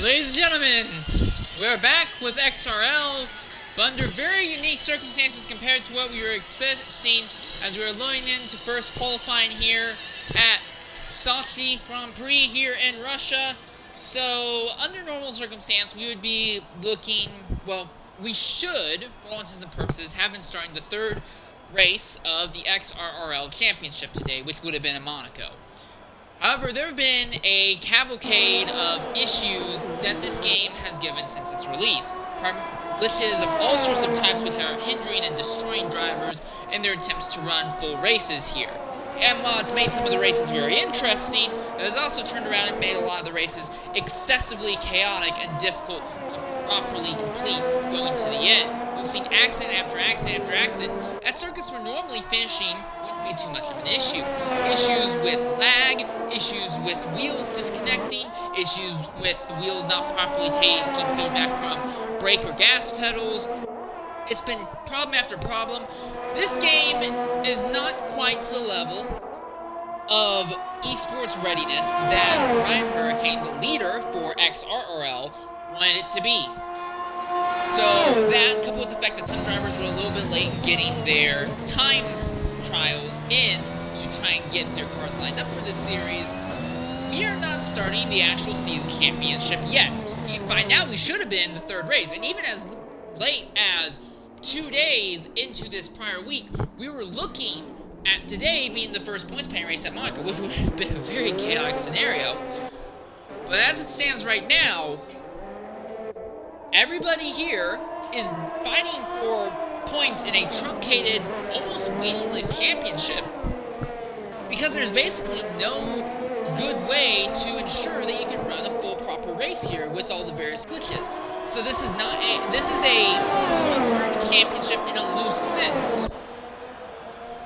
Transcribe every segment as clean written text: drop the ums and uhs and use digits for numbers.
Ladies and gentlemen, we're back with XRL, but under very unique circumstances compared to what we were expecting as we were going into first qualifying here at Sochi Grand Prix here in Russia. So, under normal circumstance, we would be looking, well, we should, for all intents and purposes, have been starting the third race of the XRL Championship today, which would have been in Monaco. However, there have been a cavalcade of issues that this game has given since its release. Glitches of all sorts of types which are hindering and destroying drivers in their attempts to run full races here. And while it's made some of the races very interesting, it has also turned around and made a lot of the races excessively chaotic and difficult to properly complete going to the end. We've seen accident after accident after accident at circuits where normally finishing wouldn't be too much of an issue. Issues with lag, issues with wheels disconnecting, issues with the wheels not properly taking feedback from brake or gas pedals. It's been problem after problem. This game is not quite to the level of esports readiness that Ryan Hurricane, the leader for XRL, wanted it to be. So that, coupled with the fact that some drivers were a little bit late getting their time trials in to try and get their cars lined up for this series, we are not starting the actual season championship yet. By now, we should have been in the third race, and even as late as 2 days into this prior week, we were looking at today being the first points paying race at Monaco, which would have been a very chaotic scenario. But as it stands right now, everybody here is fighting for points in a truncated, almost meaningless championship because there's basically no good way to ensure that you can run a full proper race here with all the various glitches. So this is a points earned championship in a loose sense.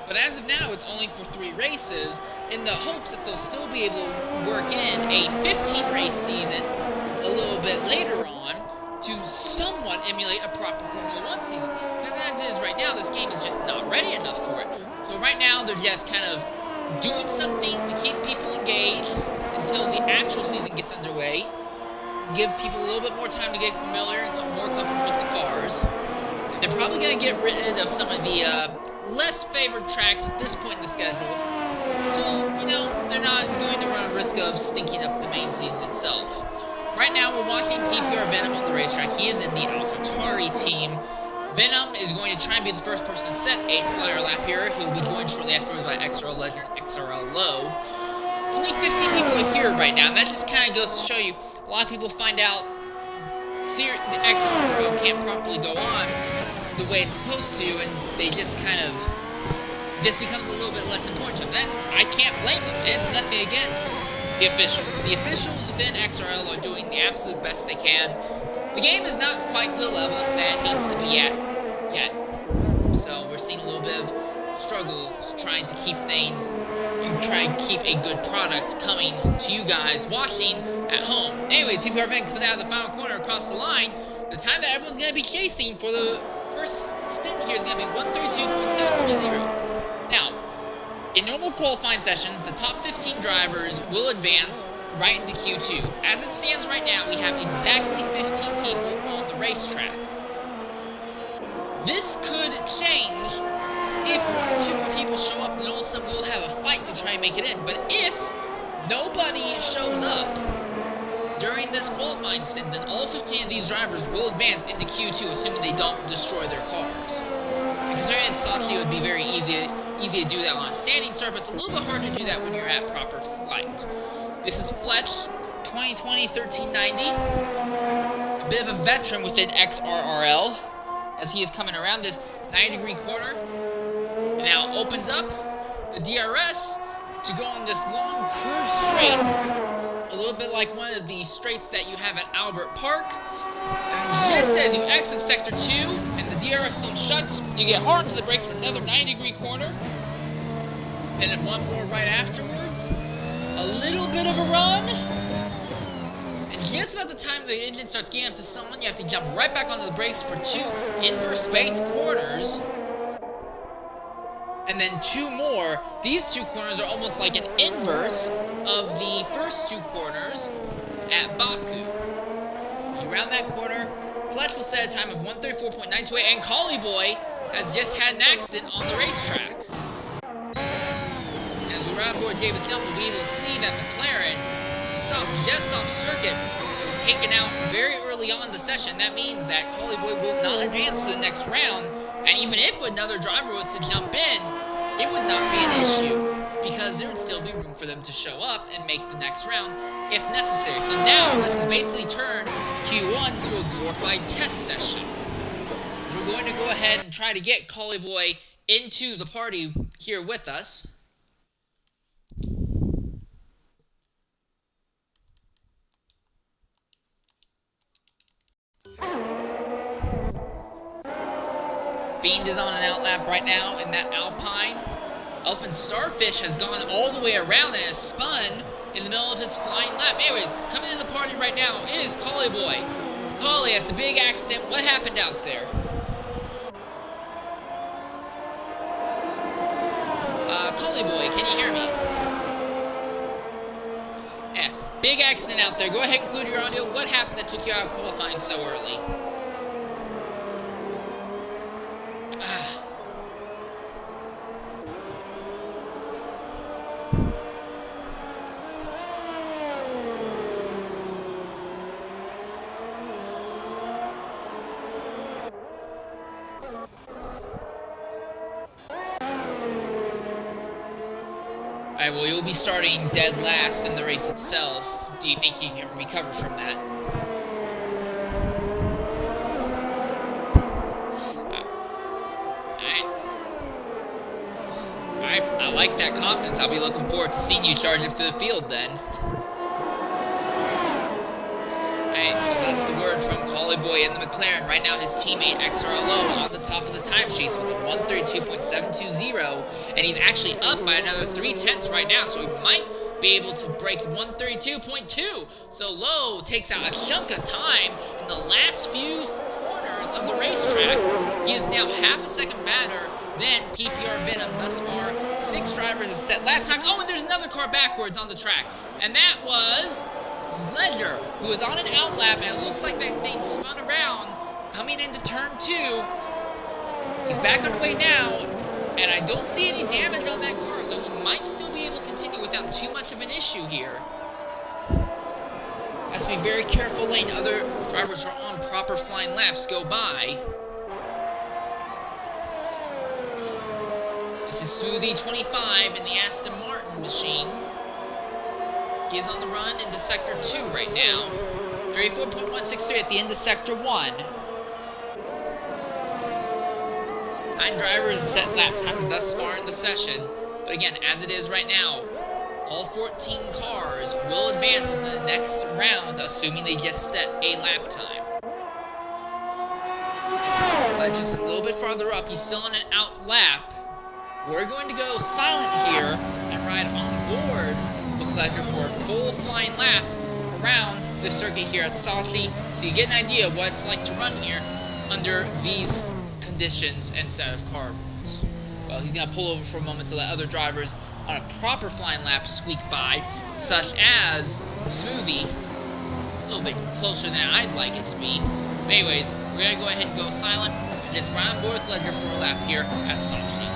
But as of now, it's only for 3 races in the hopes that they'll still be able to work in a 15-race season a little bit later on to somewhat emulate a proper Formula 1 season. Because as it is right now, this game is just not ready enough for it. So right now, they're just kind of doing something to keep people engaged until the actual season gets underway. Give people a little bit more time to get familiar and more comfortable with the cars. They're probably going to get rid of some of the less favored tracks at this point in the schedule. So, they're not going to run a risk of stinking up the main season itself. Right now, we're watching PPR Venom on the racetrack. He is in the AlphaTauri team. Venom is going to try and be the first person to set a flyer lap here. He'll be joined shortly afterwards by XRL Legend and XRL Low. Only 15 people are here right now, and that just kind of goes to show you a lot of people find out the XRL can't properly go on the way it's supposed to, and they just kind of, this becomes a little bit less important to them. Then I can't blame them. It's nothing against the officials. The officials within XRL are doing the absolute best they can. The game is not quite to the level that it needs to be at yet. So we're seeing a little bit of struggles trying to keep things and try and keep a good product coming to you guys watching at home. Anyways, PPR Van comes out of the final corner across the line. The time that everyone's going to be chasing for the first stint here is going to be 132.730. Now, in normal qualifying sessions, the top 15 drivers will advance right into Q2. As it stands right now, we have exactly 15 people on the racetrack. This could change if 1 or 2 more people show up, then all of a sudden we'll have a fight to try and make it in. But if nobody shows up during this qualifying stint, then all 15 of these drivers will advance into Q2, assuming they don't destroy their cars. And considering in Sochi, it would be very easy to do that on a standing start, but it's a little bit hard to do that when you're at proper flight. This is Fletch, 2020-1390, a bit of a veteran within XRRL, as he is coming around this 90-degree corner, and now opens up the DRS to go on this long curved straight, a little bit like one of the straights that you have at Albert Park. And just as you exit Sector 2, and the DRS zone shuts, you get hard into the brakes for another 90-degree corner, and then one more right afterwards. A little bit of a run, and just about the time the engine starts getting up to someone, you have to jump right back onto the brakes for 2 inverse banked corners, and then 2 more. These 2 corners are almost like an inverse of the first 2 corners at Baku. You round that corner. Fletch will set a time of 1:34.928, and Collie Boy has just had an accident on the racetrack. And as we round aboard Davis Gunn, we'll be able to see that McLaren stopped just off circuit, so taken out very early on in the session. That means that Collie Boy will not advance to the next round, and even if another driver was to jump in, it would not be an issue, because there would still be room for them to show up and make the next round if necessary. So now this has basically turned Q1 to a glorified test session. So we're going to go ahead and try to get Collie Boy into the party here with us. Fiend is on an outlap right now in that Alpine. Elfin Starfish has gone all the way around and has spun in the middle of his flying lap. Anyways, coming in the party right now is Collie Boy. Collie, that's a big accident. What happened out there? Collie Boy, can you hear me? Yeah, big accident out there. Go ahead and include your audio. What happened that took you out of qualifying so early? Alright, well, you'll be starting dead last in the race itself. Do you think you can recover from that? Alright, I like that confidence. I'll be looking forward to seeing you charge up to the field then. Alright, well, that's the word from Collie Boy and the McLaren. Right now, his teammate XRL on the top of the timesheets with a 1:32.720, and he's actually up by another 3/10 right now, so he might be able to break 1:32.2. So Lowe takes out a chunk of time in the last few corners of the racetrack. He is now half a second better than PPR Venom thus far. 6 drivers have set lap times. Oh, and there's another car backwards on the track, and that was Ledger, who is on an outlap, and it looks like that thing spun around coming into turn 2. He's back underway now, and I don't see any damage on that car, so he might still be able to continue without too much of an issue here. Has to be very careful letting other drivers who are on proper flying laps go by. This is Smoothie 25 in the Aston Martin machine. He is on the run into Sector 2 right now. 34.163 at the end of Sector 1. 9 drivers set lap times thus far in the session. But again, as it is right now, all 14 cars will advance into the next round, assuming they just set a lap time. But just a little bit farther up, he's still on an out lap. We're going to go silent here and ride on board with Ledger for a full flying lap around the circuit here at Sochi, so you get an idea of what it's like to run here under these conditions and set of cars. Well, he's going to pull over for a moment to let other drivers on a proper flying lap squeak by, such as Smoothie, a little bit closer than I'd like it to be. But anyways, we're going to go ahead and go silent and just ride on board with Ledger for a lap here at Sochi.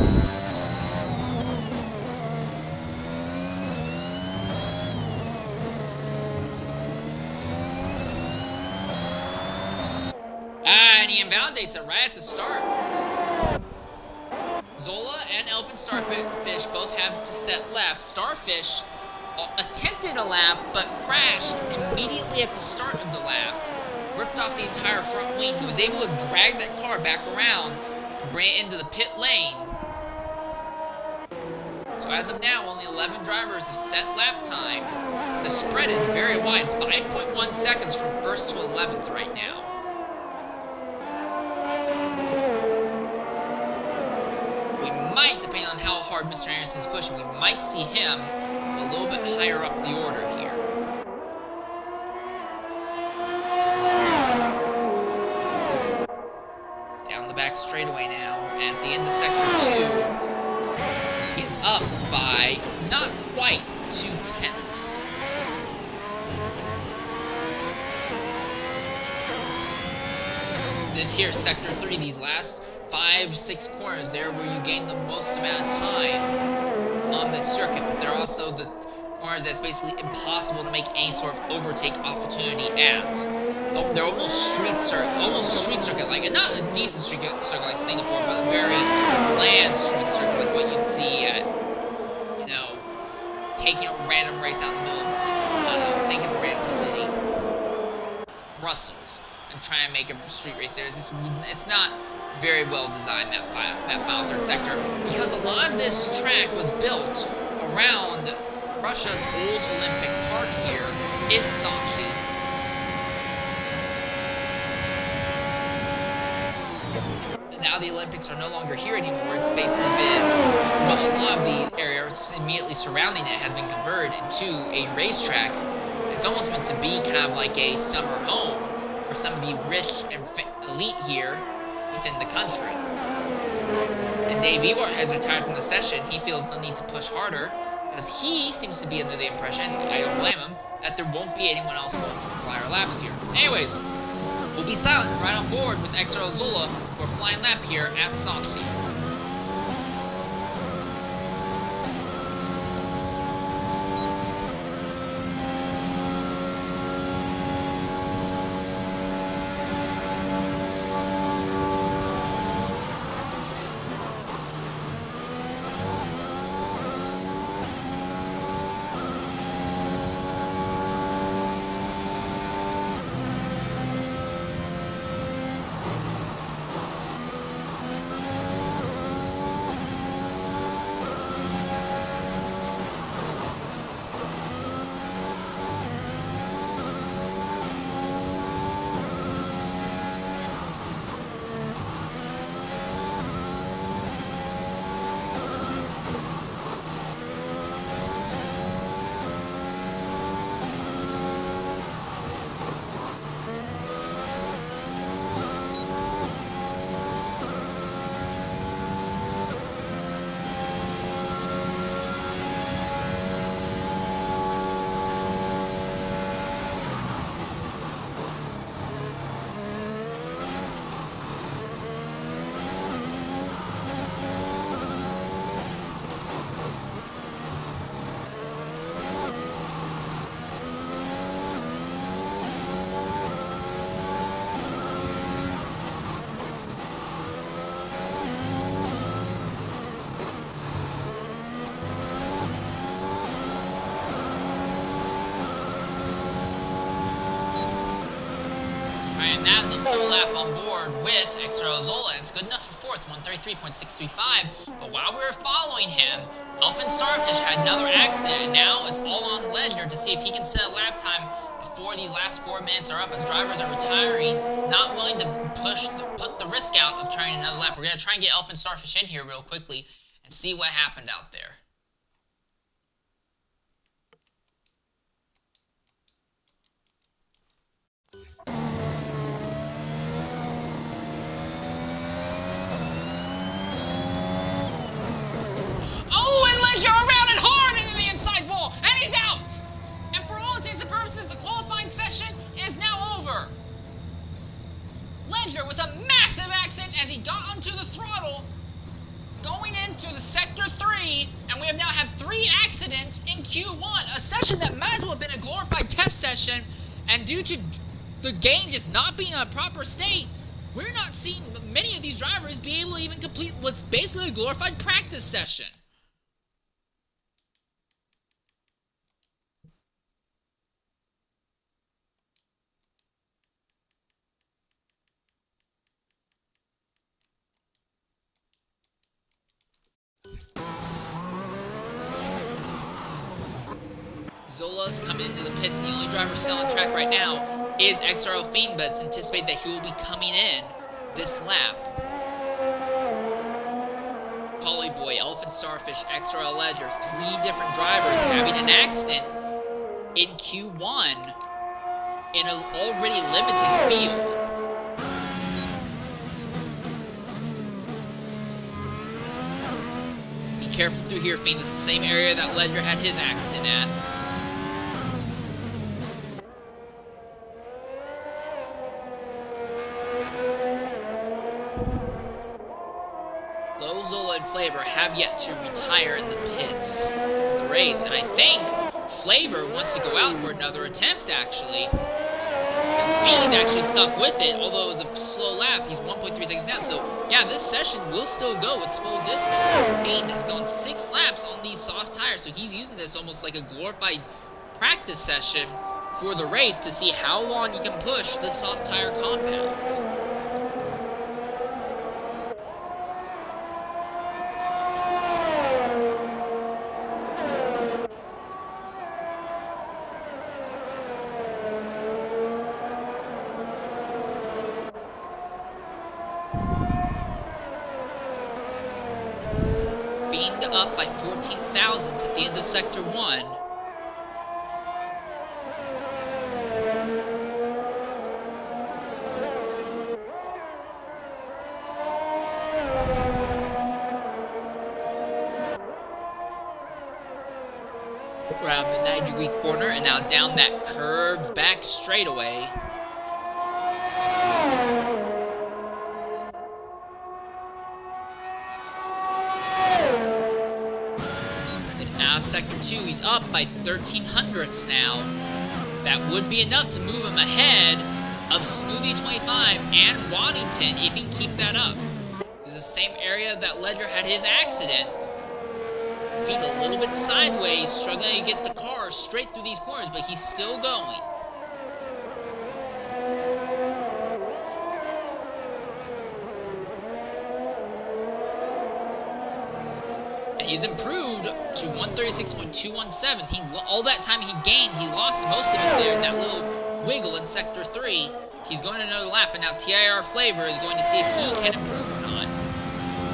And he invalidates it right at the start. Zola and Elfin Starfish both have to set left. Starfish attempted a lap, but crashed immediately at the start of the lap. Ripped off the entire front wing. He was able to drag that car back around and bring it into the pit lane. So as of now, only 11 drivers have set lap times. The spread is very wide, 5.1 seconds from 1st to 11th right now. Depending on how hard Mr. Anderson's pushing, we might see him a little bit higher up the order here. Down the back straightaway now, and at the end of Sector 2, he is up by not quite 2/10. here, Sector 3, these last 5-6 corners, there where you gain the most amount of time on this circuit, but they're also the corners that's basically impossible to make any sort of overtake opportunity at. So they're almost street circuit like, and not a decent street circuit like Singapore, but a very bland street circuit like what you'd see at, you know, taking a random race out in the middle of, I don't know, think of a random city, Brussels, and try and make a street race there. It's not very well designed, that final third sector, because a lot of this track was built around Russia's old Olympic Park here in Sochi. And now the Olympics are no longer here anymore. It's basically been, well, a lot of the area immediately surrounding it has been converted into a racetrack. It's almost meant to be kind of like a summer home for some of the rich and elite here within the country. And Dave Ewart has retired from the session. He feels no need to push harder because he seems to be under the impression, I don't blame him, that there won't be anyone else going for flyer laps here. Anyways, we'll be silent and right on board with XRL Zola for a flying lap here at Sochi. And that's a full lap on board with XRL Zola. It's good enough for fourth, 133.635. But while we were following him, Elfin Starfish had another accident, and now it's all on Ledger to see if he can set a lap time before these last 4 minutes are up, as drivers are retiring, not willing to put the risk out of trying another lap. We're going to try and get Elfin Starfish in here real quickly and see what happened out there. Session is now over. Ledger with a massive accident as he got onto the throttle going in through the Sector 3, and we have now had 3 accidents in Q1, a session that might as well have been a glorified test session, and due to the game just not being in a proper state, we're not seeing many of these drivers be able to even complete what's basically a glorified practice session. Zola's coming into the pits, and the only driver still on track right now is XRL Fiend, but it's anticipated that he will be coming in this lap. Collie Boy, Elephant Starfish, XRL Ledger, 3 different drivers having an accident in Q1 in an already limited field. Be careful through here, Fiend. This is the same area that Ledger had his accident at. Flavor have yet to retire in the pits of the race, and I think Flavor wants to go out for another attempt, actually. Fiend actually stuck with it, although it was a slow lap. He's 1.3 seconds down, so yeah, this session will still go its full distance. Fiend has gone 6 laps on these soft tires, so he's using this almost like a glorified practice session for the race to see how long he can push the soft tire compounds. Fiend up by 14 thousandths at the end of Sector 1. Around the 90-degree corner and now down that curved back straightaway. Out of Sector 2, he's up by 13 hundredths now. That would be enough to move him ahead of Smoothie 25 and Waddington if he can keep that up. This is the same area that Ledger had his accident. Fiend a little bit sideways, struggling to get the car straight through these corners, but he's still going. He's improved to 136.217. All that time he gained, he lost most of it there in that little wiggle in Sector 3. He's going another lap, and now TIR Flavor is going to see if he can improve or not.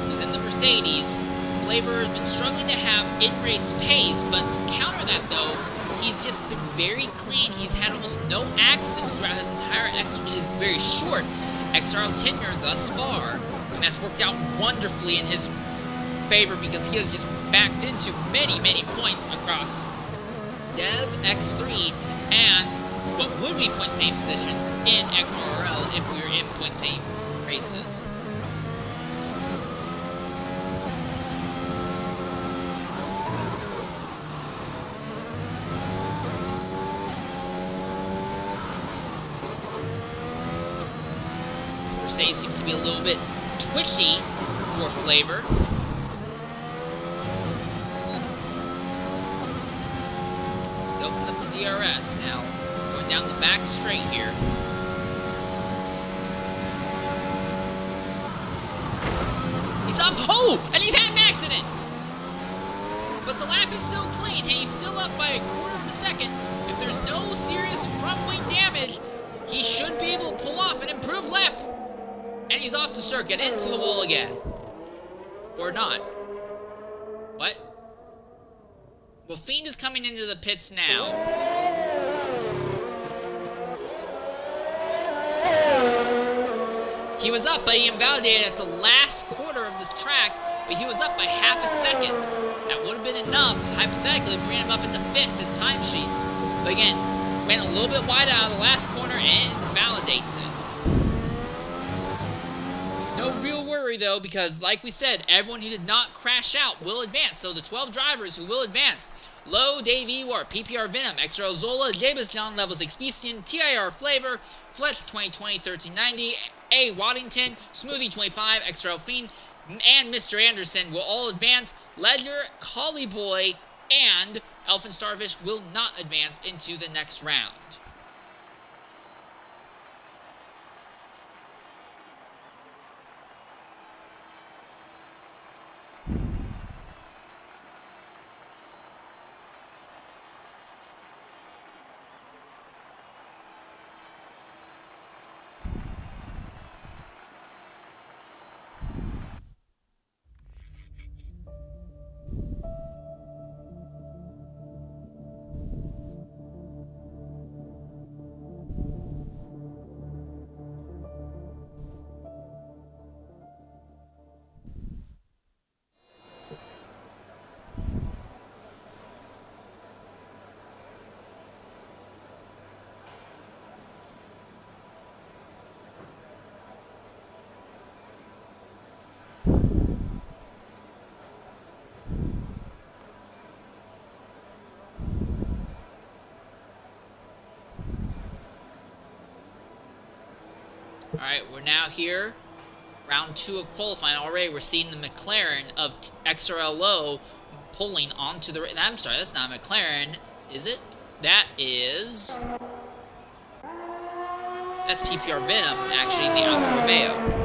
He's in the Mercedes. Flavor has been struggling to have in-race pace, but to counter that, though, he's just been very clean. He's had almost no accidents throughout his entire his very short XRL tenure thus far, and that's worked out wonderfully in his favor because he has just backed into many, many points across Dev, X3, and what would be points paying positions in XRL if we were in points paying races. Mercedes seems to be a little bit twitchy for Flavor. He's opened up the DRS now, going down the back straight here. He's up, oh, and he's had an accident! But the lap is still clean, and he's still up by a quarter of a second. If there's no serious front wing damage, he should be able to pull off an improved lap. And he's off the circuit, into the wall again. Or not. What? Well, Fiend is coming into the pits now. He was up, but he invalidated at the last quarter of this track, but he was up by half a second. That would have been enough to hypothetically bring him up into 5th in timesheets. But again, went a little bit wide out of the last corner and invalidates it. No real worry, though, because, like we said, everyone who did not crash out will advance. So the 12 drivers who will advance: Low, Dave Ewart, PPR Venom, XRL Zola, Jabez John, Level 6 Beastian, TIR Flavor, Fletch 2020 1390, A. Waddington, Smoothie 25, XRL Fiend, and Mr. Anderson will all advance. Ledger, Collie Boy, and Elfin Starfish will not advance into the next round. Alright, we're now here. Round 2 of qualifying already. We're seeing the McLaren of XRL Low pulling onto the... I'm sorry, that's not McLaren, is it? That is... That's PPR Venom, actually, in the Alfa Romeo.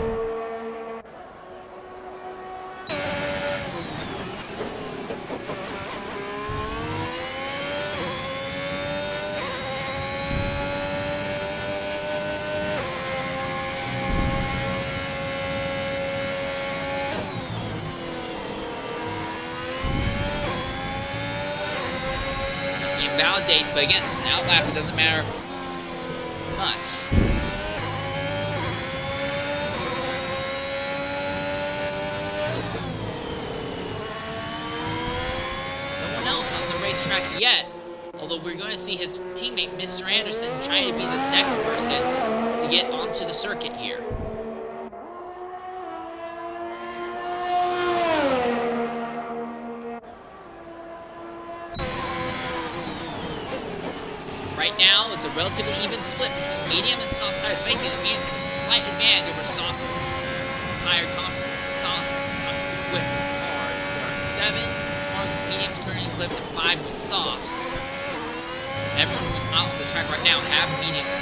Invalidates, but again, it's an outlap. It doesn't matter much. No one else on the racetrack yet, although we're going to see his teammate, Mr. Anderson, trying to be the next person to get onto the circuit here. Right now, it's a relatively even split between medium and soft tires. If anything, the mediums have a slight advantage over soft equipped cars. There are 7 cars with mediums currently equipped and 5 with softs. Everyone who's out on the track right now have mediums on.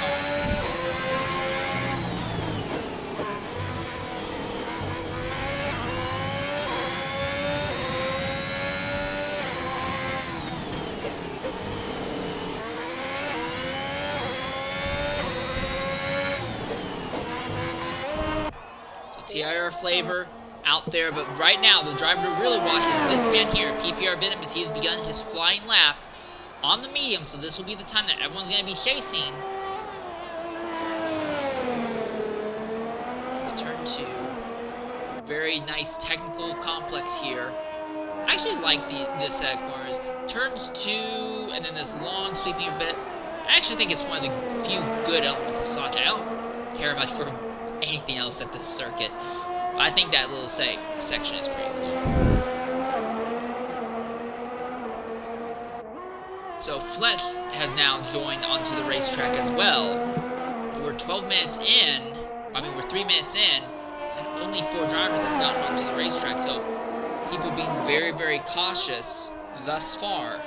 TIR flavor out there, but right now the driver to really watch is this man here, PPR Venom, as he's begun his flying lap on the medium, so this will be the time that everyone's going to be chasing. To turn 2. Very nice technical complex here. I actually like this set of corners. Turns 2, and then this long sweeping bit. I actually think it's one of the few good elements of soccer. I don't care much for anything else at this circuit. But I think that little section is pretty cool. So Fletch has now joined onto the racetrack as well. But we're 12 minutes in. I mean, we're 3 minutes in, and only 4 drivers have gotten onto the racetrack. So people being very, very cautious thus far.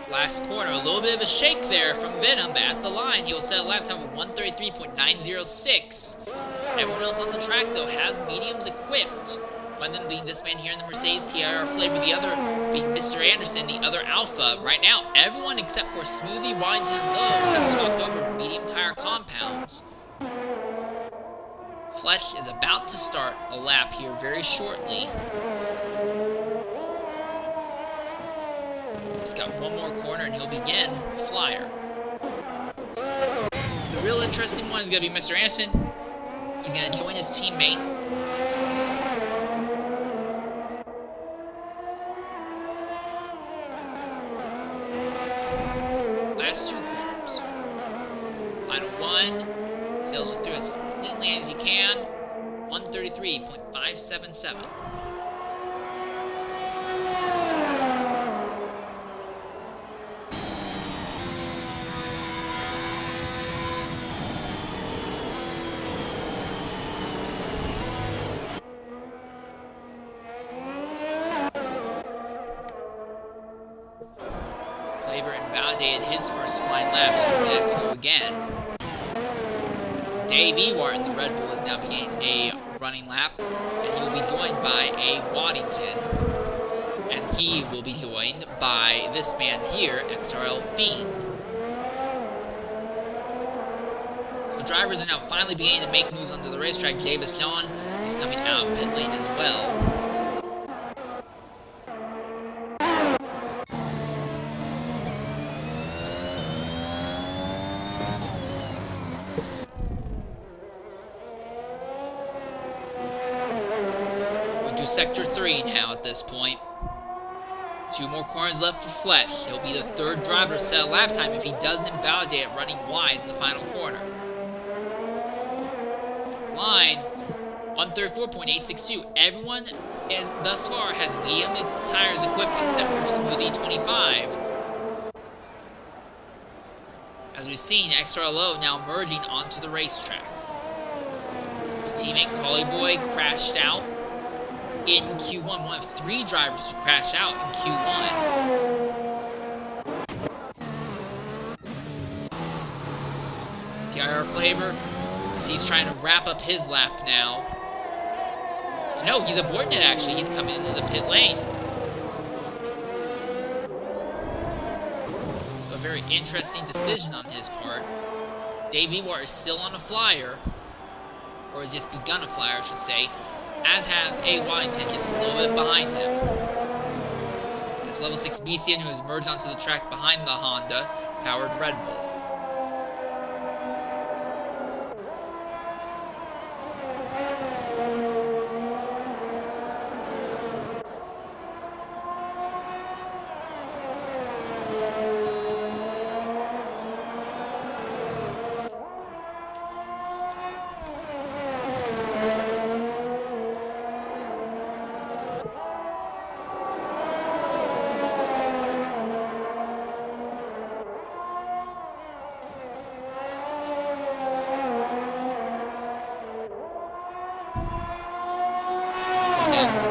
Last corner, a little bit of a shake there from Venom, but at the line, he will set a lap time of 1:33.906. Everyone else on the track, though, has mediums equipped. One of them being this man here in the Mercedes TIR flavor, the other being Mr. Anderson, the other Alpha. Right now, everyone except for Smoothie, Wines, and Low have swapped over to medium tire compounds. Fletch is about to start a lap here very shortly. He's got one more corner and he'll begin a flyer. The real interesting one is going to be Mr. Anderson. He's going to join his teammate. Last 2 corners. Final 1. Sails it through as cleanly as he can. 1:33.577. Flavor invalidated his first flying lap, so he's going to have to go again. Dave Ewart, the Red Bull, is now beginning a running lap, and he will be joined by a Waddington. And he will be joined by this man here, XRL Fiend. So drivers are now finally beginning to make moves onto the racetrack. Javis John is coming out of pit lane as well. Sector 3 now at this point. 2 more corners left for Fletch. He'll be the 3rd driver to set a lap time if he doesn't invalidate it running wide in the final corner. Line, 134.862. Everyone thus far has medium tires equipped except for Smoothie 25. As we've seen, XRL now merging onto the racetrack. His teammate Collie Boy crashed out in Q1, one of 3 drivers to crash out in Q1. TIR Flavor, as he's trying to wrap up his lap now. No, he's avoiding it actually. He's coming into the pit lane. So a very interesting decision on his part. Dave Ewart is still on a flyer, or has just begun a flyer, I should say, as has A. Waddington, just a little bit behind him. It's level 6 BCN who has merged onto the track behind the Honda-powered Red Bull.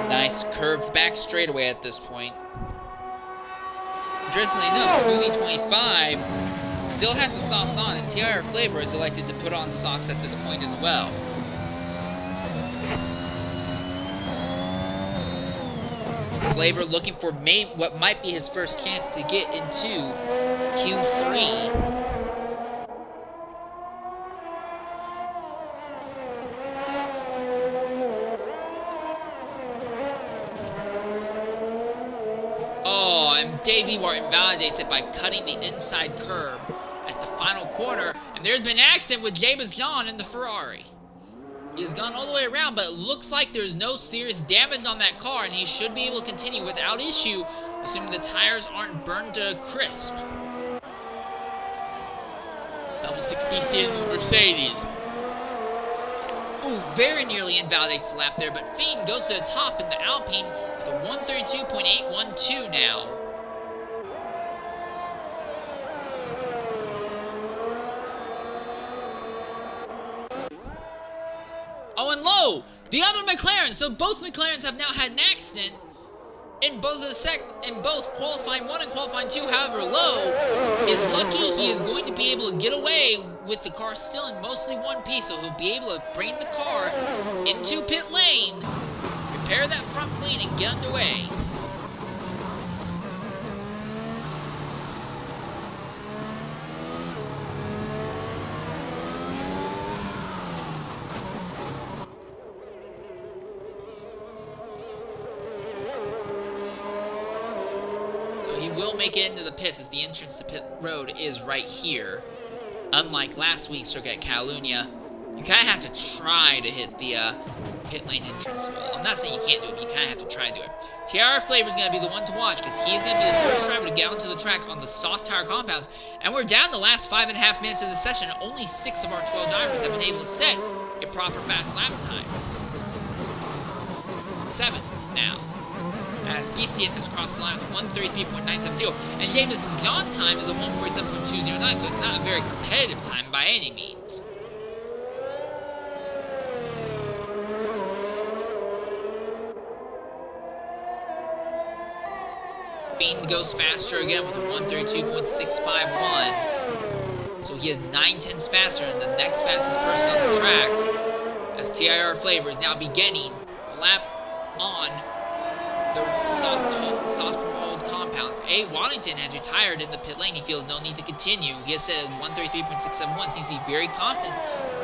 Nice curved back straightaway at this point. Interestingly enough, Smoothie 25 still has the softs on, and TIR Flavor is elected to put on softs at this point as well. Flavor looking for what might be his first chance to get into Q3. Dave Ewart invalidates it by cutting the inside curb at the final corner, and there's been an accident with James John in the Ferrari. He has gone all the way around, but it looks like there's no serious damage on that car, and he should be able to continue without issue, assuming the tires aren't burned to a crisp. Level 6 BC in the Mercedes. Ooh, very nearly invalidates the lap there, but Fiend goes to the top in the Alpine with a 132.812 now. Oh, and low! The other McLaren! So both McLarens have now had an accident in both qualifying 1 and qualifying 2. However, Lowe is lucky he is going to be able to get away with the car still in mostly one piece, so he'll be able to bring the car into pit lane, repair that front wing, and get underway. Will make it into the pits as the entrance to pit road is right here. Unlike last week's circuit at Catalunya, you kind of have to try to hit the pit lane entrance wall. I'm not saying you can't do it, but you kind of have to try to do it. TIR Flavor is going to be the one to watch because he's going to be the first driver to get onto the track on the soft tire compounds. And we're down the last 5.5 minutes of the session. Only 6 of our 12 drivers have been able to set a proper fast lap time. 7 now, as BCN has crossed the line with a 133.970, and James' gone time is a 147.209, so it's not a very competitive time by any means. Fiend goes faster again with a 132.651, so he is 9/10 faster than the next fastest person on the track, as TIR Flavor is now beginning a lap on the soft rolled compounds. A. Waddington has retired in the pit lane. He feels no need to continue. He has said 133.671. Seems to be very confident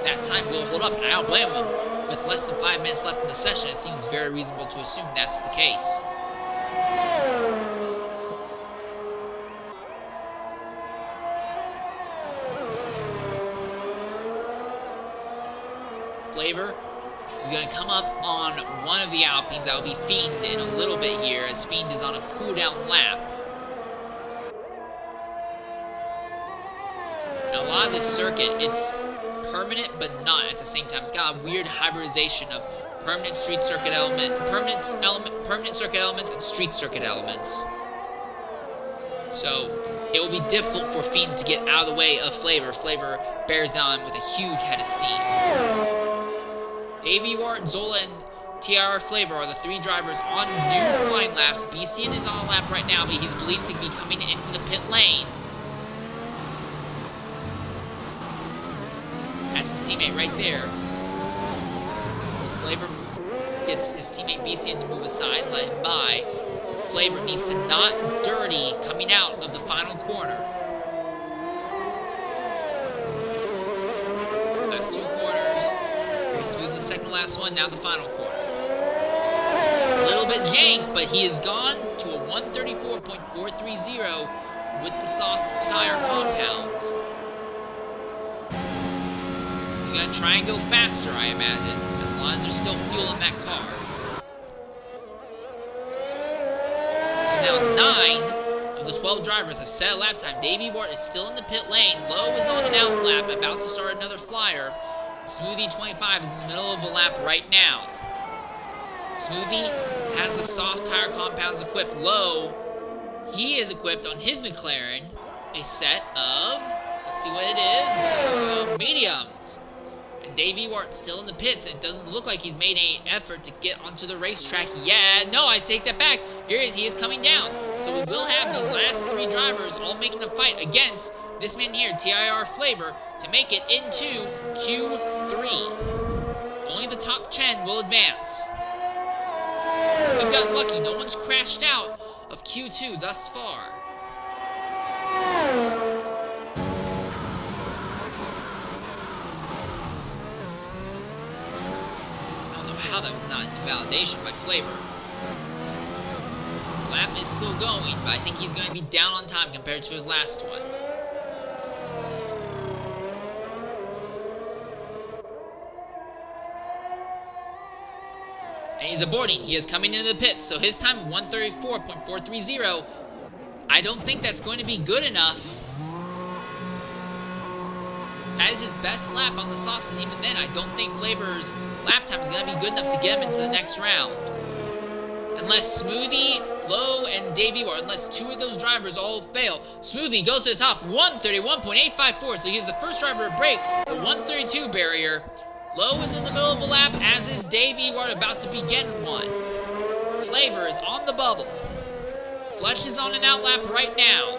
that time will hold up, and I don't blame him. With less than 5 minutes left in the session, it seems very reasonable to assume that's the case. Flavor is going to come up on one of the Alpines. That will be Fiend in a little bit here, as Fiend is on a cooldown lap. Now, a lot of this circuit, it's permanent but not at the same time. It's got a weird hybridization of permanent circuit elements and street circuit elements. So it will be difficult for Fiend to get out of the way of Flavor. Flavor bears down with a huge head of steam. Davey Wart, Zola, and TR Flavor are the three drivers on new flying laps. BCN is on a lap right now, but he's believed to be coming into the pit lane. That's his teammate right there. Flavor gets his teammate BCN to move aside, let him by. Flavor needs to not dirty coming out of the final corner. Last two corners. Here's Smooth the second last one, now the final corner. A little bit jank, but he has gone to a 134.430 with the soft tire compounds. He's going to try and go faster, I imagine, as long as there's still fuel in that car. So now 9 of the 12 drivers have set a lap time. Davey Wart is still in the pit lane. Lowe is on an out lap, about to start another flyer. Smoothie 25 is in the middle of a lap right now. Smoothie has the soft tire compounds equipped. Lowe, he is equipped on his McLaren a set of, let's see what it is, mediums. And Davey Wart's still in the pits. It doesn't look like he's made any effort to get onto the racetrack yet. No, I take that back. Here he is coming down. So we will have these last three drivers all making a fight against this man here, TIR Flavor, to make it into Q3. Only the top 10 will advance. We've got lucky. No one's crashed out of Q2 thus far. How that was not invalidation by Flavor. The lap is still going, but I think he's going to be down on time compared to his last one. And he's aborting. He is coming into the pits, so his time of 134.430, I don't think that's going to be good enough. That is his best lap on the softs, and even then, I don't think Flavor's lap time is going to be good enough to get him into the next round. Unless Smoothie, Lowe, and Davey, or unless two of those drivers all fail. Smoothie goes to the top, 131.854, so he's the first driver to break the 132 barrier. Lowe is in the middle of a lap, as is Davey, who are about to begin one. Flavor is on the bubble. Fletch is on an out lap right now.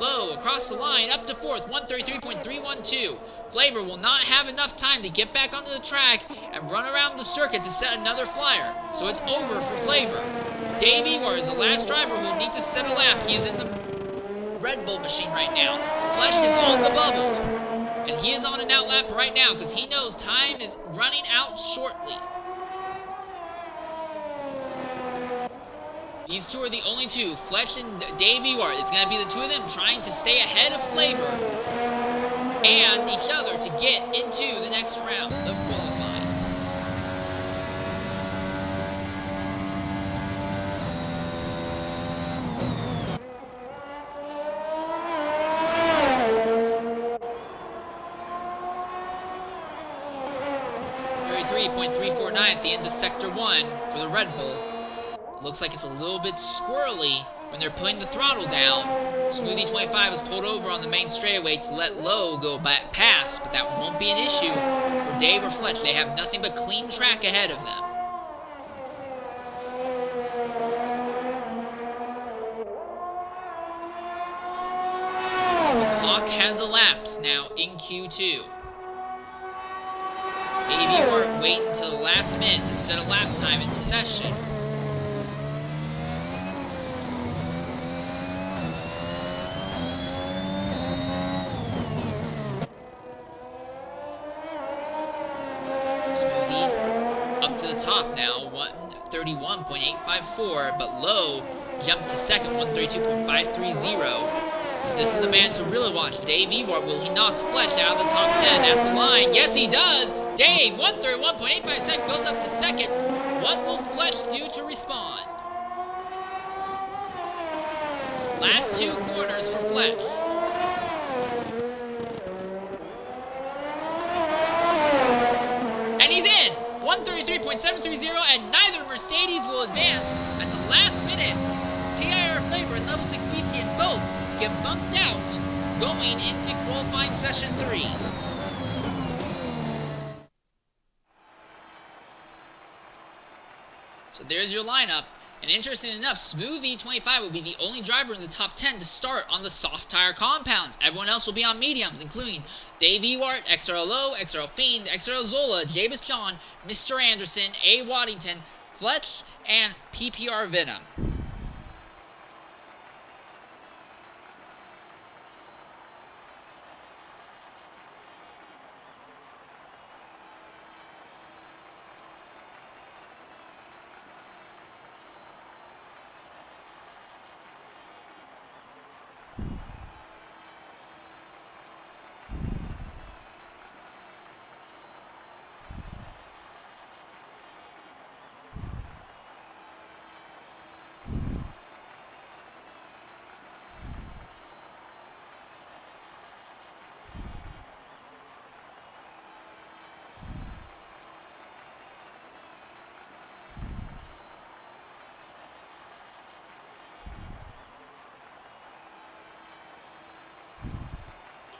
Lowe across the line, up to fourth, 133.312. Flavor will not have enough time to get back onto the track and run around the circuit to set another flyer. So it's over for Flavor. Davey, or is the last driver who will need to set a lap. He is in the Red Bull machine right now. Fletch is on the bubble. And he is on an out lap right now because he knows time is running out shortly. These two are the only two, Fletch and Davey Wart. It's going to be the two of them trying to stay ahead of Flavor and each other to get into the next round of qualifying. .349 at the end of Sector 1 for the Red Bull. Looks like it's a little bit squirrely when they're putting the throttle down. Smoothie 25 is pulled over on the main straightaway to let Lowe go past, but that won't be an issue for Dave or Fletch. They have nothing but clean track ahead of them. The clock has elapsed now in Q2. Davey Wart waiting until the last minute to set a lap time in the session. Smoothie up to the top now, 131.854, but Lowe jumped to second, 132.530. This is the man to really watch. Davey Wart, will he knock Fletch out of the top 10 at the line? Yes, he does! Dave, 131.85 seconds, goes up to second. What will Fletch do to respond? Last 2 corners for Fletch. And he's in! 133.730, and neither Mercedes will advance at the last minute. TIR Flavor and Level 6 BCN both get bumped out going into qualifying session 3. So there's your lineup. And interesting enough, Smoothie 25 will be the only driver in the top 10 to start on the soft tire compounds. Everyone else will be on mediums, including Dave Ewart, XRL Low, XRL Fiend, XRL Zola, Davis Khan, Mr. Anderson, A. Waddington, Fletch, and PPR Venom.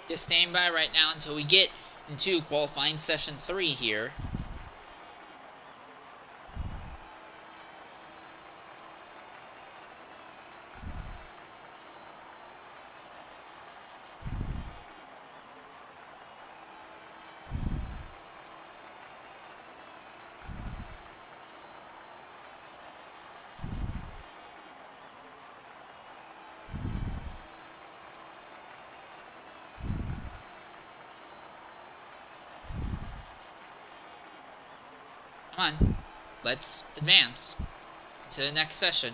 Just stand by right now until we get into qualifying session 3 here. Come on, let's advance to the next session.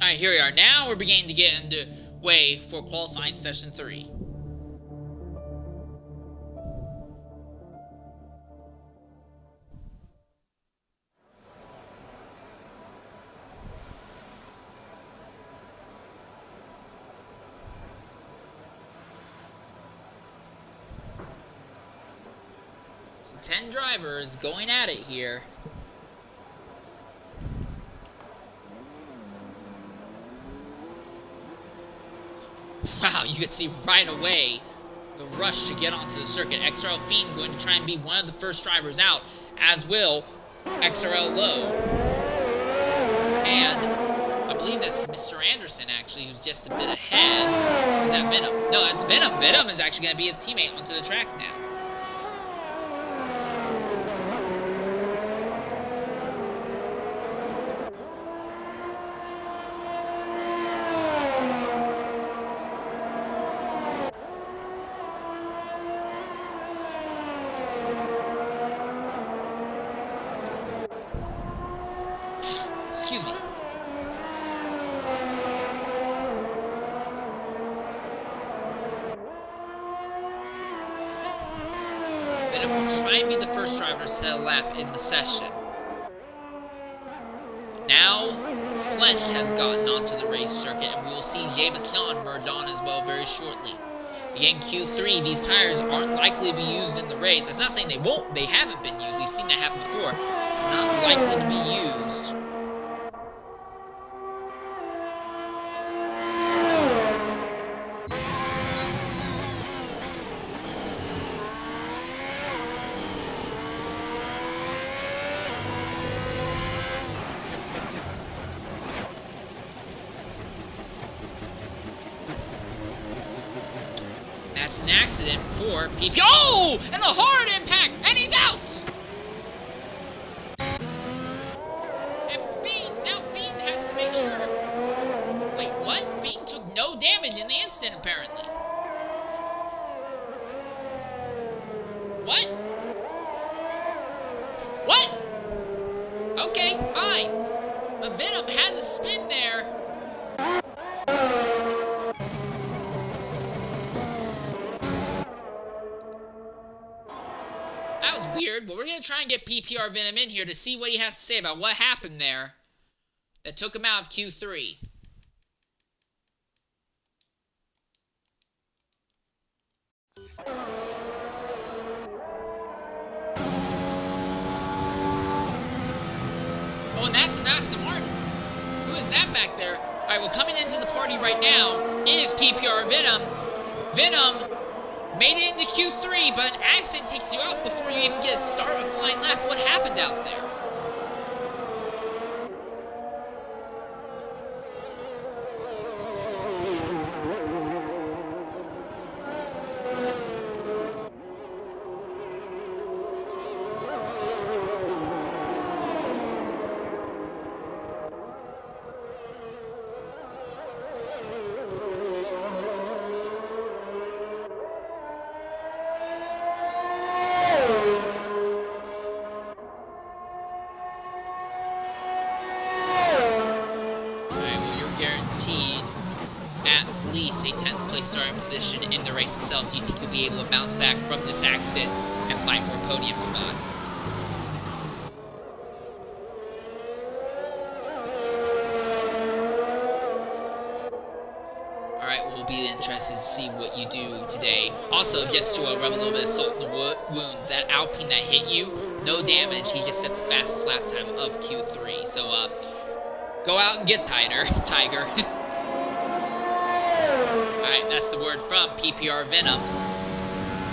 Alright, here we are. Now we're beginning to get into way for qualifying session 3. So 10 drivers going at it here. Wow, you could see right away the rush to get onto the circuit. XRL Fiend going to try and be one of the first drivers out, as will XRL Low. And I believe that's Mr. Anderson, actually, who's just a bit ahead. Or is that Venom? No, that's Venom. Venom is actually going to be his teammate onto the track now. Excuse me. Venom will try and be the first driver to set a lap in the session. Now, Fletch has gotten onto the race circuit, and we will see Jebasyan merge on as well very shortly. Again, Q3, these tires aren't likely to be used in the race. That's not saying they won't. They haven't been used. We've seen that happen before. They're not likely to be used. That's an accident for PP. Oh! And a hard impact! And he's out! And Fiend has to make sure. Wait, what? Fiend took no damage in the instant, apparently. What? What? Okay, fine. But Venom has a spin there. That was weird, but we're going to try and get PPR Venom in here to see what he has to say about what happened there that took him out of Q3. Oh, and that's an Aston Martin. Who is that back there? All right, well, coming into the party right now is PPR Venom. Venom made it into Q3, but an accident takes you out before you even get a start a flying lap. What happened out there? Guaranteed at least a 10th place starting position in the race itself. Do you think you'll be able to bounce back from this accident and fight for a podium spot? Alright, we'll be interested to see what you do today. Also, just to rub a little bit of salt in the wound, that Alpine that hit you, no damage. He just set the fastest lap time of Q3. So, go out and get Tiger. Alright, that's the word from PPR Venom.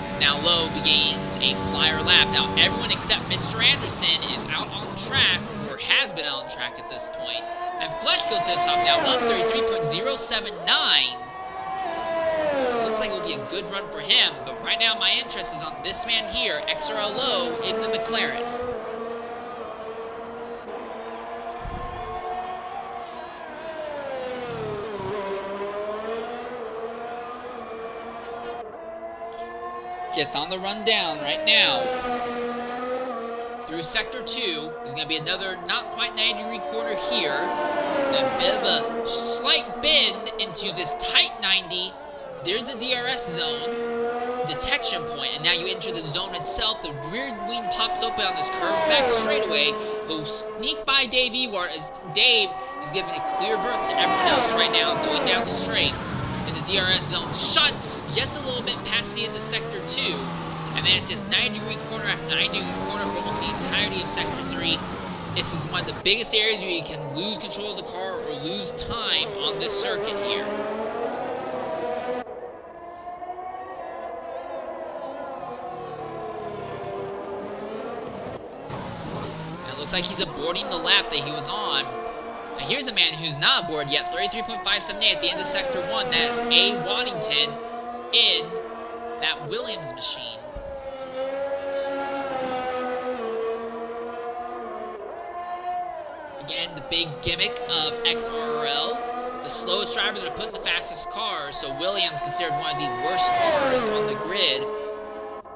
It's now low, begins a flyer lap. Now, everyone except Mr. Anderson is out on track, or has been out on track at this point. And Fletch goes to the top now, 133.079. It looks like it will be a good run for him, but right now my interest is on this man here, XRL low in the McLaren. Just on the run down right now. Through Sector 2, there's going to be another not quite 90-degree corner here. A bit of a slight bend into this tight 90. There's the DRS zone, detection point, and now you enter the zone itself. The rear wing pops open on this curved back straightaway. He'll sneak by Dave Ewart as Dave is giving a clear berth to everyone else right now going down the straight. And the DRS zone shuts just a little bit past the end of Sector 2. And then it's just 90-degree corner after 90-degree corner for almost the entirety of Sector 3. This is one of the biggest areas where you can lose control of the car or lose time on this circuit here. It looks like he's aborting the lap that he was on. Now here's a man who's not aboard yet, 33.578 at the end of Sector 1. That is A. Waddington in that Williams machine. Again, the big gimmick of XRL. The slowest drivers are put in the fastest cars, so Williams, considered one of the worst cars on the grid,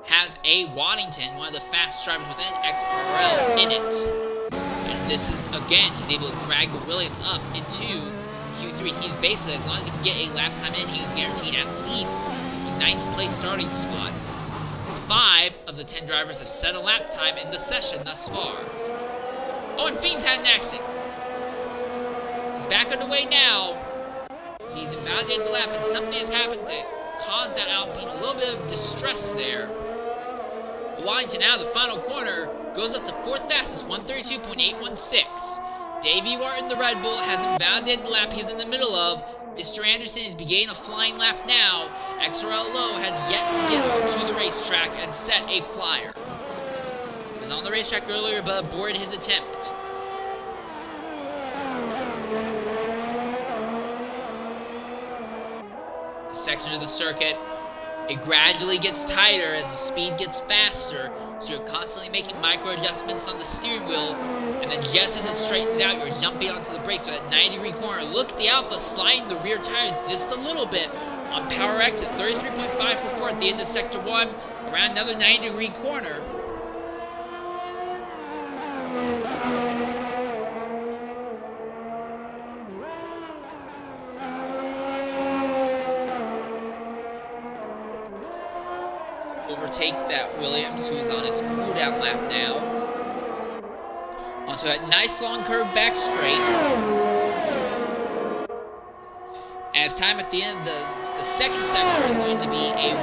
has A. Waddington, one of the fastest drivers within XRL, in it. And this is, again, he's able to drag the Williams up into Q3. He's basically, as long as he can get a lap time in, he's guaranteed at least a 9th place starting spot. As 5 of the 10 drivers have set a lap time in the session thus far. Oh, and Fiend's had an accident. It's back underway now. He's invalidated the lap, and something has happened to cause that Alpine a little bit of distress there. Waddington now, the final corner, goes up to 4th fastest, 132.816. Davey Martin, the Red Bull, has invalidated the lap he's in the middle of. Mr. Anderson is beginning a flying lap now. XRL Low has yet to get onto the racetrack and set a flyer. He was on the racetrack earlier, but aborted his attempt. The section of the circuit, it gradually gets tighter as the speed gets faster, so you're constantly making micro adjustments on the steering wheel, and then just as it straightens out, you're jumping onto the brakes for that 90-degree corner. Look at the Alpha sliding the rear tires just a little bit on power exit, 33.544 at the end of Sector 1, around another 90-degree corner. Overtake that Williams, who is on his cool-down lap now. Onto that nice long curve back straight. As time at the end of the second sector is going to be a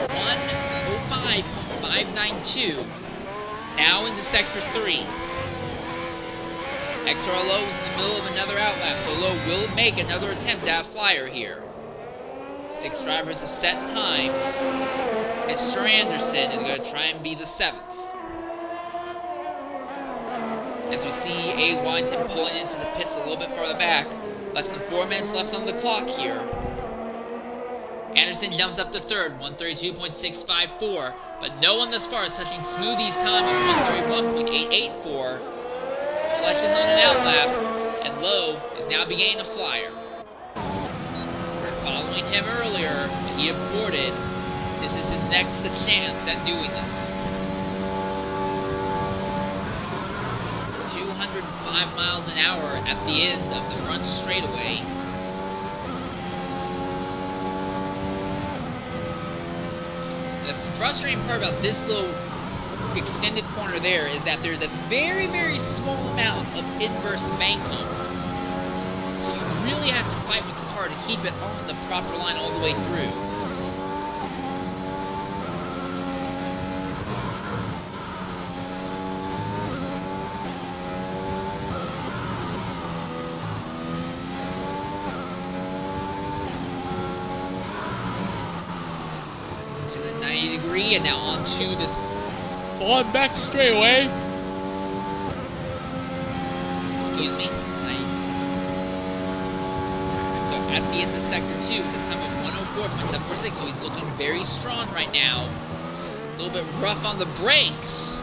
1:05.592. Now into Sector 3. XRL Low is in the middle of another outlap, so Low will make another attempt at a flyer here. 6 drivers have set times. Mr. Anderson is going to try and be the 7th. As we see A. Waddington pulling into the pits a little bit farther back. Less than 4 minutes left on the clock here. Anderson jumps up to 3rd, 132.654, but no one thus far is touching Smoothie's time of 131.884. Fletch is on an outlap, and Low is now beginning a flyer. We're following him earlier, and he aborted. This is his next chance at doing this. 205 miles an hour at the end of the front straightaway. And the frustrating part about this little extended corner there is that there's a very, very small amount of inverse banking. So you really have to fight with the car to keep it on the proper line all the way through. To the 90-degree, and now onto this on back straightaway. Excuse me. So at the end of Sector 2, it's a time of 104.746, so he's looking very strong right now. A little bit rough on the brakes.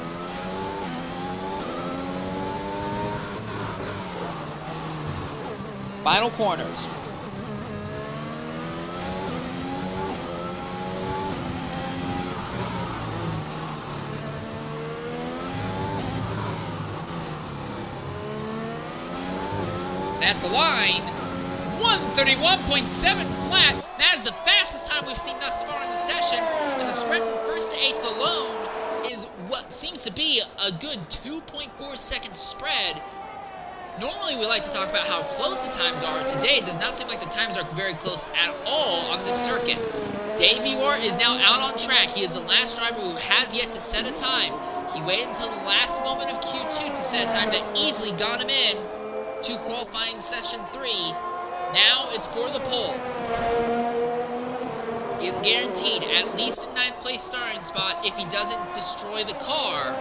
Final corners. At the line, 131.7 flat. That is the fastest time we've seen thus far in the session, and the spread from 1st to 8th alone is what seems to be a good 2.4 second spread. Normally we like to talk about how close the times are. Today it does not seem like the times are very close at all on this circuit. Davey Wart is now out on track. He is the last driver who has yet to set a time. He waited until the last moment of Q2 to set a time that easily got him in to qualifying session 3. Now it's for the pole. He is guaranteed at least a 9th place starting spot if he doesn't destroy the car.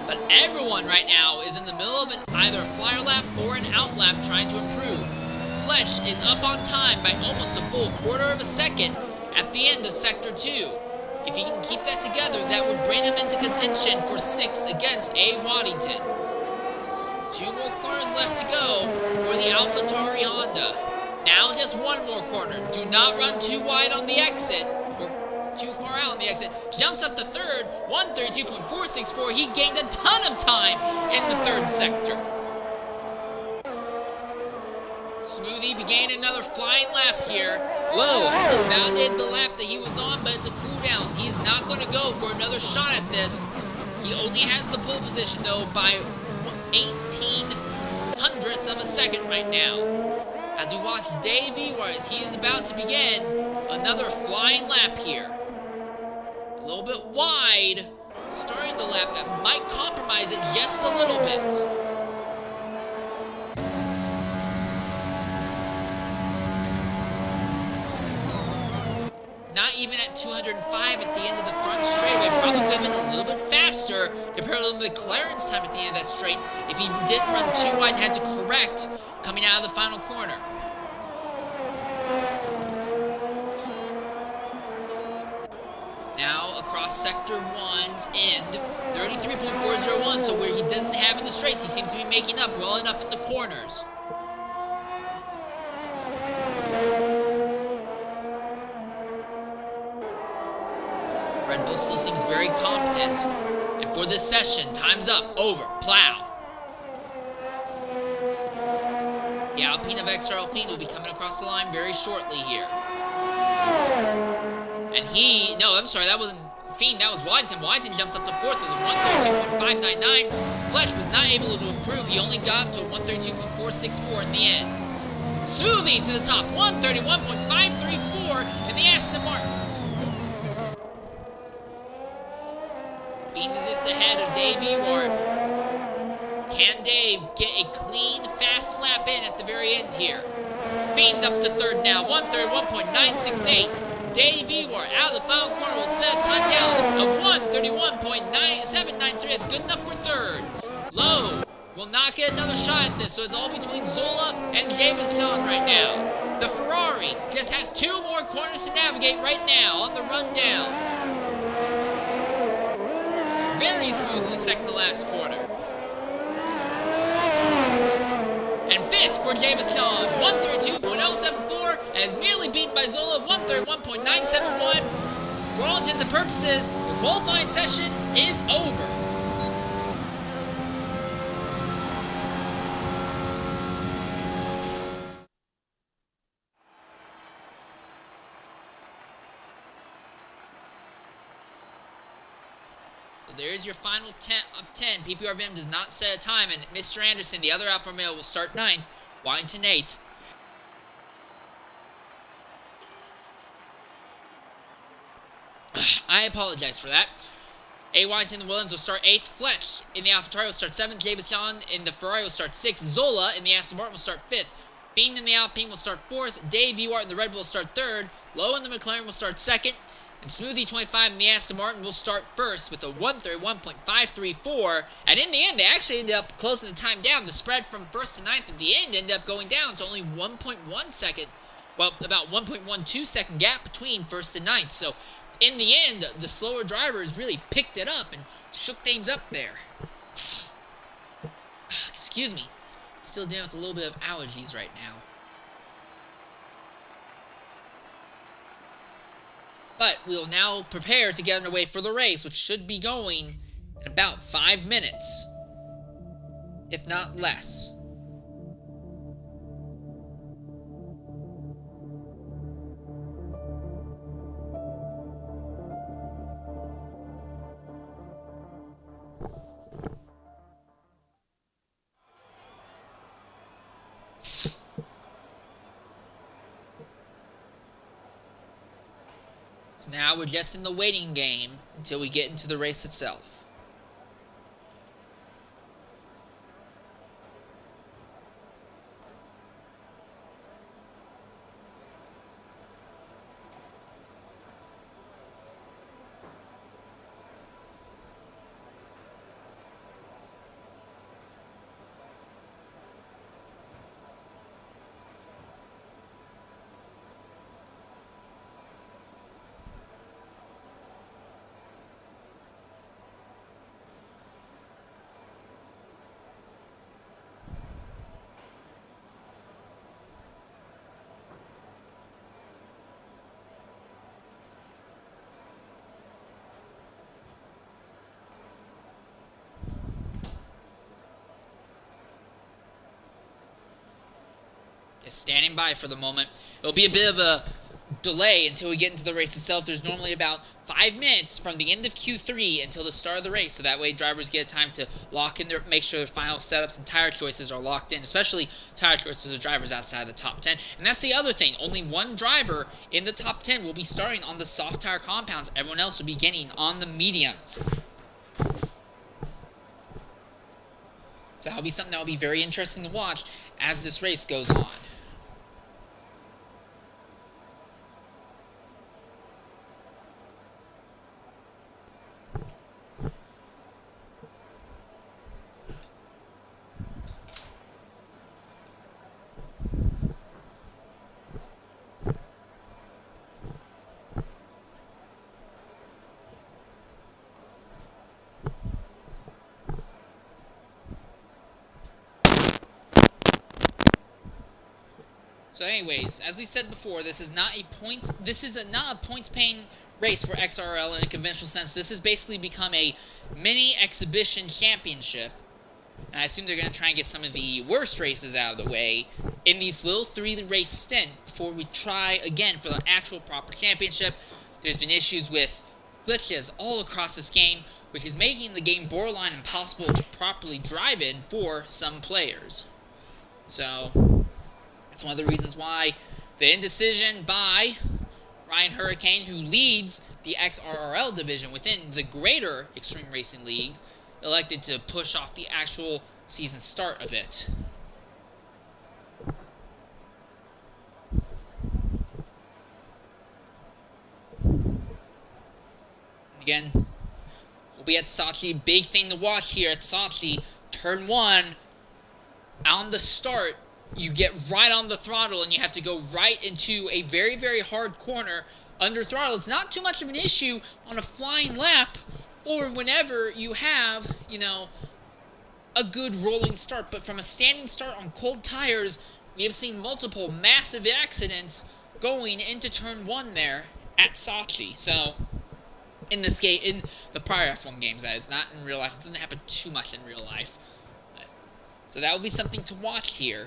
But everyone right now is in the middle of either a flyer lap or an out lap trying to improve. Fletch is up on time by almost a full quarter of a second at the end of Sector 2. If he can keep that together, that would bring him into contention for 6th against A. Waddington. 2 more corners left to go for the AlphaTauri Honda. Now just 1 more corner. Do not run too wide on the exit, or too far out on the exit. Jumps up to 3rd, 132.464. He gained a ton of time in the 3rd sector. Smoothie began another flying lap here. Low has invalidated the lap that he was on, but it's a cool down. He's not going to go for another shot at this. He only has the pole position, though, by 18 hundredths of a second right now. As we watch Dave Ewart as he is about to begin another flying lap here. A little bit wide, starting the lap that might compromise it just a little bit. Not even at 205 at the end of the front straightaway. Probably could have been a little bit faster compared to McLaren's time at the end of that straight if he didn't run too wide and had to correct coming out of the final corner. Now across sector 1's end, 33.401, so where he doesn't have in the straights, he seems to be making up well enough in the corners. Red Bull still seems very competent. And for this session, time's up, over, plow. The Alpine of XRL Fiend will be coming across the line very shortly here. And that wasn't Fiend, that was Waddington. Waddington jumps up to 4th with a 132.599. Fletch was not able to improve. He only got to 132.464 in the end. Smoothly to the top, 131.534 in the Aston Martin. Fiend is just ahead of Dave Ewart. Can Dave get a clean, fast slap in at the very end here? Fiend up to 3rd now, 131.968. Dave Ewart out of the final corner will set a time down of 131.793. It's good enough for 3rd. Lowe will not get another shot at this, so it's all between Zola and Davis Khan right now. The Ferrari just has 2 more corners to navigate right now on the rundown. Very smooth in the second to last corner. And 5th for Davis Khan, 132.074, and is merely beaten by Zola, 131.971. For all intents and purposes, the qualifying session is over. There's your final 10 of 10. PPRVM does not set a time, and Mr. Anderson, the other Alfa Romeo, will start 9th, Waddington 8th. I apologize for that. A. Waddington and Williams will start 8th. Fletch in the AlphaTauri will start 7th. Davis Khan in the Ferrari will start 6th. Zola in the Aston Martin will start 5th. Fiend in the Alpine will start 4th. Dave Ewart in the Red Bull will start 3rd. Lowe in the McLaren will start 2nd. And Smoothie 25 in the Aston Martin will start 1st with a 131.534. And in the end, they actually ended up closing the time down. The spread from 1st to 9th at the end ended up going down to only 1.1 second. Well, about 1.12 second gap between 1st and 9th. So in the end, the slower drivers really picked it up and shook things up there. Excuse me. I'm still dealing with a little bit of allergies right now. But we will now prepare to get underway for the race, which should be going in about 5 minutes, if not less. Now we're just in the waiting game until we get into the race itself. Just standing by for the moment. It'll be a bit of a delay until we get into the race itself. There's normally about 5 minutes from the end of Q3 until the start of the race, so that way drivers get time to lock in make sure their final setups and tire choices are locked in, especially tire choices of drivers outside the top 10. And that's the other thing, only one driver in the top 10 will be starting on the soft tire compounds. Everyone else will be getting on the mediums. So that'll be something that will be very interesting to watch as this race goes on. So anyways, as we said before, this is not a points paying race for XRL in a conventional sense. This has basically become a mini exhibition championship. And I assume they're going to try and get some of the worst races out of the way in these little 3-race stint before we try again for the actual proper championship. There's been issues with glitches all across this game, which is making the game borderline impossible to properly drive in for some players. So that's one of the reasons why the indecision by Ryan Hurricane, who leads the XRL division within the greater Extreme Racing Leagues, elected to push off the actual season start of it. Again, we'll be at Sochi. Big thing to watch here at Sochi. Turn 1, on the start, you get right on the throttle and you have to go right into a very, very hard corner under throttle. It's not too much of an issue on a flying lap or whenever you have, a good rolling start. But from a standing start on cold tires, we have seen multiple massive accidents going into turn 1 there at Sochi. So in this game, in the prior F1 games, that is, not in real life. It doesn't happen too much in real life. So that will be something to watch here.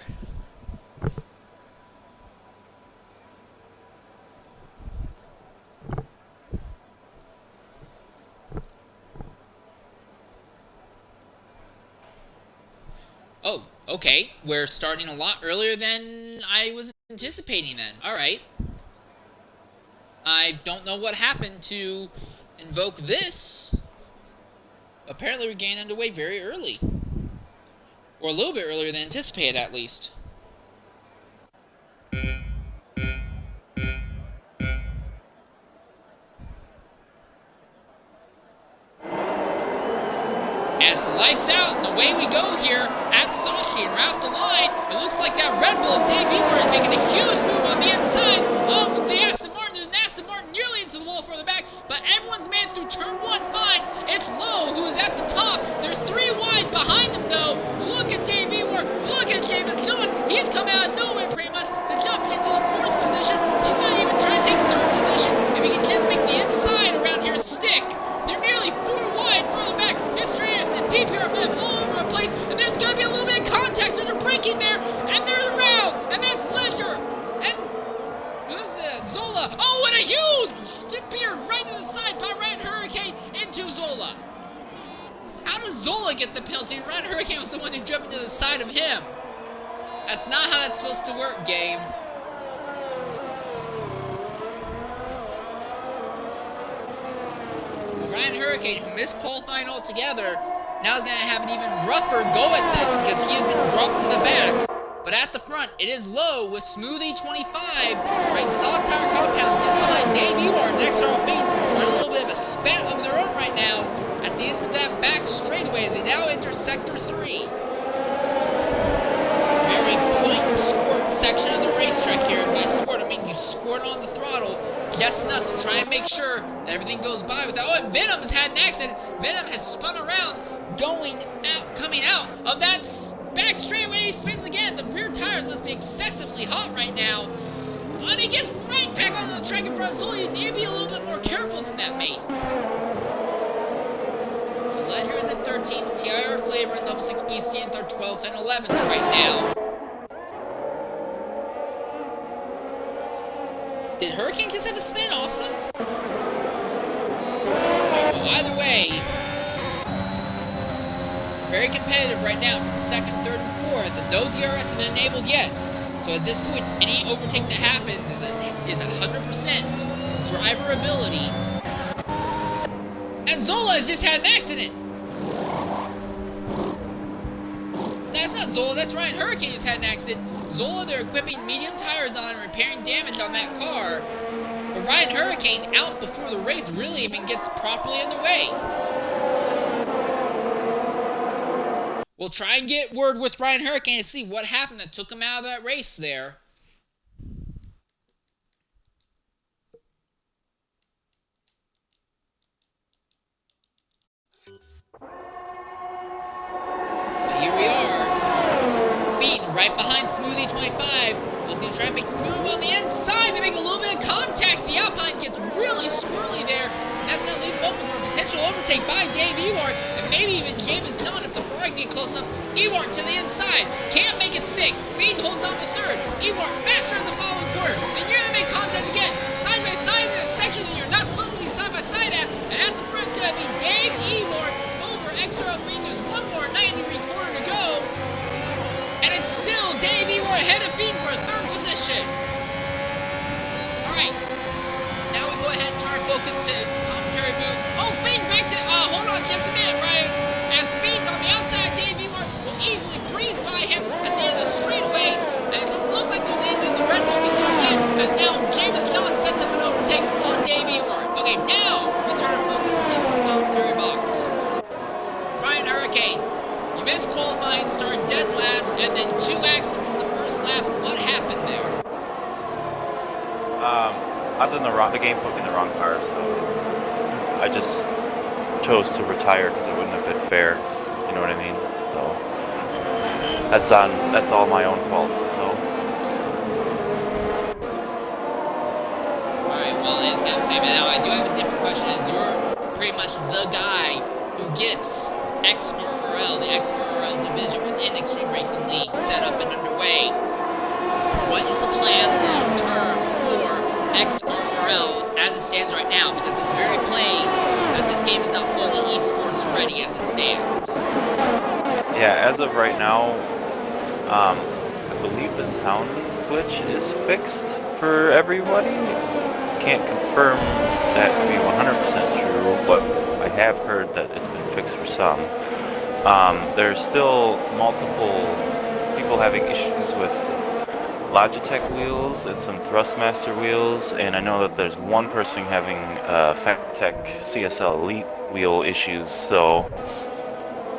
Oh, okay. We're starting a lot earlier than I was anticipating then. Alright. I don't know what happened to invoke this. Apparently we're getting underway very early. Or a little bit earlier than anticipated, at least. And it's lights out, and away we go here at Sochi, and right off the line, it looks like that Red Bull of Dave Ewer is making a huge move on the inside of the Aston Martin. There's an Aston Martin nearly into the wall further back, but everyone's made through turn 1 fine. It's Lowe who is at the top. They're 3 wide behind him, though. Look at Dave Ewer. Look at James Dillon. He's come out of nowhere pretty much to jump into the 4th position. He's going to even try and take 3rd position if he can just make the inside around here stick. They're nearly 4 wide further back. Histrionics and PPR all over the place, and there's going to be a little bit of contact, so they're breaking there, and they're around, and that's Leisure, and who's that? Zola. Oh, and a huge spear right to the side by Ryan Hurricane into Zola. How does Zola get the penalty? Ryan Hurricane was the one who jumped into the side of him. That's not how that's supposed to work, game. Ryan Hurricane, who missed qualifying altogether, now is going to have an even rougher go at this because he has been dropped to the back. But at the front, it is Lowe with Smoothie 25, right soft tire compound just behind Dave Ewart and XRL Feet. They're in a little bit of a spat of their own right now at the end of that back straightaway as they now enter Sector 3. Very point squirt section of the racetrack here. And by squirt, I mean you squirt on the throttle just enough to try and make sure that everything goes by without. Oh, and Venom has had an accident. Venom has spun around, coming out of that back straightaway. He spins again. The rear tires must be excessively hot right now. And he gets right back onto the track in front of Zola. You need to be a little bit more careful than that, mate. Ledger is in 13th. TIR Flavor in level 6 BC are 12th and 11th right now. Did Hurricane just have a spin also? Alright, well, either way, very competitive right now for the second, third, and fourth, and no DRS has been enabled yet. So at this point, any overtake that happens is 100% driver ability. And Zola has just had an accident. That's not Zola, that's Ryan Hurricane who's had an accident. Zola, they're equipping medium tires on and repairing damage on that car. But Ryan Hurricane out before the race really even gets properly underway. We'll try and get word with Ryan Hurricane to see what happened that took him out of that race there. But here we are. Feet right behind Smoothie 25. Looking to try and make a move on the inside. They make a little bit of contact. The Alpine gets really squirrely there. That's going to leave him open for a potential overtake by Dave Ewart. And maybe even James Conn if the Ferrari can get close enough. Ewart to the inside. Can't make it stick. Feed holds on to third. Ewart faster in the following quarter. They nearly make contact again. Side by side in a section that you're not supposed to be side by side at. And at the front it's going to be Dave Ewart over XRL Green. There's one more 90-degree quarter to go. And it's still Dave Ewart ahead of Feed for a third position. Alright. Now we go ahead and turn our focus to the commentary booth. Oh, Feed back to, hold on just a minute, right? As Feed on the outside, Dave Ewart will easily breeze by him at the end of the straightaway. And it doesn't look like there's anything the Red Bull can do yet, as now James Conn sets up an overtake on Dave Ewart. Okay, now we turn our focus into the commentary box. Ryan Hurricane, you missed qualifying, started dead last, and then 2 accidents in the first lap. What happened there? I was in the game put me in the wrong car, so I just chose to retire because it wouldn't have been fair. You know what I mean? So that's all my own fault. So. All right. Well, it is kind of the same. Now I do have a different question. As you're pretty much the guy who gets XRL, the XRL division within Extreme Racing League, set up and underway. What is the plan long term for XRL as it stands right now? Because it's very plain that this game is not fully esports ready as it stands. Yeah, as of right now, I believe the sound glitch is fixed for everybody. Can't confirm that to be 100% true, but I have heard that it's been fixed for some. There's still multiple people having issues with Logitech wheels and some Thrustmaster wheels, and I know that there's one person having Factech CSL Elite wheel issues, so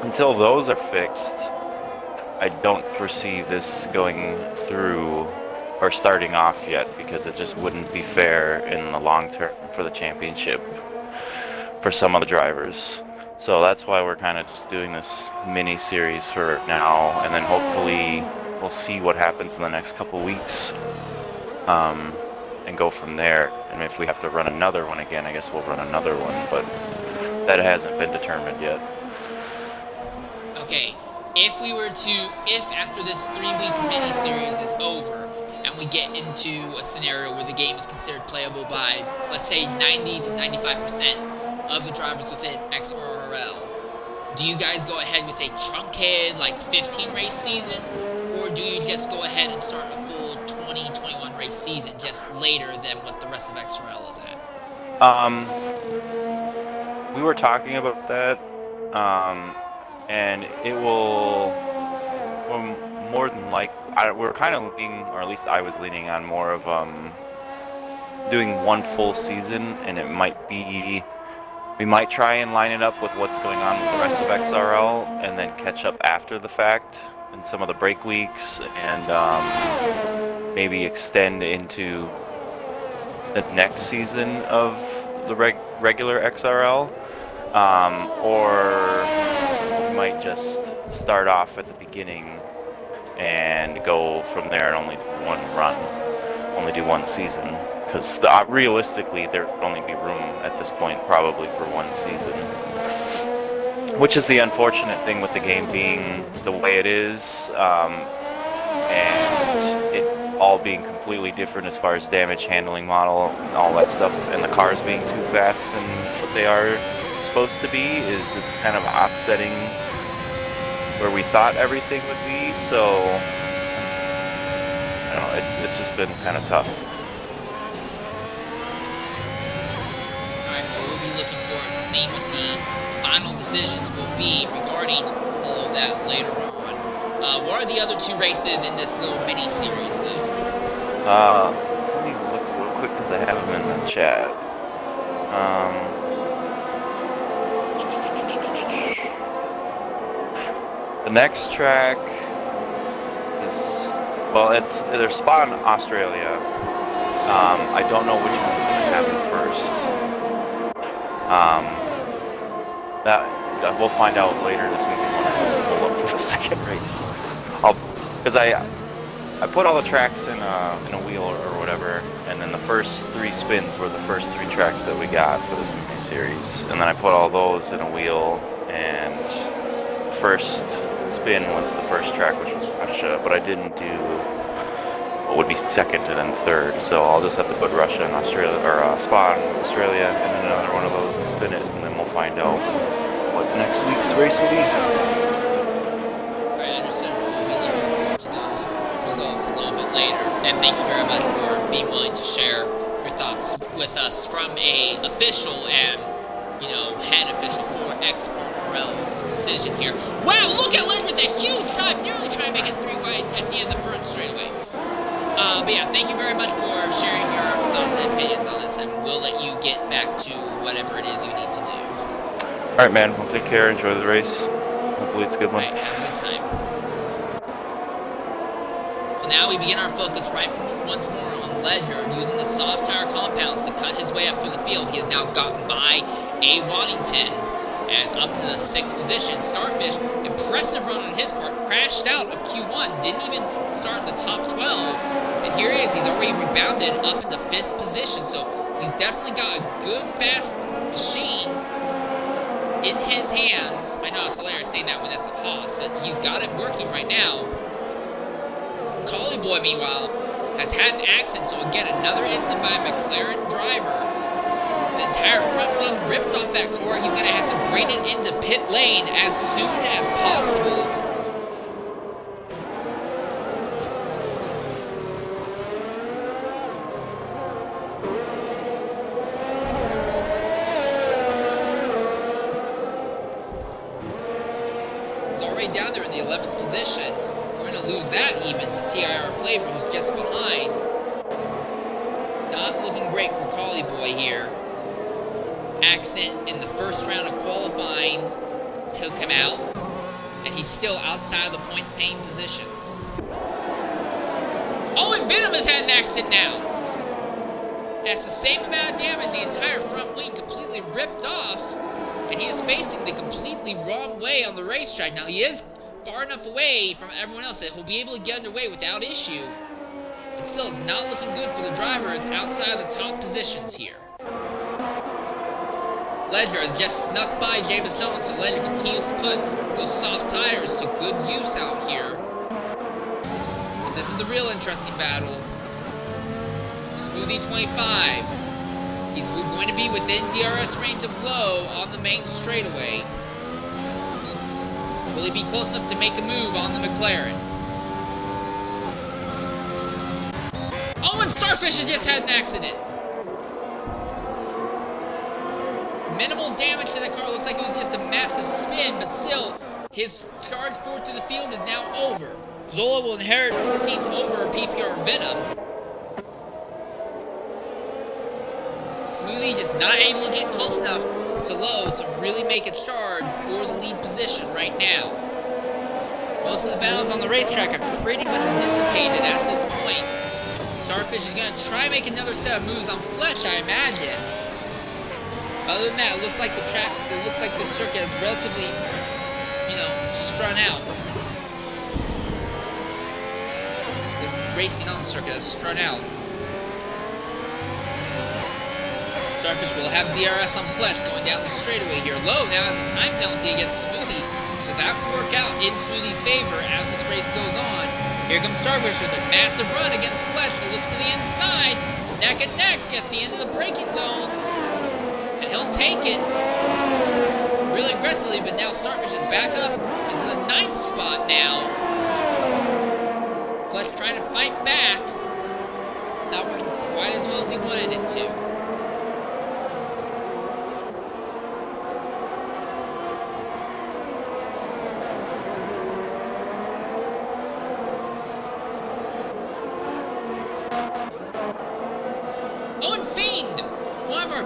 until those are fixed, I don't foresee this going through or starting off yet, because it just wouldn't be fair in the long term for the championship for some of the drivers. So that's why we're kind of just doing this mini series for now, and then hopefully we'll see what happens in the next couple weeks, and go from there. And if we have to run another one again, I guess we'll run another one, but that hasn't been determined yet. Okay, if after this 3-week mini-series is over, and we get into a scenario where the game is considered playable by, let's say, 90 to 95% of the drivers within XRL, do you guys go ahead with a truncated, 15-race season? Or do you just go ahead and start a full 20-21 race season just later than what the rest of XRL is at? We were talking about that, and it will more than we're kind of leaning, or at least I was leaning on more of doing one full season, and it might be, we might try and line it up with what's going on with the rest of XRL, and then catch up after the fact in some of the break weeks, and maybe extend into the next season of the regular XRL, or we might just start off at the beginning and go from there and only do one run, only do one season, because realistically there would only be room at this point probably for one season, which is the unfortunate thing with the game being the way it is, and it all being completely different as far as damage handling model and all that stuff, and the cars being too fast than what they are supposed to be, is it's kind of offsetting where we thought everything would be. So I don't know, it's just been kind of tough. Alright, well, we'll be looking forward to seeing what the final decisions will be regarding all of that later on. What are the other two races in this little mini-series, though? Let me look real quick because I have them in the chat. The next track is, well, they're Spa in Australia. I don't know which one's going to happen first. That we'll find out later this week when I pull up for the second race. Because I put all the tracks in a wheel or whatever, and then the first 3 spins were the first 3 tracks that we got for this mini series, and then I put all those in a wheel, and the first spin was the first track, which was Russia, but I didn't do what would be second and then third, so I'll just have to put Russia in Australia, or Spa in Australia, and then another one of those and spin it, and then we'll find out what next week's race will be. Alright, understood. We'll be looking forward to those results a little bit later. And thank you very much for being willing to share your thoughts with us from a official and, head official for XRL's decision here. Wow, look at Lynn with a huge dive, nearly trying to make it 3 wide at the end of the front straightaway. But yeah, thank you very much for sharing your thoughts and opinions on this, and we'll let you get back to whatever it is you need to do. Alright, man, well, take care, enjoy the race. Hopefully it's a good one. Alright, have a good time. Well, now we begin our focus once more on Ledger, using the soft tire compounds to cut his way up through the field. He has now gotten by A. Waddington, as up into the 6th position. Starfish, impressive run on his part, crashed out of Q1, didn't even start in the top 12, and here he is. He's already rebounded up into 5th position, so he's definitely got a good, fast machine in his hands. I know it's hilarious saying that when that's a Haas, but he's got it working right now. Collie Boy, meanwhile, has had an accident, so again, another incident by a McLaren driver. The entire front wing ripped off that car. He's going to have to bring it into pit lane as soon as possible. It's already down there in the 11th position. Going to lose that even to TIR Flavor, who's just behind. Not looking great for Collie Boy here. Accident in the first round of qualifying took him out, and he's still outside of the points-paying positions. Oh, and Venom has had an accident now. That's the same amount of damage, the entire front wing completely ripped off, and he is facing the completely wrong way on the racetrack. Now, he is far enough away from everyone else that he'll be able to get underway without issue, but still, it's not looking good for the driver. It's outside of the top positions here. Ledger has just snuck by James Collins, so Ledger continues to put those soft tires to good use out here. But this is the real interesting battle. Smoothie 25. He's going to be within DRS range of low on the main straightaway. Will he be close enough to make a move on the McLaren? Oh, and Starfish has just had an accident. Minimal damage to the car. Looks like it was just a massive spin, but still, his charge forward through the field is now over. Zola will inherit 14th over PPR Venom. Smoothie just not able to get close enough to low to really make a charge for the lead position right now. Most of the battles on the racetrack are pretty much dissipated at this point. Starfish is going to try and make another set of moves on Fletch, I imagine. Other than that, it looks like the circuit is relatively, strung out. The racing on the circuit is strung out. Starfish will have DRS on Fletch going down the straightaway here. Low now has a time penalty against Smoothie, so that will work out in Smoothie's favor as this race goes on. Here comes Starfish with a massive run against Fletch. He looks to the inside, neck and neck at the end of the braking zone. And he'll take it really aggressively, but now Starfish is back up into the 9th spot now. Fletch trying to fight back. Not working quite as well as he wanted it to.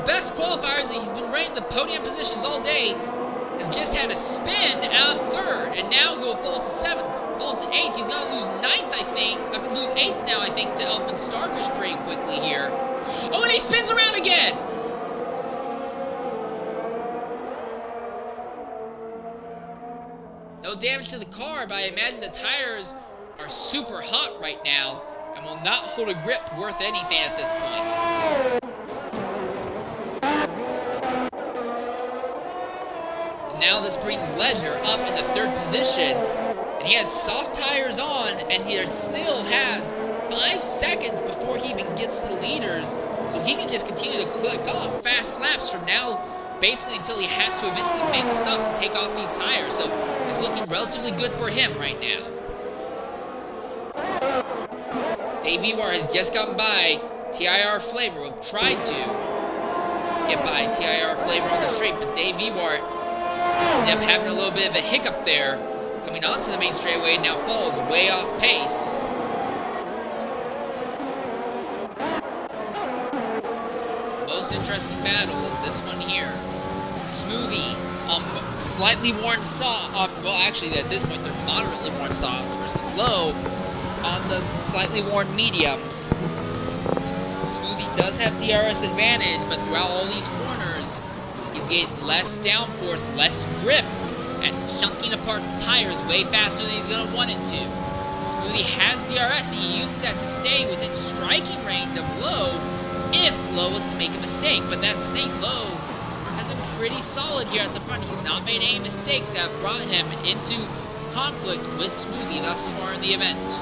Best qualifiers, that he's been rating the podium positions all day, has just had a spin out of 3rd, and now he will fall to 7th, fall to 8th. He's gonna lose 9th, I think. Lose 8th now, I think, to Elfin Starfish pretty quickly here. Oh, and he spins around again! No damage to the car, but I imagine the tires are super hot right now and will not hold a grip worth anything at this point. Now this brings Ledger up in the 3rd position, and he has soft tires on, and he still has 5 seconds before he even gets to the leaders, so he can just continue to click off fast laps from now, basically until he has to eventually make a stop and take off these tires. So it's looking relatively good for him right now. Dave Ewar has just gotten by TIR Flavor. Will try to get by TIR Flavor on the straight, but Dave Ewar ended up having a little bit of a hiccup there, coming onto the main straightaway, now falls way off pace. The most interesting battle is this one here. Smoothie on slightly worn well, actually at this point they're moderately worn softs versus Low on the slightly worn mediums. Smoothie does have DRS advantage, but throughout all these corners, he's getting less downforce, less grip, and it's chunking apart the tires way faster than he's going to want it to. Smoothie has DRS, and he uses that to stay within striking range of Low if Low was to make a mistake. But that's the thing, Low has been pretty solid here at the front. He's not made any mistakes that have brought him into conflict with Smoothie thus far in the event.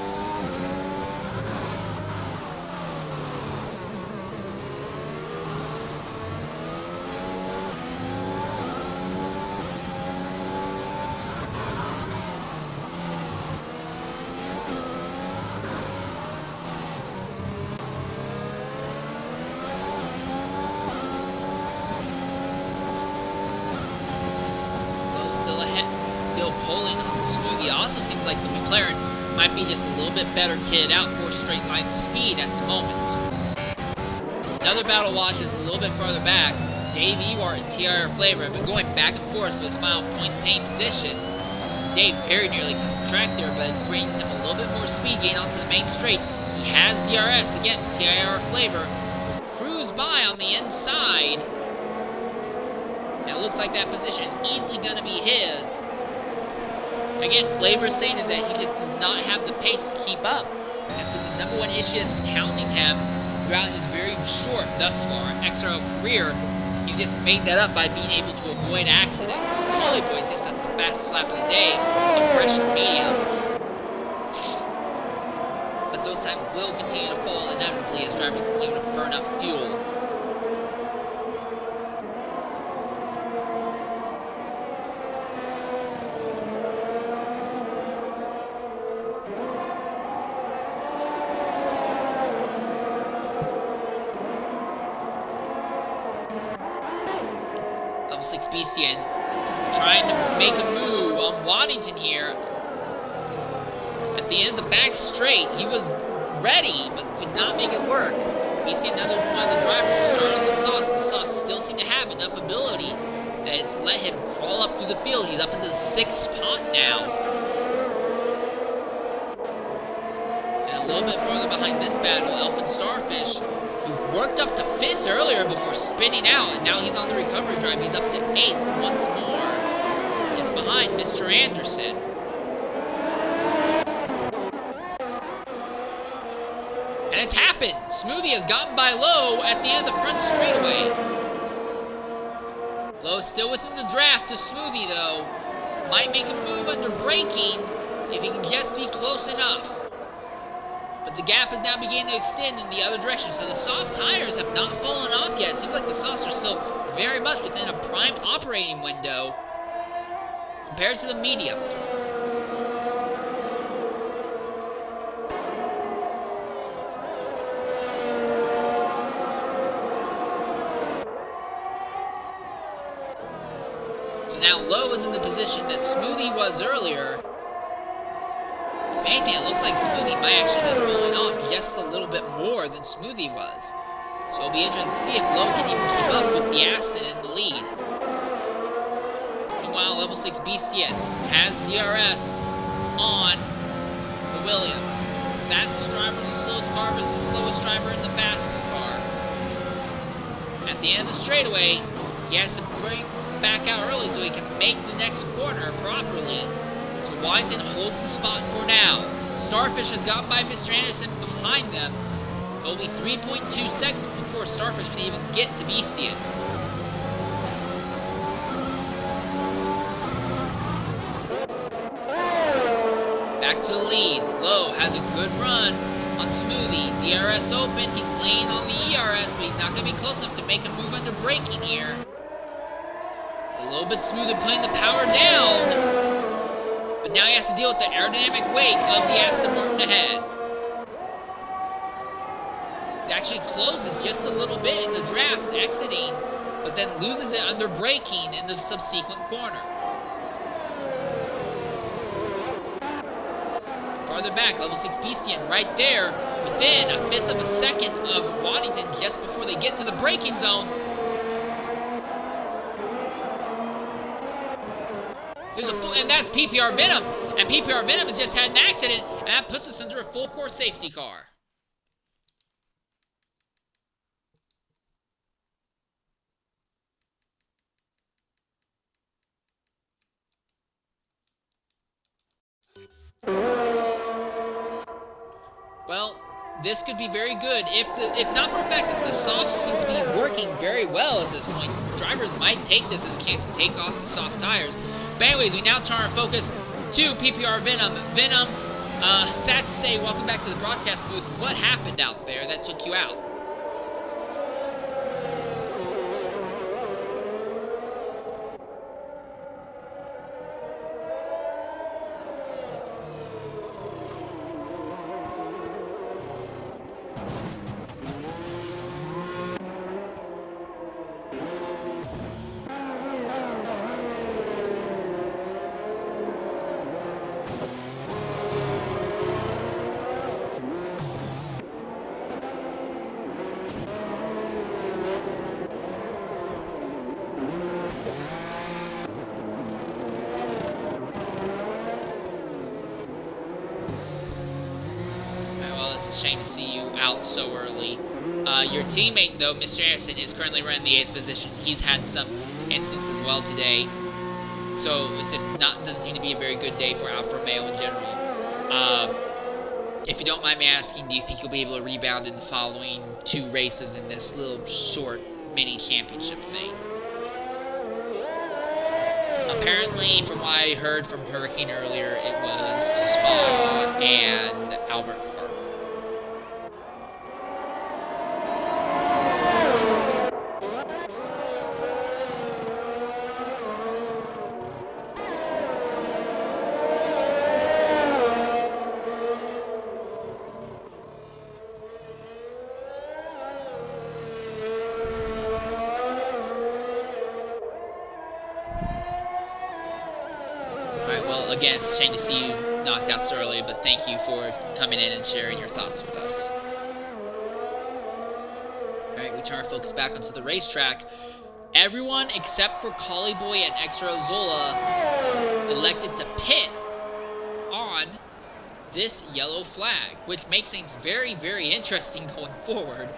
Still ahead, still pulling on Smoothie. Also seems like the McLaren might be just a little bit better kitted out for straight line speed at the moment. Another battle watch is a little bit farther back. Dave Ewart and TIR Flavor have been going back and forth for this final points paying position. Dave very nearly cuts the track there, but it brings him a little bit more speed gain onto the main straight. He has DRS against TIR Flavor. Cruise by on the inside. And it looks like that position is easily going to be his. Again, Flavor is saying is that he just does not have the pace to keep up. That's been the number one issue that's been hounding him throughout his very short, thus far, XRL career. He's just made that up by being able to avoid accidents. Holly Boys just at the fastest lap of the day on fresher mediums. But those times will continue to fall inevitably as drivers continue to burn up fuel. Level 6 Beastian trying to make a move on Waddington here. At the end of the back straight, he was ready, but could not make it work. Beastian, another one of the drivers who started on the softs, and the softs still seem to have enough ability that it's let him crawl up through the field. He's up into the 6th spot now. And a little bit farther behind this battle, Elfin Starfish, who worked up to 5th earlier before spinning out, and now he's on the recovery drive. He's up to 8th once more, just behind Mr. Anderson. And it's happened! Smoothie has gotten by Low at the end of the front straightaway. Low is still within the draft to Smoothie, though. Might make a move under braking if he can just be close enough. but the gap is now beginning to extend in the other direction, so the soft tires have not fallen off yet. It seems like the softs are still very much within a prime operating window compared to the mediums. So now Low is in the position that Smoothie was earlier. If anything, it looks like Smoothie might actually be falling off just a little bit more than Smoothie was. So it'll be interesting to see if Low can even keep up with the Aston in the lead. Meanwhile, level 6 Beastian has DRS on the Williams. Fastest driver in the slowest car versus the slowest driver in the fastest car. At the end of the straightaway, he has to bring back out early so he can make the next corner properly. So Waddington holds the spot for now. Starfish has gotten by Mr. Anderson behind them. It will be 3.2 seconds before Starfish can even get to Beastian. Back to the lead. Low has a good run on Smoothie. DRS open. He's laying on the ERS, but he's not going to be close enough to make a move under braking here. It's a little bit smoother putting the power down. But now he has to deal with the aerodynamic wake of the Aston Martin ahead. It actually closes just a little bit in the draft, exiting, but then loses it under braking in the subsequent corner. Farther back, level 6 Beastian right there, within a fifth of a second of Waddington just before they get to the braking zone. And that's PPR Venom. And PPR Venom has just had an accident, and that puts us under a full course safety car. Well, this could be very good if not for the fact that the softs seem to be working very well at this point. Drivers might take this as a case to take off the soft tires. But anyways, we now turn our focus to PPR Venom. Venom, sad to say, welcome back to the broadcast booth. What happened out there that took you out? It's a shame to see you out so early. Your teammate, though, Mr. Anderson, is currently running the 8th position. He's had some instances as well today. So it's just doesn't seem to be a very good day for Alfa Romeo in general. If you don't mind me asking, do you think you'll be able to rebound in the following 2 races in this little short mini championship thing? Apparently, from what I heard from Hurricane earlier, it was Spa and Albert Park. Again, it's a shame to see you knocked out so early, but thank you for coming in and sharing your thoughts with us. Alright, we turn our focus back onto the racetrack. Everyone except for Collie Boy and XRL Zola elected to pit on this yellow flag, which makes things very, very interesting going forward,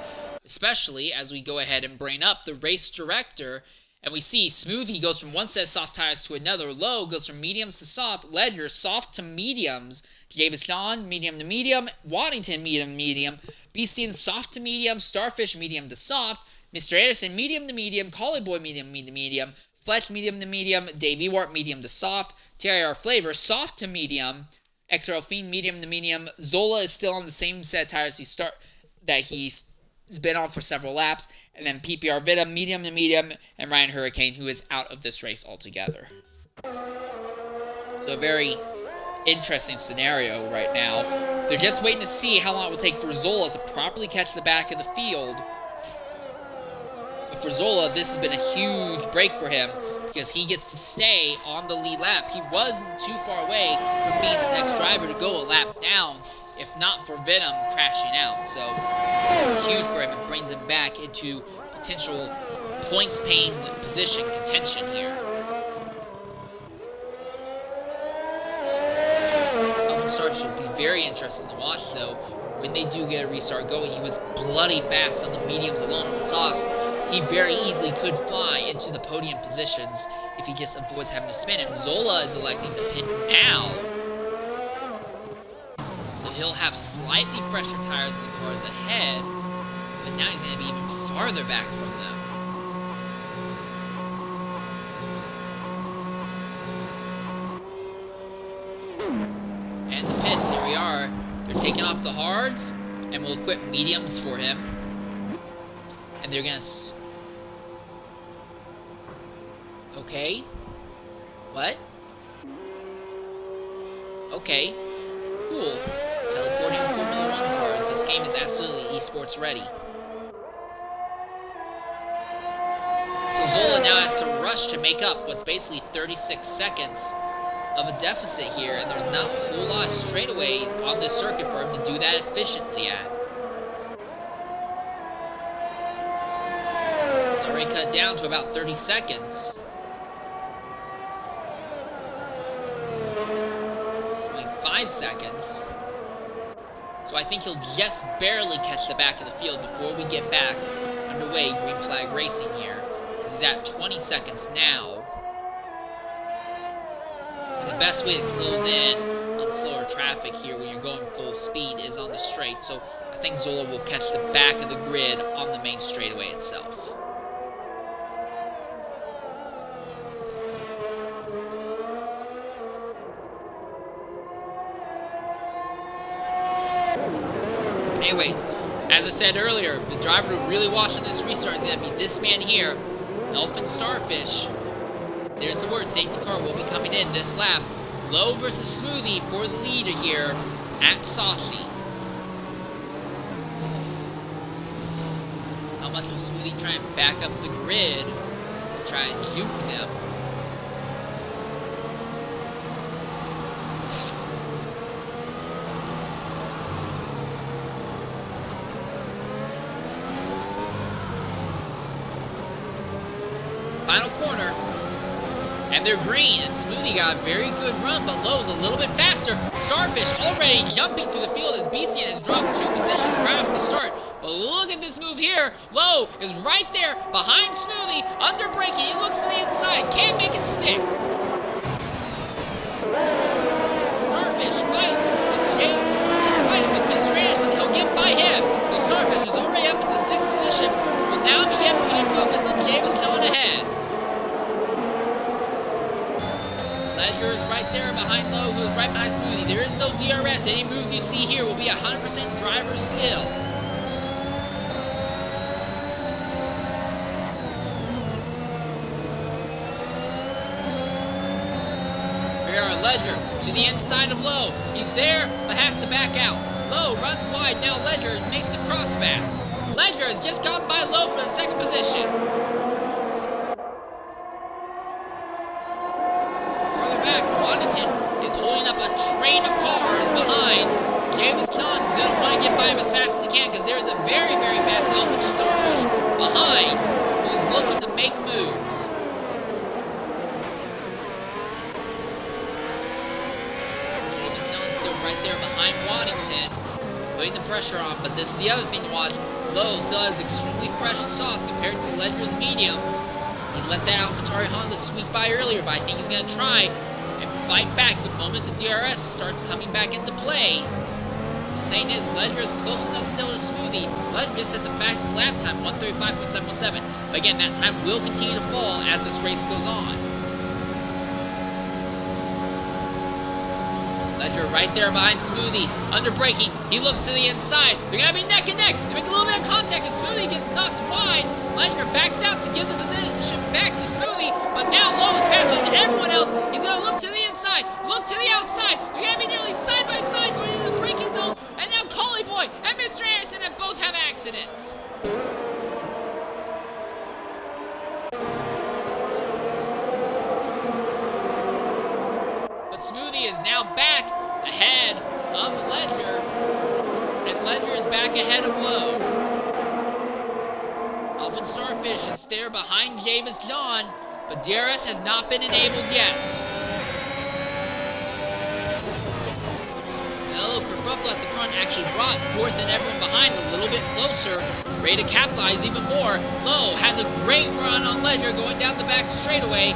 especially as we go ahead and bring up the race director. And we see Smoothie goes from one set of soft tires to another. Low goes from mediums to soft. Ledger, soft to mediums. James John, medium to medium. Waddington, medium to medium. BC, soft to medium. Starfish, medium to soft. Mr. Anderson, medium to medium. Collie Boy, medium to medium. Fletch, medium to medium. Davey Wart, medium to soft. TIR Flavor, soft to medium. XRL Fiend, medium to medium. Zola is still on the same set of tires he's been on for several laps. And then PPR Vita, medium to medium, and Ryan Hurricane, who is out of this race altogether. So a very interesting scenario right now. They're just waiting to see how long it will take for Zola to properly catch the back of the field. But for Zola, this has been a huge break for him because he gets to stay on the lead lap. He wasn't too far away from being the next driver to go a lap down, if not for Venom crashing out. So this is huge for him and brings him back into potential points paying position contention here. Start should be very interesting to watch, though. When they do get a restart going, he was bloody fast on the mediums alone. On the softs, he very easily could fly into the podium positions if he just avoids having to spin. And Zola is electing to pit now, so he'll have slightly fresher tires than the cars ahead, but now he's going to be even farther back from them. And the pits, here we are. They're taking off the hards, and we'll equip mediums for him. And they're gonna... Okay. What? Okay. Cool. Teleporting Formula 1 cars. This game is absolutely esports ready. So Zola now has to rush to make up what's basically 36 seconds of a deficit here, and there's not a whole lot of straightaways on this circuit for him to do that efficiently at. It's already cut down to about 30 seconds. 25 seconds. So I think he'll just barely catch the back of the field before we get back underway green flag racing here. This is at 20 seconds now. The best way to close in on slower traffic here when you're going full speed is on the straight, so I think Zola will catch the back of the grid on the main straightaway itself. Anyways, as I said earlier, the driver to really watch on this restart is going to be this man here, Elfin Starfish. There's the word, safety car will be coming in this lap. Low versus Smoothie for the leader here at Sachi. How much will Smoothie try and back up the grid and try and juke them? Final corner. And they're green, and Smoothie got a very good run, but Low's a little bit faster. Starfish already jumping through the field as BCN has dropped 2 positions right off the start. But look at this move here. Low is right there behind Smoothie, under braking. He looks to the inside, can't make it stick. Starfish fighting with Mr. Anderson. He'll get by him. So Starfish is already up in the 6th position. Will now begin paid focus on Davis going ahead. Ledger is right there behind Low, who is right behind Smoothie. There is no DRS. Any moves you see here will be 100% driver's skill. We are Ledger to the inside of Low. He's there, but has to back out. Low runs wide. Now Ledger makes a crossback. Ledger has just gotten by Low for the 2nd position. Is holding up a train of cars behind. James Khan's going to want to get by him as fast as he can because there is a very, very fast Elfin Starfish behind who's looking to make moves. James Khan's still right there behind Waddington, putting the pressure on, but this is the other thing to watch. Low still has extremely fresh sauce compared to Ledger's mediums. He let that AlphaTauri Honda sweep by earlier, but I think he's going to try and fight back the moment the DRS starts coming back into play. The thing is, Ledger is close enough still to Smoothie. Ledger just set the fastest lap time, 1:35.717. But again, that time will continue to fall as this race goes on. Ledger right there behind Smoothie, under braking. He looks to the inside. They're gonna be neck and neck. They make a little bit of contact, and Smoothie gets knocked wide. Ledger backs out to give the position back to Smoothie, but now Lowe is faster than everyone else. He's gonna look to the inside, look to the outside. They're gonna be nearly side by side going into the braking zone, and now Collie Boy and Mr. Anderson have both have accidents. But Smoothie is now back ahead of Ledger, and Ledger is back ahead of Lowe. Elfin Starfish is there behind Jameis John, but DRS has not been enabled yet. Now, Kerfuffle at the front actually brought Fourth and everyone behind a little bit closer, ready to capitalize even more. Lowe has a great run on Ledger going down the back straightaway.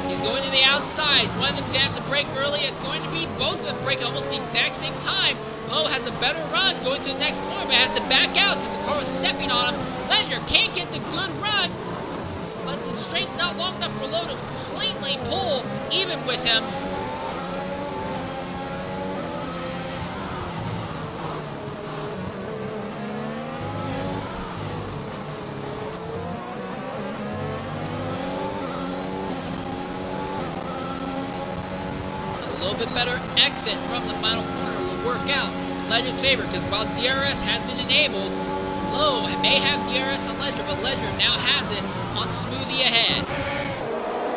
He's going to the outside. One of them's going to have to brake early. It's going to be both of them brake almost the exact same time. Lowe has a better run going to the next corner, but has to back out because the car was stepping on him. Ledger can't get the good run, but the straight's not long enough for Lowe to cleanly pull even with him. A little bit better exit from the final corner will work out in Ledger's favor, because while DRS has been enabled, Lowe may have DRS on Ledger, but Ledger now has it on Smoothie ahead.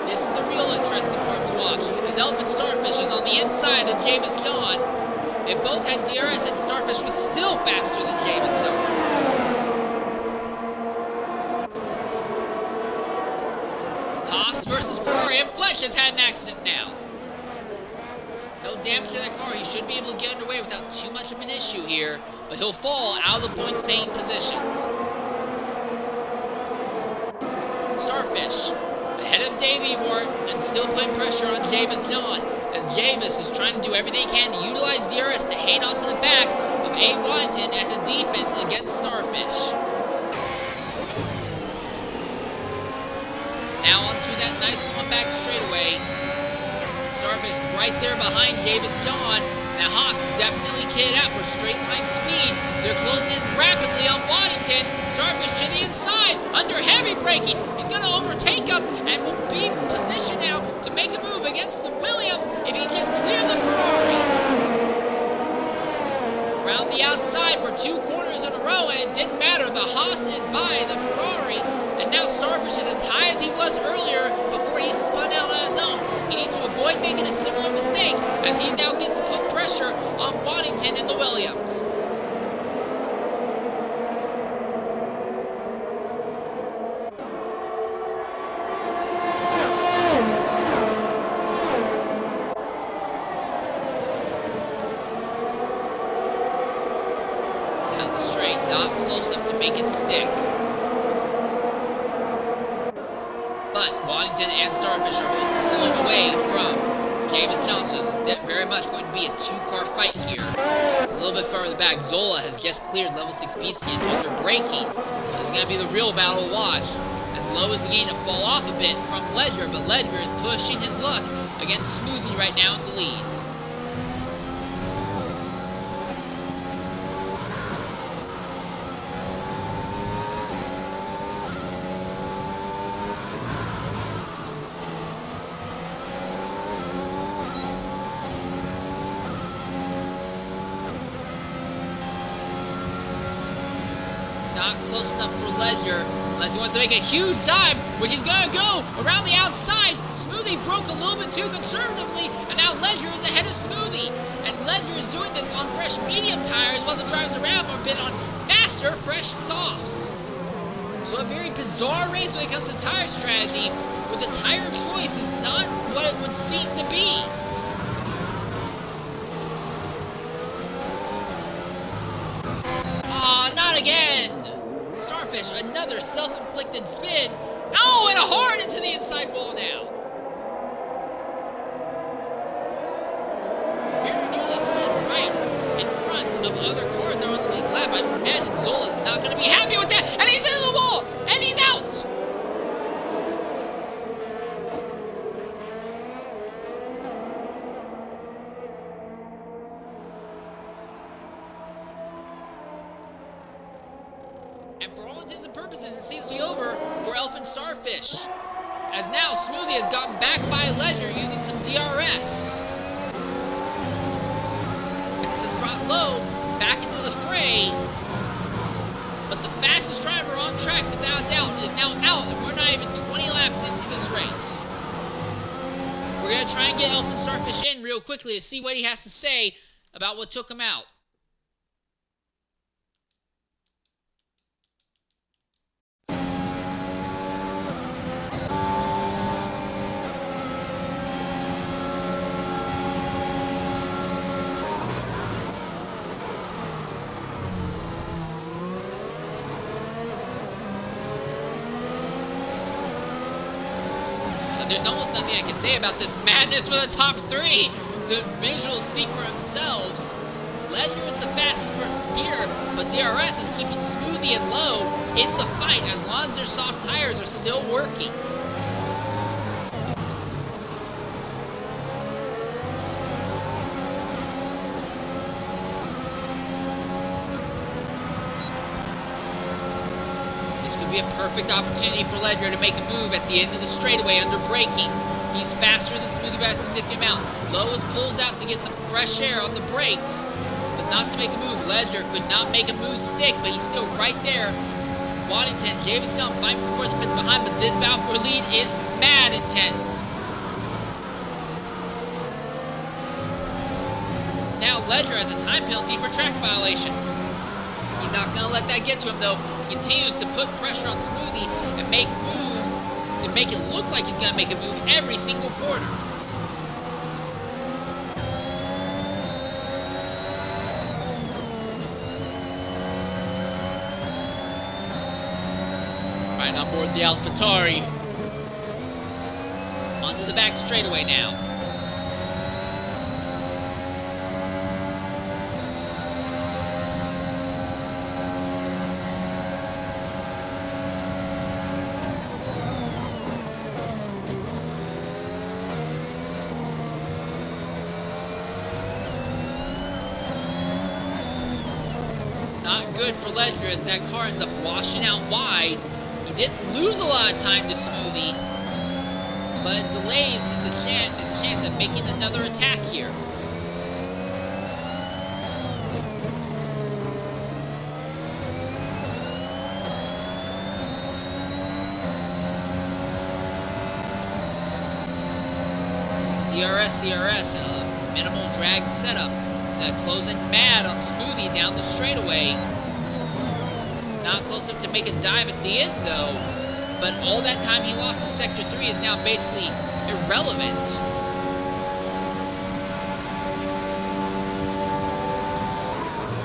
This is the real interesting part to watch, as Elfin Starfish is on the inside of Jameis John. They both had DRS, and Starfish was still faster than Jameis John. Haas versus Ferrari, and Fletch has had an accident now. No damage to that car. He should be able to get underway without too much of an issue here, but he'll fall out of the points-paying positions. Starfish ahead of Davey Wart and still putting pressure on Jameis John, as Jameis is trying to do everything he can to utilize DRS to hang on to the back of A. Waddington as a defense against Starfish. Now onto that nice long back straightaway. Starfish right there behind Jameis John. Now Haas definitely kitted out for straight line speed. They're closing in rapidly on Waddington. Starfish to the inside, under heavy braking. He's going to overtake him and will be positioned now to make a move against the Williams if he can just clear the Ferrari. Around the outside for 2 corners in a row, and it didn't matter. The Haas is by the Ferrari, and now Starfish is as high as he was earlier before he spun out on his own. He needs to avoid making a similar mistake, as he now gets to put pressure on Waddington in the Williams. Down the straight, not close enough to make it stick. But Waddington and Starfish are both pulling away from Jameis John, so this is very much going to be a 2-car fight here. It's a little bit further back. Zola has just cleared level 6 Beastie under braking. This is going to be the real battle to watch, as Lowe is beginning to fall off a bit from Ledger, but Ledger is pushing his luck against Smoothie right now in the lead. Not close enough for Ledger, unless he wants to make a huge dive, which he's going to go around the outside. Smoothie broke a little bit too conservatively, and now Ledger is ahead of Smoothie. And Ledger is doing this on fresh medium tires, while the drivers around him have been on faster, fresh softs. So a very bizarre race when it comes to tire strategy, where the tire choice is not what it would seem to be. Not again! Starfish, another self-inflicted spin. Oh, and a hard into the inside wall now. Very nearly slid right in front of other cars that are on the lead lap. I imagine Zola's not going to be happy with that. And he's into the wall! And he's out! And for all intents and purposes, it seems to be over for Elfin Starfish. As now, Smoothie has gotten back by Ledger using some DRS. And this has brought Low back into the fray. But the fastest driver on track, without a doubt, is now out, and we're not even 20 laps into this race. We're going to try and get Elfin Starfish in real quickly to see what he has to say about what took him out. There's almost nothing I can say about this madness for the top three. The visuals speak for themselves. Ledger is the fastest person here, but DRS is keeping Smoothie and Low in the fight as long as their soft tires are still working. This could be a perfect opportunity for Ledger to make a move at the end of the straightaway under braking. He's faster than Smoothie by a significant amount. Low pulls out to get some fresh air on the brakes, but not to make a move. Ledger could not make a move stick, but he's still right there. Waddington, Davis Gum fighting for fourth and fifth behind, but this battle for lead is mad intense. Now Ledger has a time penalty for track violations. He's not going to let that get to him, though. He continues to put pressure on Smoothie and make moves to make it look like he's going to make a move every single quarter. Right on board the AlphaTauri. Onto the back straightaway now. Not good for Ledger as that car ends up washing out wide. He didn't lose a lot of time to Smoothie, but it delays his chance at making another attack here. DRS, CRS, and a minimal drag setup. Closing mad on Smoothie down the straightaway. Not close enough to make a dive at the end, though. But all that time he lost to Sector 3 is now basically irrelevant.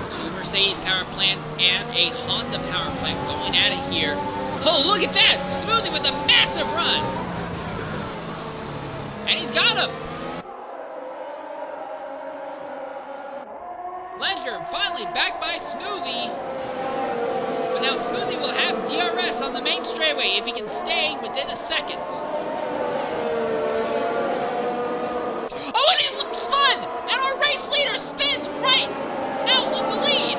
Two Mercedes power plant and a Honda power plant going at it here. Oh, look at that! Smoothie with a massive run! And he's got him! Ledger finally back by Smoothie. But now Smoothie will have DRS on the main straightaway if he can stay within a second. Oh, and he's spun! And our race leader spins right out with the lead.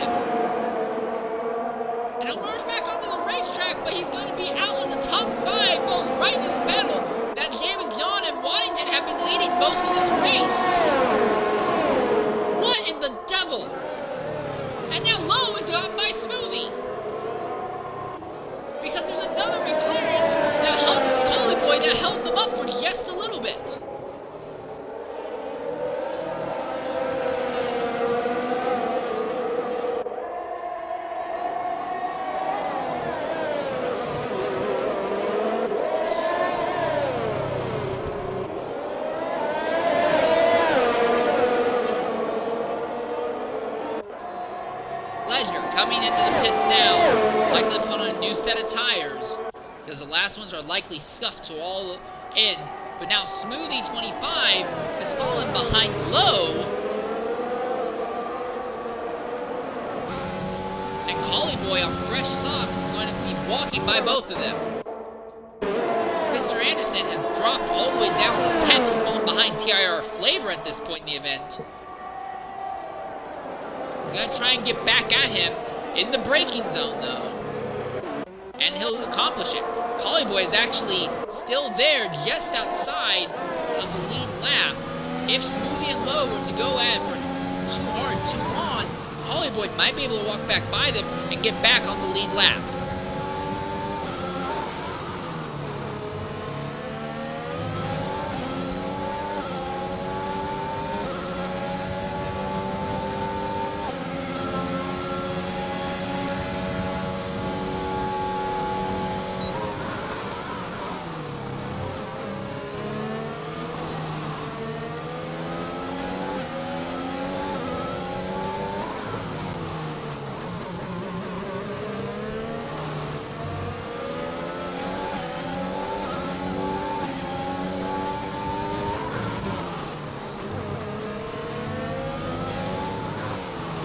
And he'll merge back onto the racetrack, but he's going to be out in the top 5. Falls right into this battle that James John and Waddington have been leading most of this race. What in the devil? And now Low is gotten by Smoothie. Because there's another McLaren that held Collie Boy that held them up for just a little bit. Coming into the pits now, likely to put on a new set of tires, because the last ones are likely scuffed to all end. But now Smoothie 25 has fallen behind Low, and Collie Boy on fresh softs is going to be walking by both of them. Mr. Anderson has dropped all the way down to 10th. He's fallen behind TIR Flavor at this point in the event. He's going to try and get back at him in the braking zone, though. and he'll accomplish it. Hollyboy is actually still there, just outside of the lead lap. If Smoothie and Lowe were to go at it for 2 hard, 2 on, Hollyboy might be able to walk back by them and get back on the lead lap.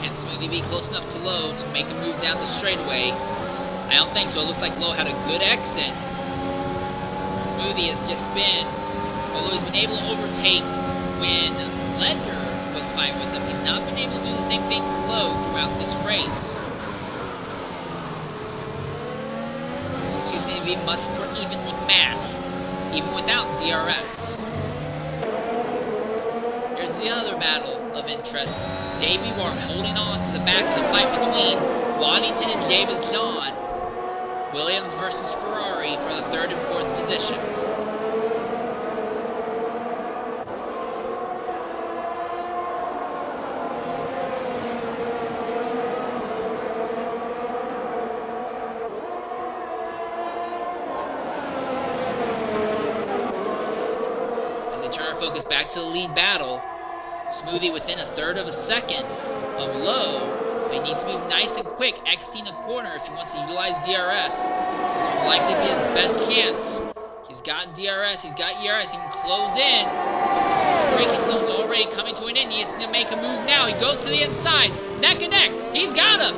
Can Smoothie be close enough to Lowe to make a move down the straightaway? I don't think so. It looks like Lowe had a good exit. Smoothie has just been, although he's been able to overtake when Ledger was fighting with him, he's not been able to do the same thing to Lowe throughout this race. These two seem to be much more evenly matched, even without DRS. Here's the other battle of interest. Davey Ward holding on to the back of the fight between Waddington and Davis John. Williams versus Ferrari for the 3rd and 4th positions. As we turn our focus back to the lead battle, Smoothie within a 1/3 of a second of Lowe, but he needs to move nice and quick, exiting a corner if he wants to utilize DRS. This will likely be his best chance. He's got DRS, he's got ERS, he can close in, but this braking zone's already coming to an end. He has to make a move now. He goes to the inside, neck and neck. He's got him.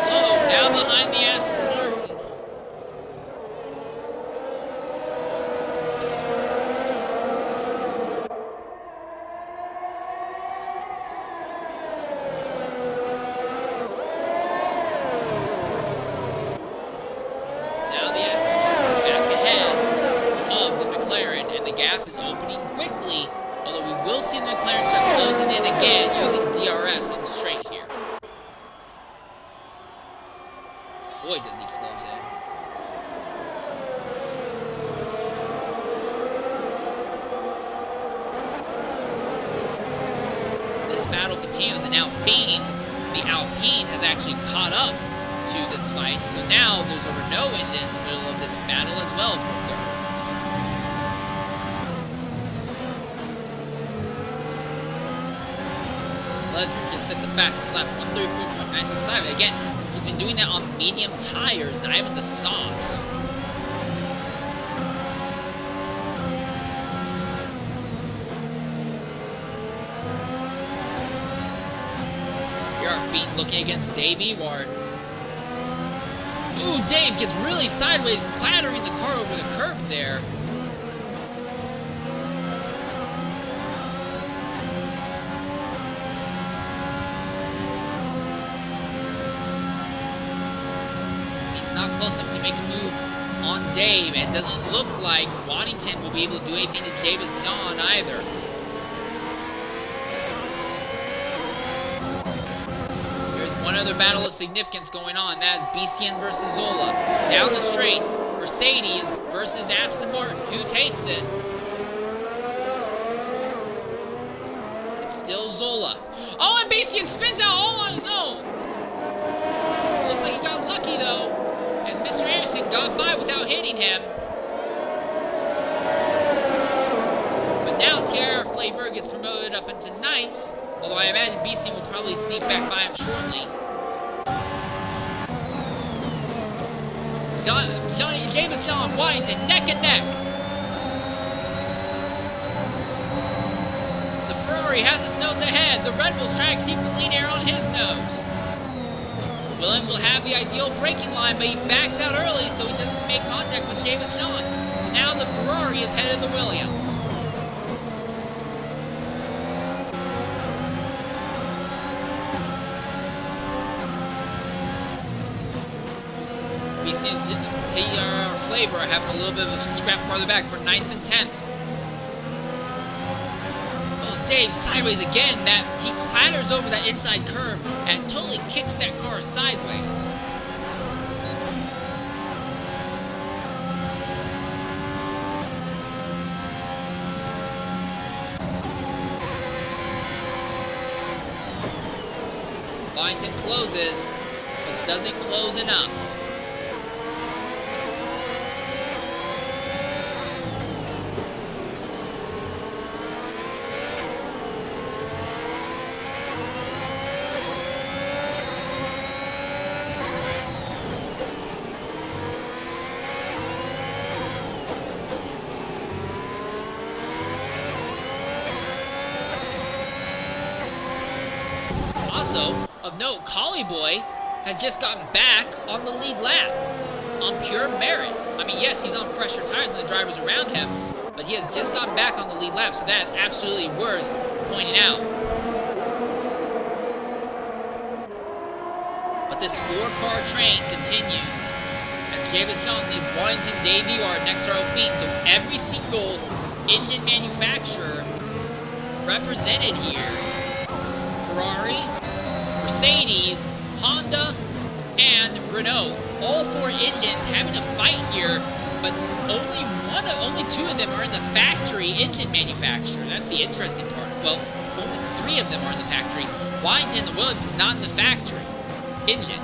Lowe now behind the Aston Martin. Is opening quickly, although we will see the McLaren start closing in again using DRS on the straight here. Boy, does he close in. This battle continues, and now Fiend, the Alpine, has actually caught up to this fight, so now there's a Renault engine in the middle of this battle as well for 3rd. Ledger just set the fastest lap, 134.965. Again, he's been doing that on medium tires, not even the softs. Here are Fiend looking against Dave Ewart. Ooh, Dave gets really sideways, clattering the car over the curb there. Not close enough to make a move on Dave, and it doesn't look like Waddington will be able to do anything to Davis John either. There's one other battle of significance going on. That is BCN versus Zola. Down the straight, Mercedes versus Aston Martin. Who takes it? It's still Zola. Oh, and BCN spins out all on his own. Looks like he got lucky though, as Mr. Anderson got by without hitting him. But now TR Flavor gets promoted up into 9th, although I imagine BC will probably sneak back by him shortly. James John Waddington neck and neck. The Ferrari has its nose ahead. The Red Bull's trying to keep clean air on his nose. Williams will have the ideal braking line, but he backs out early so he doesn't make contact with Davis John. So now the Ferrari is headed to the Williams. he sees TR Flavor having a little bit of a scrap farther back for 9th and 10th. Oh, Dave sideways again. That he clatters over that inside curb and totally kicks that car sideways. Byington closes, but doesn't close enough. Also, of note, Collie Boy has just gotten back on the lead lap on pure merit. I mean, yes, he's on fresher tires than the drivers around him, but he has just gotten back on the lead lap, so that is absolutely worth pointing out. But this four-car train continues as Davis County leads Waddington, Dave Ewart, and XRL Fiend, so every single engine manufacturer represented here. Ferrari, Mercedes, Honda, and Renault. All four engines having a fight here, but only two of them are in the factory engine manufacturer. That's the interesting part. Well, only three of them are in the factory. Waddington, the Williams, is not in the factory engine.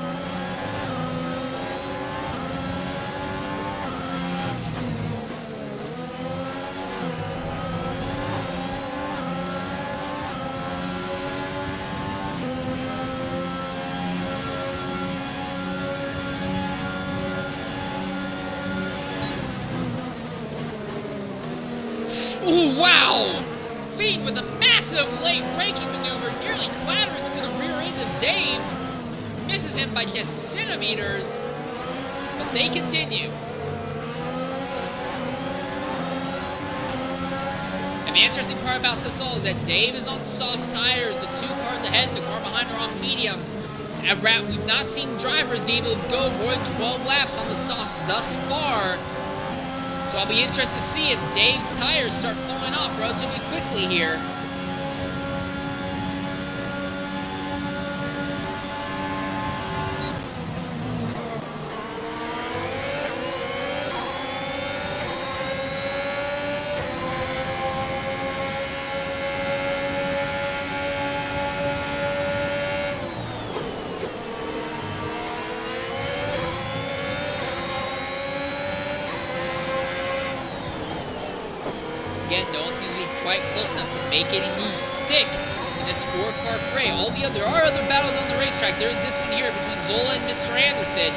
Ooh, wow! Fiend with a massive late braking maneuver nearly clatters into the rear end of Dave. Misses him by just centimeters, but they continue. And the interesting part about this all is that Dave is on soft tires. The two cars ahead and the car behind are on mediums. We've not seen drivers be able to go more than 12 laps on the softs thus far. So I'll be interested to see if Dave's tires start falling off relatively quickly here. Again, no one seems to be quite close enough to make any moves stick in this four-car fray. There are other battles on the racetrack. There's this one here between Zola and Mr. Anderson.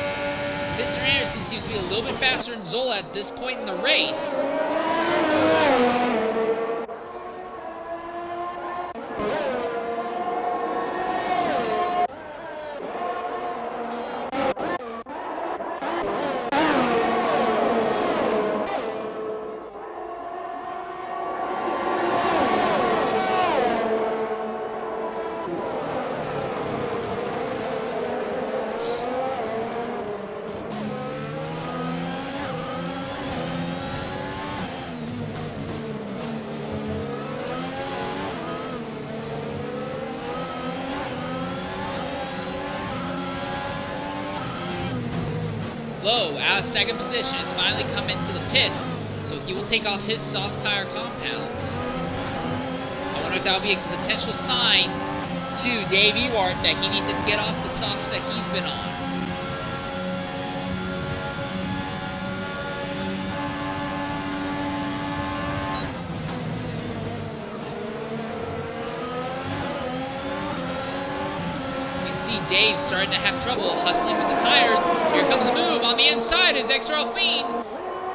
Mr. Anderson seems to be a little bit faster than Zola at this point in the race. Lowe, out of second position, has finally come into the pits, so he will take off his soft tire compounds. I wonder if that will be a potential sign to Dave Ewart that he needs to get off the softs that he's been on. See Dave starting to have trouble hustling with the tires. Here comes the move on the inside is XRL Fiend.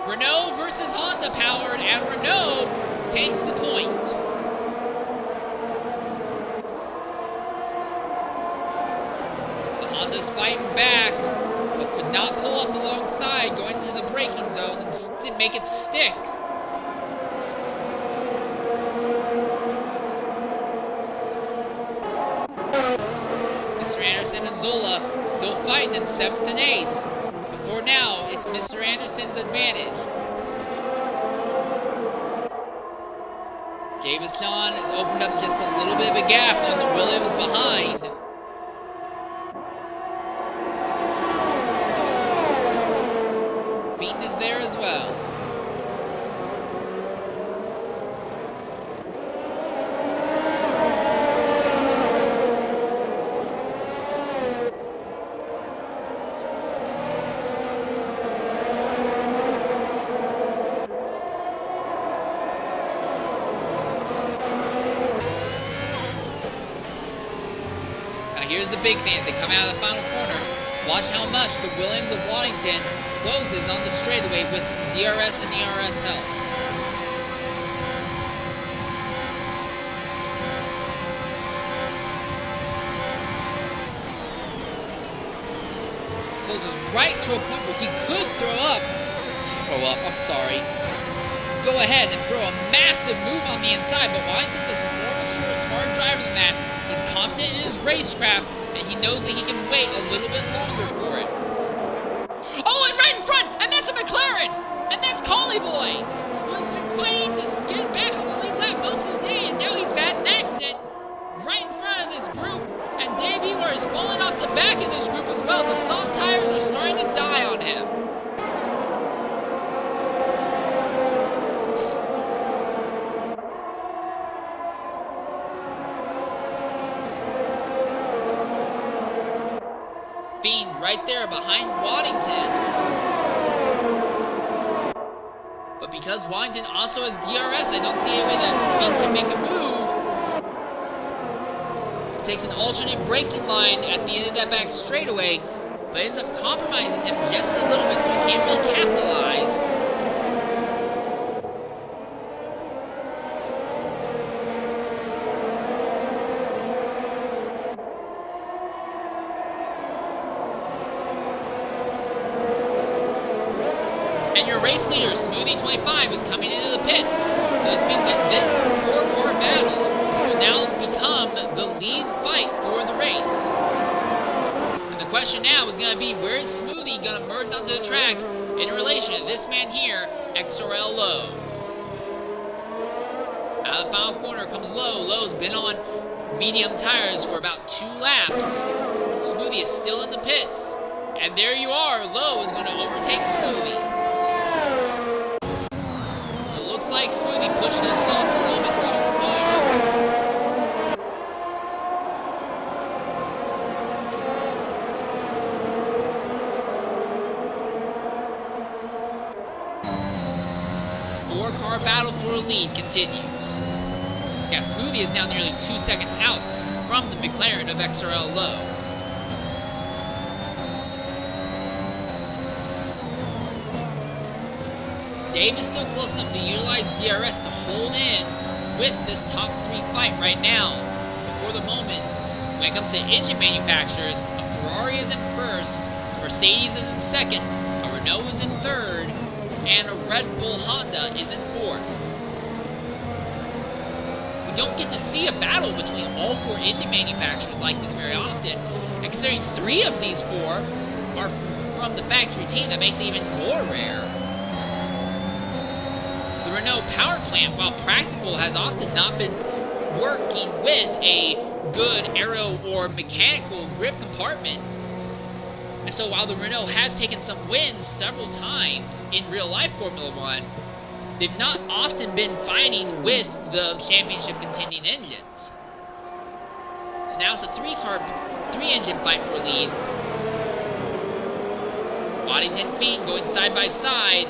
Renault versus Honda powered, and Renault takes the point. The Honda's fighting back, but could not pull up alongside, going into the braking zone and make it stick. Mr. Anderson and Zola still fighting in 7th and 8th. for now, it's Mr. Anderson's advantage. Jameson has opened up just a little bit of a gap on the Williams behind. Fiend is there as well. Here's the big fans. They come out of the final corner. Watch how much the Williams of Waddington closes on the straightaway with some DRS and ERS help. Closes right to a point where he could go ahead and throw a massive move on the inside, but Waddington's a more mature, smart driver than that. He's confident in his racecraft, and he knows that he can wait a little bit longer for it. Oh, and right in front! And that's a McLaren! And that's Collie Boy, who has been fighting to get back on the lead lap most of the day, and now he's had an accident right in front of this group. And Dave Ewart is falling off the back of this group as well. The soft tires are starting to die on him. Fiend right there behind Waddington. But because Waddington also has DRS, I don't see any way that Fiend can make a move. He takes an alternate braking line at the end of that back straightaway, but ends up compromising him just a little bit, so he can't really capitalize. And your race leader, Smoothie25, is coming into the pits. So this means that this four-car battle will now become the lead fight for the race. And the question now is going to be, where is Smoothie going to merge onto the track in relation to this man here, XRL Low? Out of the final corner comes Low. Low's been on medium tires for about 2 laps. Smoothie is still in the pits. And there you are. Low is going to overtake Smoothie. Looks like Smoothie pushed those softs a little bit too far. This 4-car battle for a lead continues. Yeah, Smoothie is now nearly 2 seconds out from the McLaren of XRL Low. Dave is still close enough to utilize DRS to hold in with this top 3 fight right now. But for the moment, when it comes to engine manufacturers, a Ferrari is in first, a Mercedes is in second, a Renault is in third, and a Red Bull Honda is in fourth. We don't get to see a battle between all 4 engine manufacturers like this very often, and considering 3 of these 4 are from the factory team, that makes it even more rare. The Renault power plant, while practical, has often not been working with a good aero or mechanical grip compartment. And so while the Renault has taken some wins several times in real-life Formula 1, they've not often been fighting with the championship contending engines. So now it's a 3-engine fight for a lead. Waddington Fiend going side by side.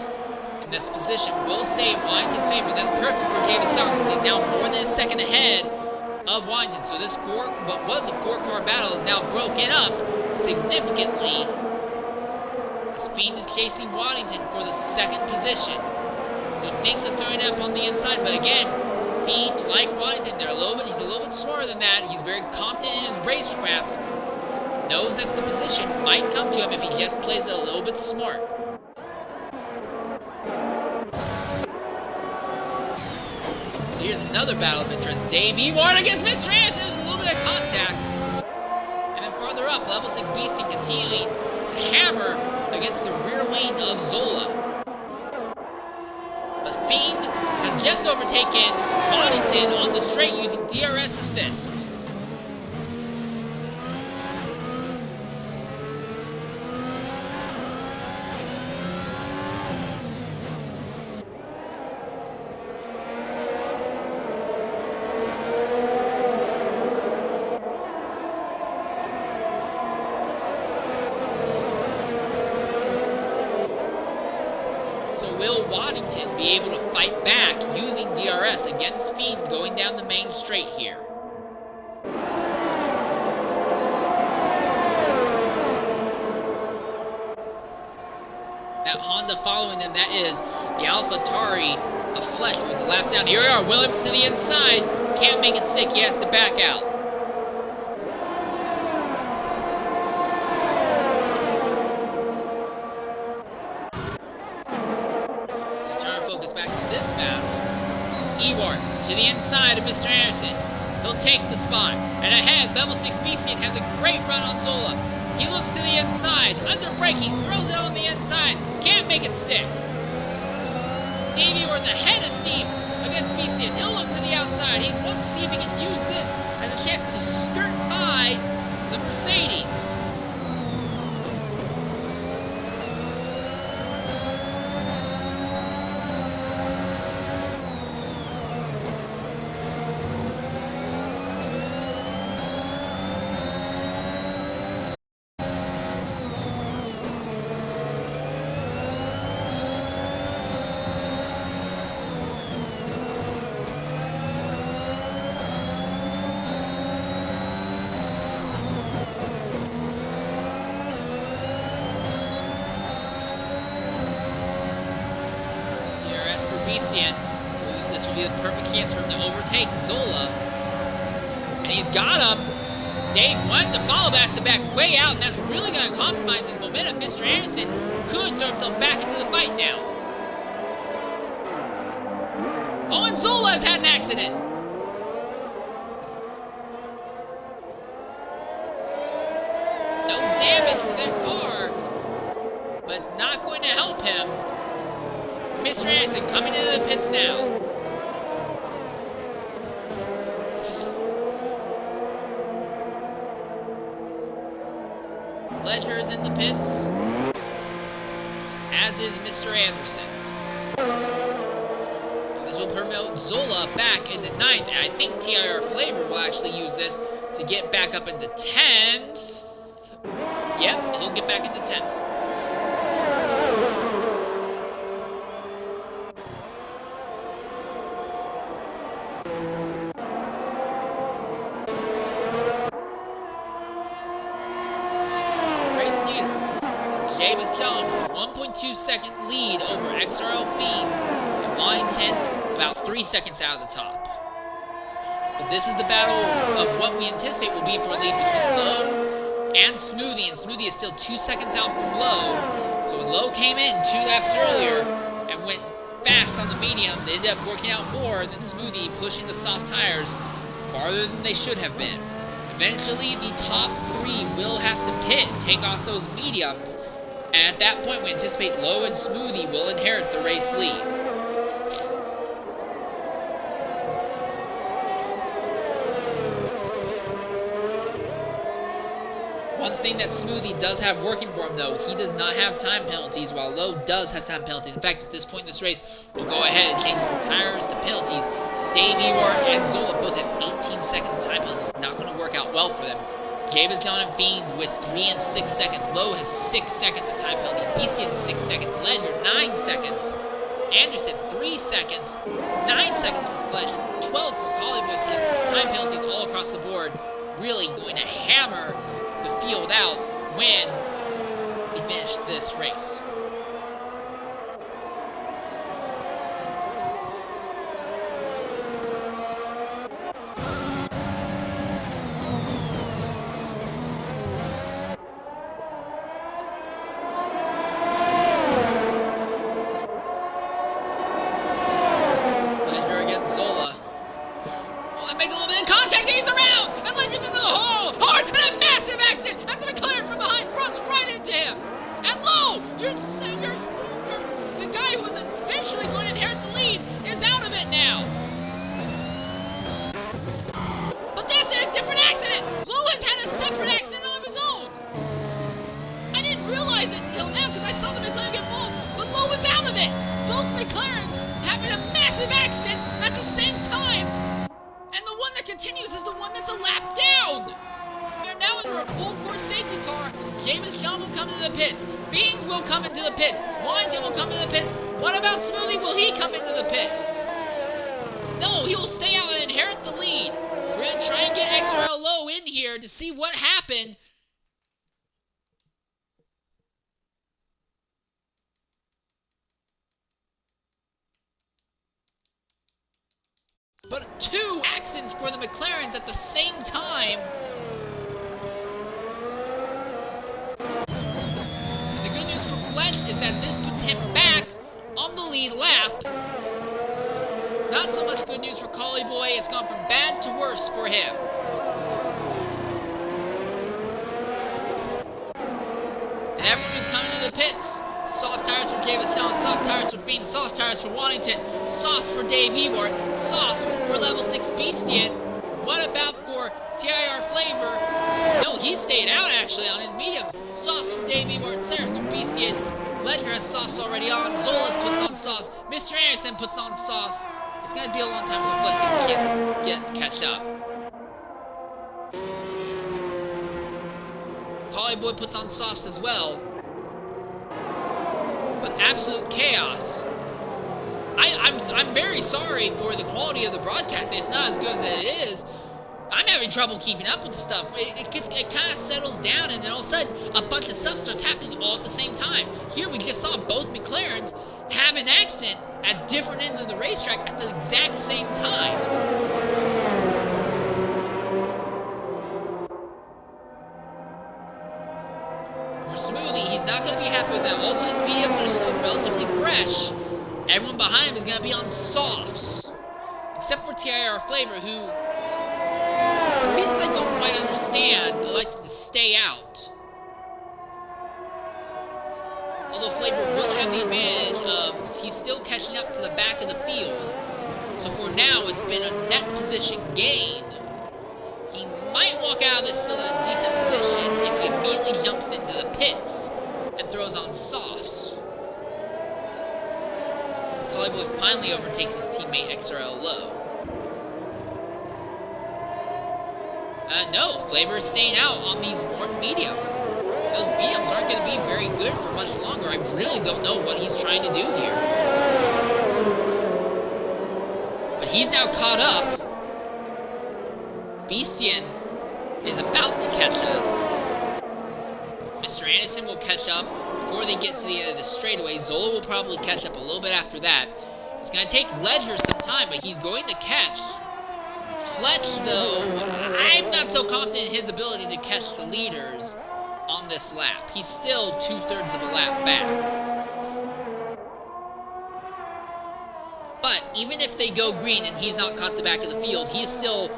This position will stay in Waddington's favor. That's perfect for James Conn because he's now more than a second ahead of Waddington. So this what was a 4-car battle is now broken up significantly. As Fiend is chasing Waddington for the 2nd position. He thinks of throwing it up on the inside, but again, Fiend, like Waddington, he's a little bit smarter than that. He's very confident in his racecraft. Knows that the position might come to him if he just plays it a little bit smart. So here's another battle of interest. Dave Ewart against Mr. Anderson. There's a little bit of contact. And then further up, level 6 Beasting continuing to hammer against the rear lane of Zola. But Fiend has just overtaken Waddington on the straight using DRS assist. So will Waddington be able to fight back using DRS against Fiend going down the main straight here? That Honda following them, that is the AlphaTauri of Flesh, who was a lap down. Here we are, Williams to the inside. Can't make it stick, he has to back out. Back to this battle. Ewart to the inside of Mr. Anderson. He'll take the spot. And ahead, level 6 Beastian has a great run on Zola. He looks to the inside, under braking, throws it on the inside, can't make it stick. Dave Ewart ahead of steam against Beastian. He'll look to the outside. He wants to see if he can use this as a chance to skirt by the Mercedes. For Beastian, this will be the perfect chance for him to overtake Zola. And he's got him. Dave wanted to follow, but has to back way out, and that's really going to compromise his momentum. Mr. Anderson could throw himself back into the fight now. Oh, and Zola has had an accident. No damage to that car, but it's not going to help him. Mr. Anderson coming into the pits now. Ledger is in the pits, as is Mr. Anderson. And this will promote Zola back into 9th, and I think TIR Flavor will actually use this to get back up into 10th. Yep, he'll get back into 10th. Leader is James John with a 1.2 second lead over XRL Fiend and Waddington about 3 seconds out of the top. But this is the battle of what we anticipate will be for a lead between Lowe and Smoothie, and Smoothie is still 2 seconds out from Lowe. So when Lowe came in 2 laps earlier and went fast on the mediums, it ended up working out more than Smoothie pushing the soft tires farther than they should have been. Eventually, the top 3 will have to pit and take off those mediums, and at that point, we anticipate Lowe and Smoothie will inherit the race lead. One thing that Smoothie does have working for him, though, he does not have time penalties, while Lowe does have time penalties. In fact, at this point in this race, we'll go ahead and change from tires to penalties. Dave Ewart and Zola both have 18 seconds of time penalties. It's not going to work out well for them. Gabe has gone and Fiend with 3 and 6 seconds. Lowe has 6 seconds of time penalty. Beastie has 6 seconds. Ledger, 9 seconds. Anderson, 3 seconds. 9 seconds for Flesh. 12 for Collie-Whiskies. Time penalties all across the board. Really going to hammer the field out when we finish this race. Zola. Well, they make a little bit of contact. He's around, and Ledger's into the hole. Hard, and a massive accident as the McLaren from behind runs right into him. And Lowe Wellington will come into the pits. What about Smoothie? Will he come into the pits? No, he will stay out and inherit the lead. We're going to try and get XRL Low in here to see what happened. But 2 accidents for the McLarens at the same time. And the good news for Fletch is that this puts him back on the lead lap. Not so much good news for Collie Boy. It's gone from bad to worse for him. And everyone who's coming to the pits. Soft tires for Davis Cowan, soft tires for Fiend, soft tires for Waddington, softs for Dave Ewart, softs for Level 6 Beastian. What about for TIR Flavor? No, he stayed out actually on his mediums. Softs for Dave Ewart, Serifs for Beastian. Ledger has softs already on. Zolas puts on softs. Mr. Anderson puts on softs. It's going to be a long time until Fletch because he can't catch up. Collie Boy puts on softs as well. But absolute chaos. I'm very sorry for the quality of the broadcast. It's not as good as it is. I'm having trouble keeping up with the stuff. It kind of settles down, and then all of a sudden, a bunch of stuff starts happening all at the same time. Here we just saw both McLarens have an accident at different ends of the racetrack at the exact same time. For Smoothie, he's not going to be happy with that. Although his mediums are still relatively fresh, everyone behind him is going to be on softs. Except for TIR Flavor, who, for reasons I don't quite understand, elected to stay out. Although Flavor will have the advantage of he's still catching up to the back of the field. So for now, it's been a net position gain. He might walk out of this still in a decent position if he immediately jumps into the pits and throws on softs. Collie Boy finally overtakes his teammate XRL Low. No, Flavor is staying out on these worn mediums. Those mediums aren't going to be very good for much longer. I really don't know what he's trying to do here. But he's now caught up. Beastian is about to catch up. Mr. Anderson will catch up before they get to the end of the straightaway. Zola will probably catch up a little bit after that. It's going to take Ledger some time, but he's going to catch. Fletch, though, I'm not so confident in his ability to catch the leaders on this lap. He's still 2/3 of a lap back. But even if they go green and he's not caught the back of the field, he's still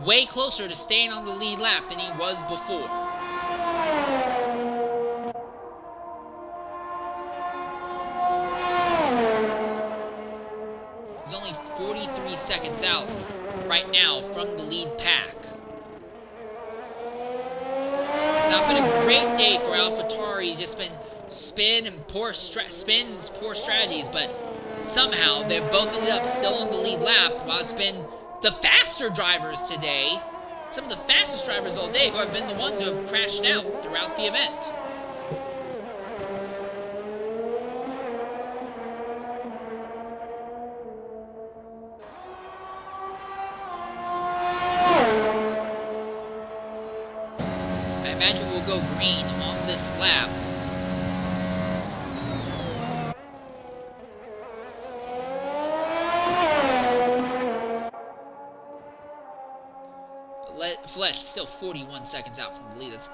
way closer to staying on the lead lap than he was before. He's only 43 seconds out right now from the lead pack. It's not been a great day for AlphaTauri. He's just been spins and poor strategies, but somehow they've both ended up still on the lead lap, while it's been the faster drivers today, some of the fastest drivers all day, who have been the ones who have crashed out throughout the event. I imagine we'll go green on this lap. Fletch still 41 seconds out from the lead. It's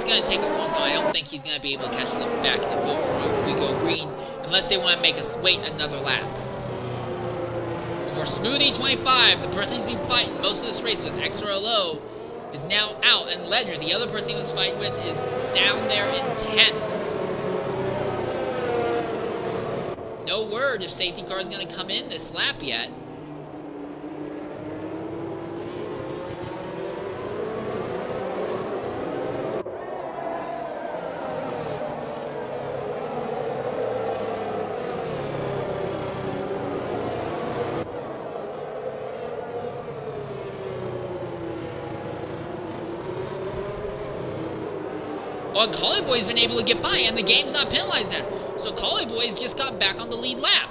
going to take a long time. I don't think he's going to be able to catch the back of the field before we go green, unless they want to make us wait another lap. For Smoothie 25, the person he's been fighting most of this race with, XRLO, is now out, and Ledger, the other person he was fighting with, is down there in 10th. No word if safety car is going to come in this lap yet. Well, Collie Boy's been able to get by, and the game's not penalizing him. So Collie Boy's just gotten back on the lead lap.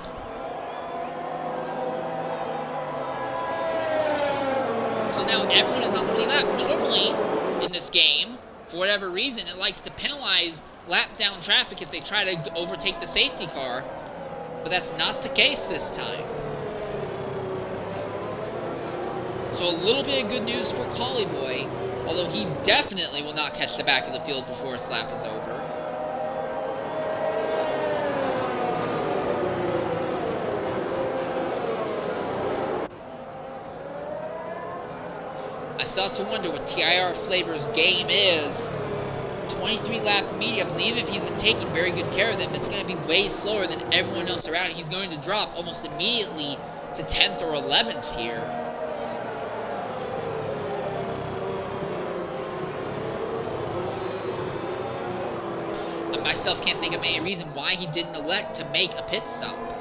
So now everyone is on the lead lap. Normally, in this game, for whatever reason, it likes to penalize lap down traffic if they try to overtake the safety car. But that's not the case this time. So a little bit of good news for Collie Boy, although he definitely will not catch the back of the field before his lap is over. I still have to wonder what TIR Flavor's game is. 23 lap mediums, and even if he's been taking very good care of them, it's going to be way slower than everyone else around. He's going to drop almost immediately to 10th or 11th here. I myself can't think of any reason why he didn't elect to make a pit stop.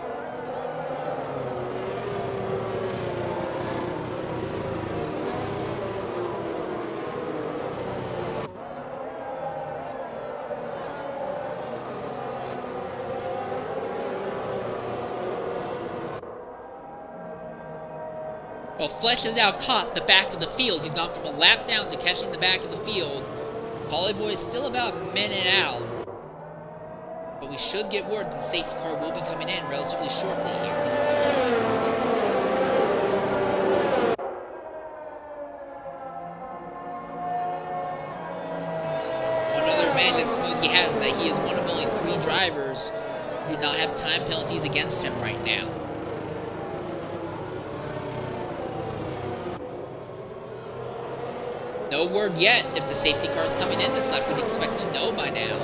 Well, Fletch has now caught the back of the field. He's gone from a lap down to catching the back of the field. Collie Boy is still about a minute out. But we should get word that the safety car will be coming in relatively shortly here. One other advantage that Smoothie has is that he is one of only 3 drivers who do not have time penalties against him right now. No word yet if the safety car is coming in this lap. We'd expect to know by now.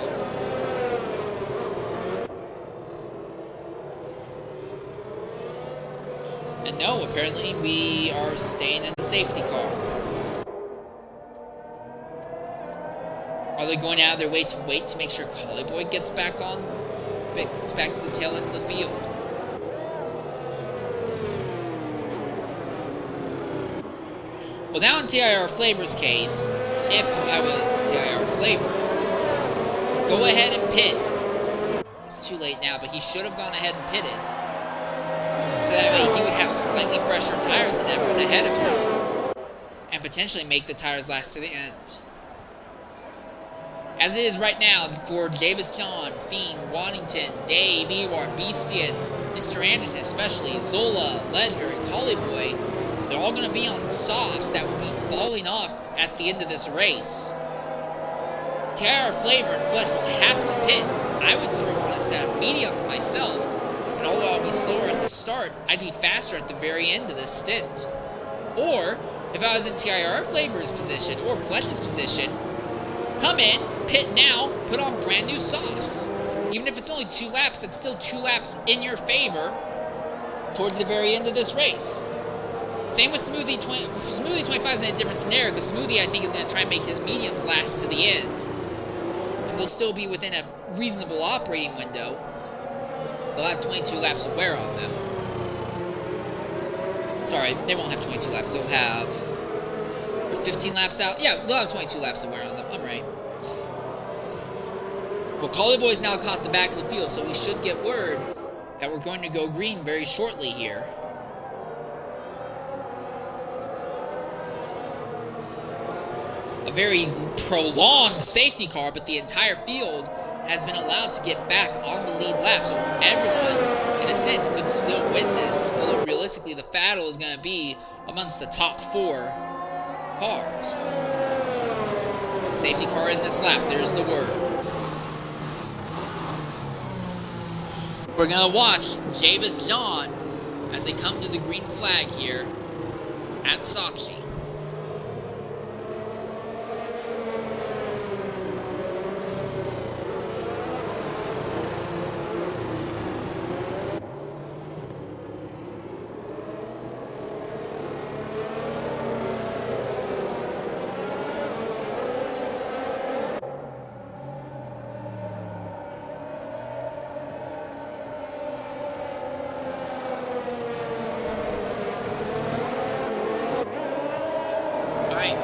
And no, apparently we are staying in the safety car. Are they going out of their way to wait to make sure Collie Boy gets back to the tail end of the field? Well, now in TIR Flavor's case, if I was TIR Flavor, go ahead and pit. It's too late now, but he should have gone ahead and pitted. So that way he would have slightly fresher tires than everyone ahead of him. And potentially make the tires last to the end. As it is right now, for Davis John, Fiend, Waddington, Dave, Ewart, Beastian, Mr. Anderson especially, Zola, Ledger, and Collie Boy, they're all going to be on softs that will be falling off at the end of this race. TIR Flavor and Fletch will have to pit. I would throw on a set of mediums myself, and although I'll be slower at the start, I'd be faster at the very end of this stint. Or, if I was in TIR Flavor's position, or Fletch's position, come in, pit now, put on brand new softs. Even if it's only 2 laps, that's still 2 laps in your favor towards the very end of this race. Same with Smoothie. Smoothie 25 is in a different scenario, because Smoothie, I think, is going to try and make his mediums last to the end. And they'll still be within a reasonable operating window. They'll have 22 laps of wear on them. Sorry, they won't have 22 laps. They'll have... Or 15 laps out? Yeah, they'll have 22 laps of wear on them. I'm right. Well, Collie Boy's now caught the back of the field, so we should get word that we're going to go green very shortly here. A very prolonged safety car, but the entire field has been allowed to get back on the lead lap, so everyone, in a sense, could still win this, although realistically the battle is going to be amongst the top 4 cars. Safety car in this lap, there's the word. We're going to watch Javis John as they come to the green flag here at Sochi.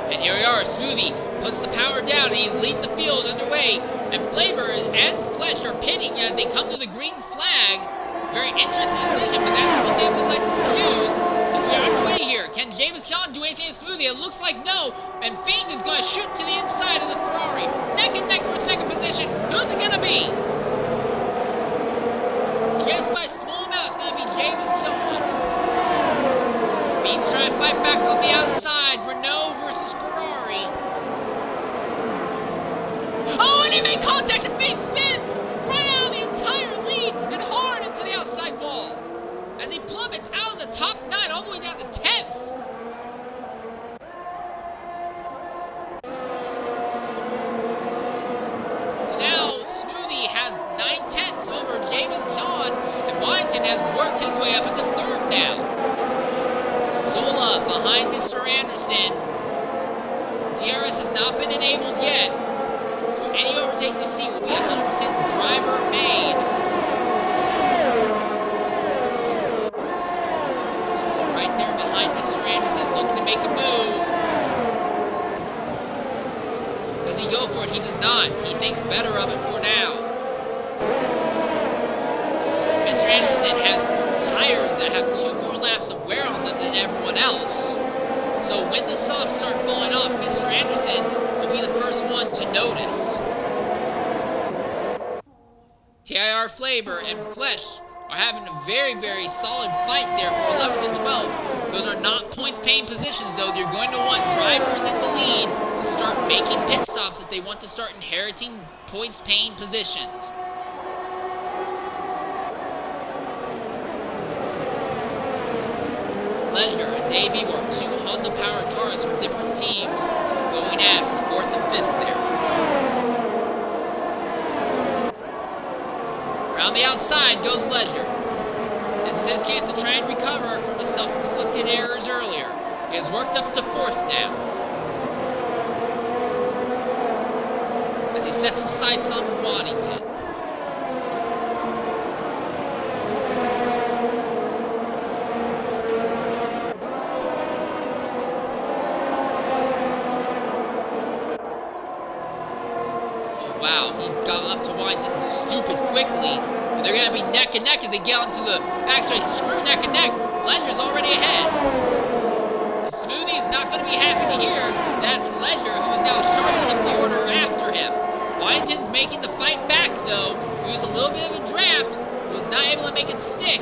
And here we are, Smoothie puts the power down, and he's leading the field underway. And Flavor and Fletch are pitting as they come to the green flag. Very interesting decision, but that's what they would like to choose as we are underway here. Can James John do anything smoothly? It looks like no. And Fiend is going to shoot to the inside of the Ferrari. Neck and neck for second position. Who's it going to be? Just by a small amount, it's going to be James John. Fiend's trying to fight back on the outside. Renault versus Ferrari. Oh, and he made contact, and Fiend spins right out of the entire lead and hard into the outside wall as he plummets out of the top 9 all the way down to 10th. So now Smoothie has 9/10 over James John, and Washington has worked his way up into 3rd now. Zola behind Mr. Anderson. DRS has not been enabled yet. So any overtakes you see will be 100% driver made. Zola right there behind Mr. Anderson looking to make a move. Does he go for it? He does not. He thinks better of it for now. Mr. Anderson has tires that have 2 more laps of wear on them than everyone else. So when the softs start falling off, Mr. Anderson will be the first one to notice. TIR Flavor and Flesh are having a very, very solid fight there for 11th and 12th. Those are not points-paying positions, though. They're going to want drivers in the lead to start making pit stops if they want to start inheriting points-paying positions. Leisure and Davey were 2 Honda-powered cars from different teams going at it for 4th and 5th there. Around the outside goes Leisure. This is his chance to try and recover from the self-inflicted errors earlier. He has worked up to 4th now. As he sets his sights on Waddington. Wow, he got up to Waddington stupid quickly. And they're going to be neck and neck as they get onto the backstretch. Screw neck and neck. Leisure's already ahead. And Smoothie's not going to be happy to hear that's Leisure, who is now charging up the order after him. Waddington's making the fight back, though. Used a little bit of a draft. Was not able to make it stick.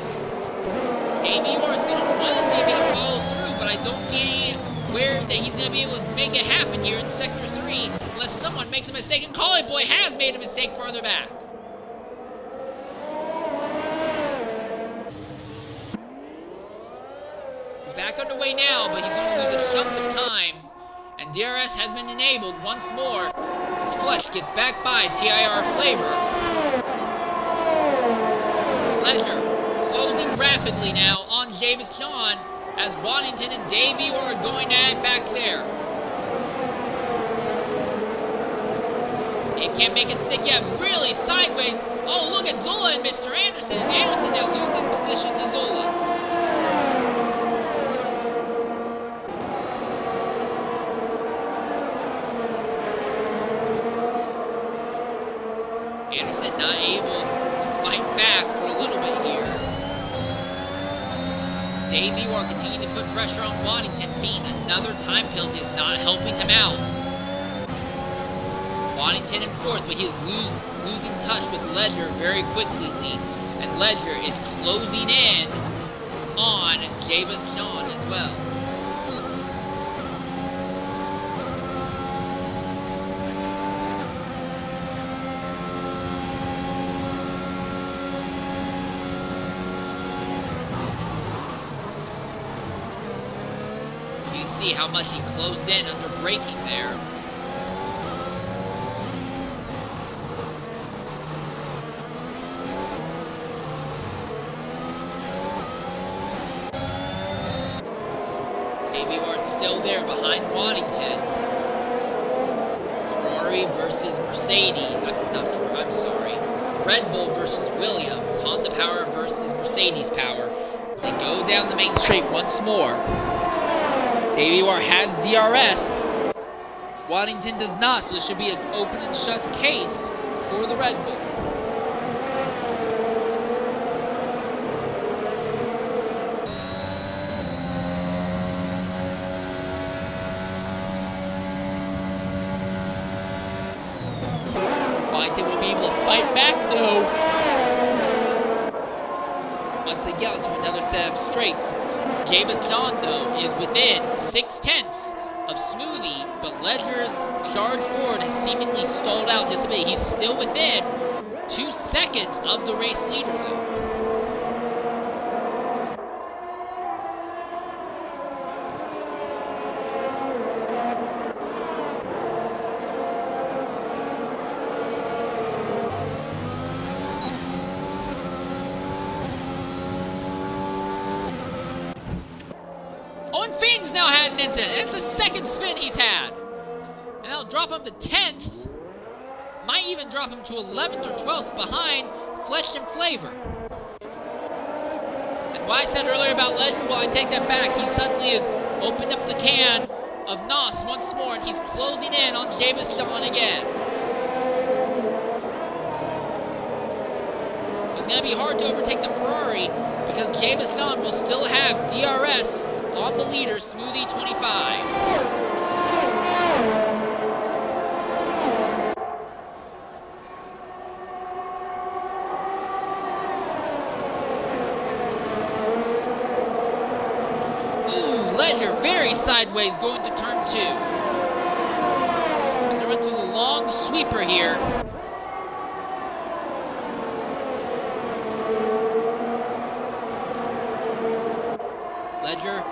Davey Orr's going to want to see if he can follow through, but I don't see anywhere that he's going to be able to make it happen here in Sector 3. Unless someone makes a mistake, and Calling Boy has made a mistake farther back. He's back underway now, but he's going to lose a chunk of time. And DRS has been enabled once more as Fletch gets back by TIR Flavor. Leisure closing rapidly now on James John as Waddington and Davey are going at it back there. Dave can't make it stick yet. Really sideways. Oh, look at Zola and Mr. Anderson. As Anderson now loses position to Zola. Anderson not able to fight back for a little bit here. Davey will continue to put pressure on Waddington. Fiend, another time penalty is not helping him out. Waddington in 4th, but he is losing touch with Leisure very quickly. And Leisure is closing in on James John as well. You can see how much he closed in under braking there. Davey Ward's still there behind Waddington. Ferrari versus Mercedes. I'm sorry. Red Bull versus Williams. Honda Power versus Mercedes Power. As they go down the main straight once more. Davey Ward has DRS. Waddington does not, so it should be an open and shut case for the Red Bull. Waddington will be able to fight back, though. Once they get onto another set of straights. Jabez John, though, is within 6/10 of Smoothie, but Ledger's charge forward has seemingly stalled out just a bit. He's still within 2 seconds of the race leader, though. Owen Fien's now had an incident. It's the second spin he's had. And that'll drop him to 10th. Might even drop him to 11th or 12th behind Flesh and Flavor. And what I said earlier about Ledger, well, I take that back. He suddenly has opened up the can of Nos once more, and he's closing in on Jabez John again. It's going to be hard to overtake the Ferrari because Jabez John will still have DRS on the leader, Smoothie 25. Ooh, Ledger very sideways going to turn 2. As I run through the long sweeper here. Ledger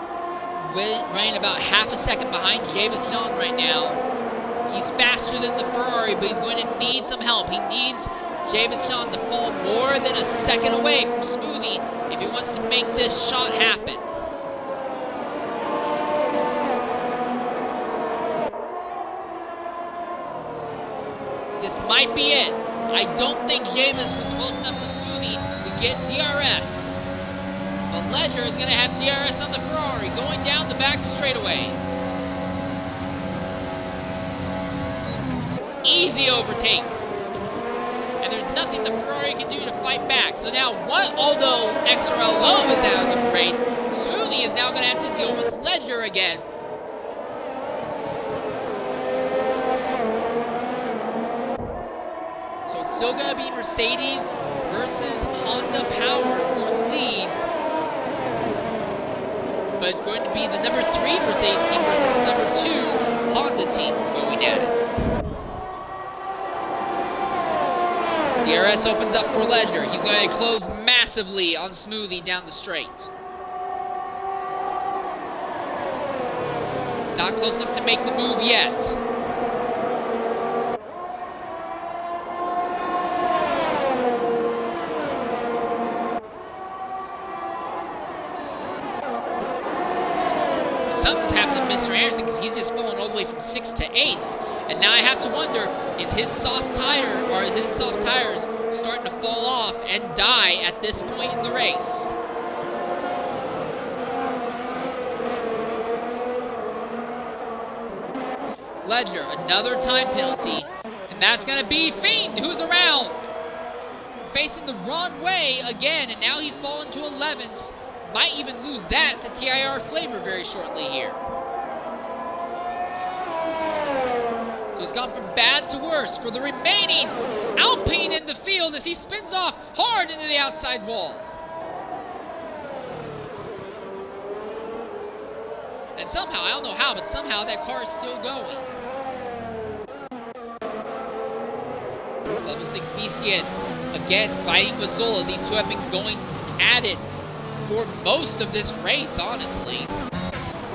running about half a second behind Jabez John right now. He's faster than the Ferrari, but he's going to need some help. He needs Jabez John to fall more than a second away from Smoothie if he wants to make this shot happen. This might be it. I don't think Jabez was close enough to Smoothie to get DRS. But Ledger is going to have DRS on the Ferrari going down the back straightaway. Easy overtake. And there's nothing the Ferrari can do to fight back. So now, although XRL Low is out of the race, Smoothie is now going to have to deal with Ledger again. So it's still going to be Mercedes versus Honda powered for the lead. But it's going to be the number 3 Mercedes team versus the number 2 Honda team going at it. DRS opens up for Ledger. He's going to close massively on Smoothie down the straight. Not close enough to make the move yet. Something's happened to Mr. Anderson because he's just fallen all the way from 6th to 8th. And now I have to wonder, is his soft tire or his soft tires starting to fall off and die at this point in the race? Ledger, another time penalty. And that's going to be Fiend, who's around. Facing the wrong way again, and now he's fallen to 11th. Might even lose that to TIR Flavor very shortly here. So it's gone from bad to worse for the remaining Alpine in the field as he spins off hard into the outside wall. And somehow, I don't know how, but somehow that car is still going. Level 6 Beastian, again, fighting with Zola. These two have been going at it for most of this race, honestly.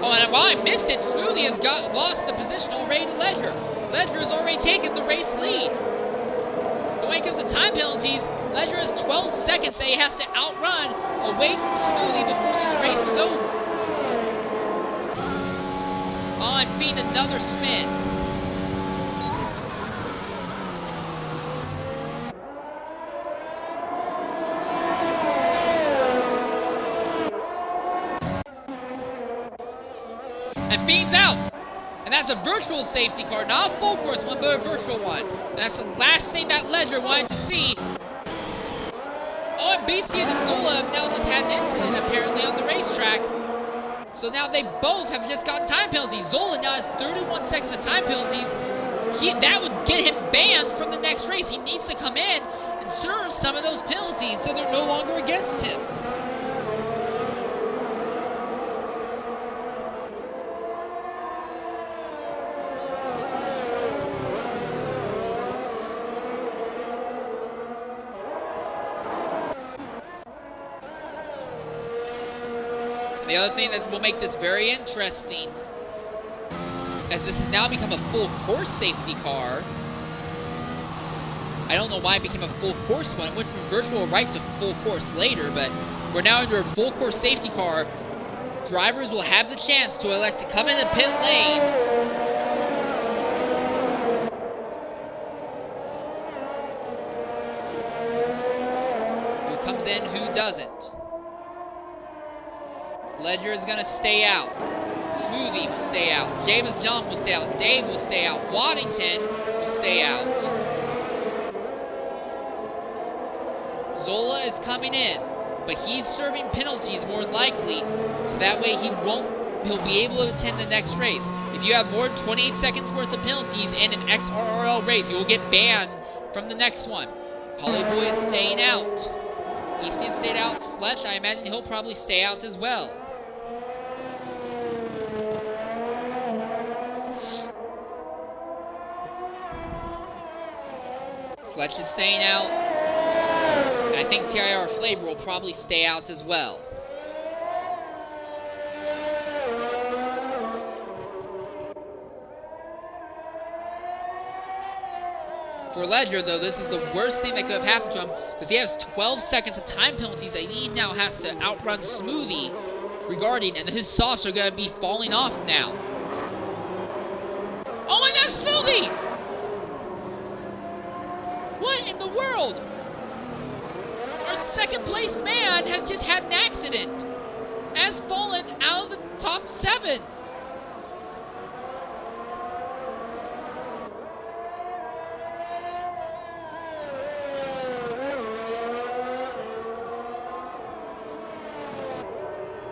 Oh, and while I missed it, Smoothie has lost the position already to Ledger. Ledger has already taken the race lead. But when it comes to time penalties, Ledger has 12 seconds that he has to outrun away from Smoothie before this race is over. Oh, and Fiend another spin. And Fiend's out. And that's a virtual safety car, not a full course one, but a virtual one. And that's the last thing that Ledger wanted to see. Oh, and BC and Zola have now just had an incident apparently on the racetrack. So now they both have just gotten time penalties. Zola now has 31 seconds of time penalties. That would get him banned from the next race. He needs to come in and serve some of those penalties so they're no longer against him. The other thing that will make this very interesting, as this has now become a full course safety car. I don't know why it became a full course one. It went from virtual right to full course later, but we're now under a full course safety car. Drivers will have the chance to elect to come into pit lane. Who comes in, who doesn't. Ledger is going to stay out. Smoothie will stay out. James Young will stay out. Dave will stay out. Waddington will stay out. Zola is coming in, but he's serving penalties more than likely, so that way he'll be able to attend the next race. If you have more than 28 seconds worth of penalties in an XRL race, you will get banned from the next one. Hollyboy is staying out. Easton stayed out. Fletch, I imagine he'll probably stay out as well. Fletch is staying out. And I think TIR Flavor will probably stay out as well. For Ledger, though, this is the worst thing that could have happened to him because he has 12 seconds of time penalties that he now has to outrun Smoothie regarding, and his softs are going to be falling off now. Oh my God, Smoothie! What in the world? Our second place man has just had an accident. Has fallen out of the top 7.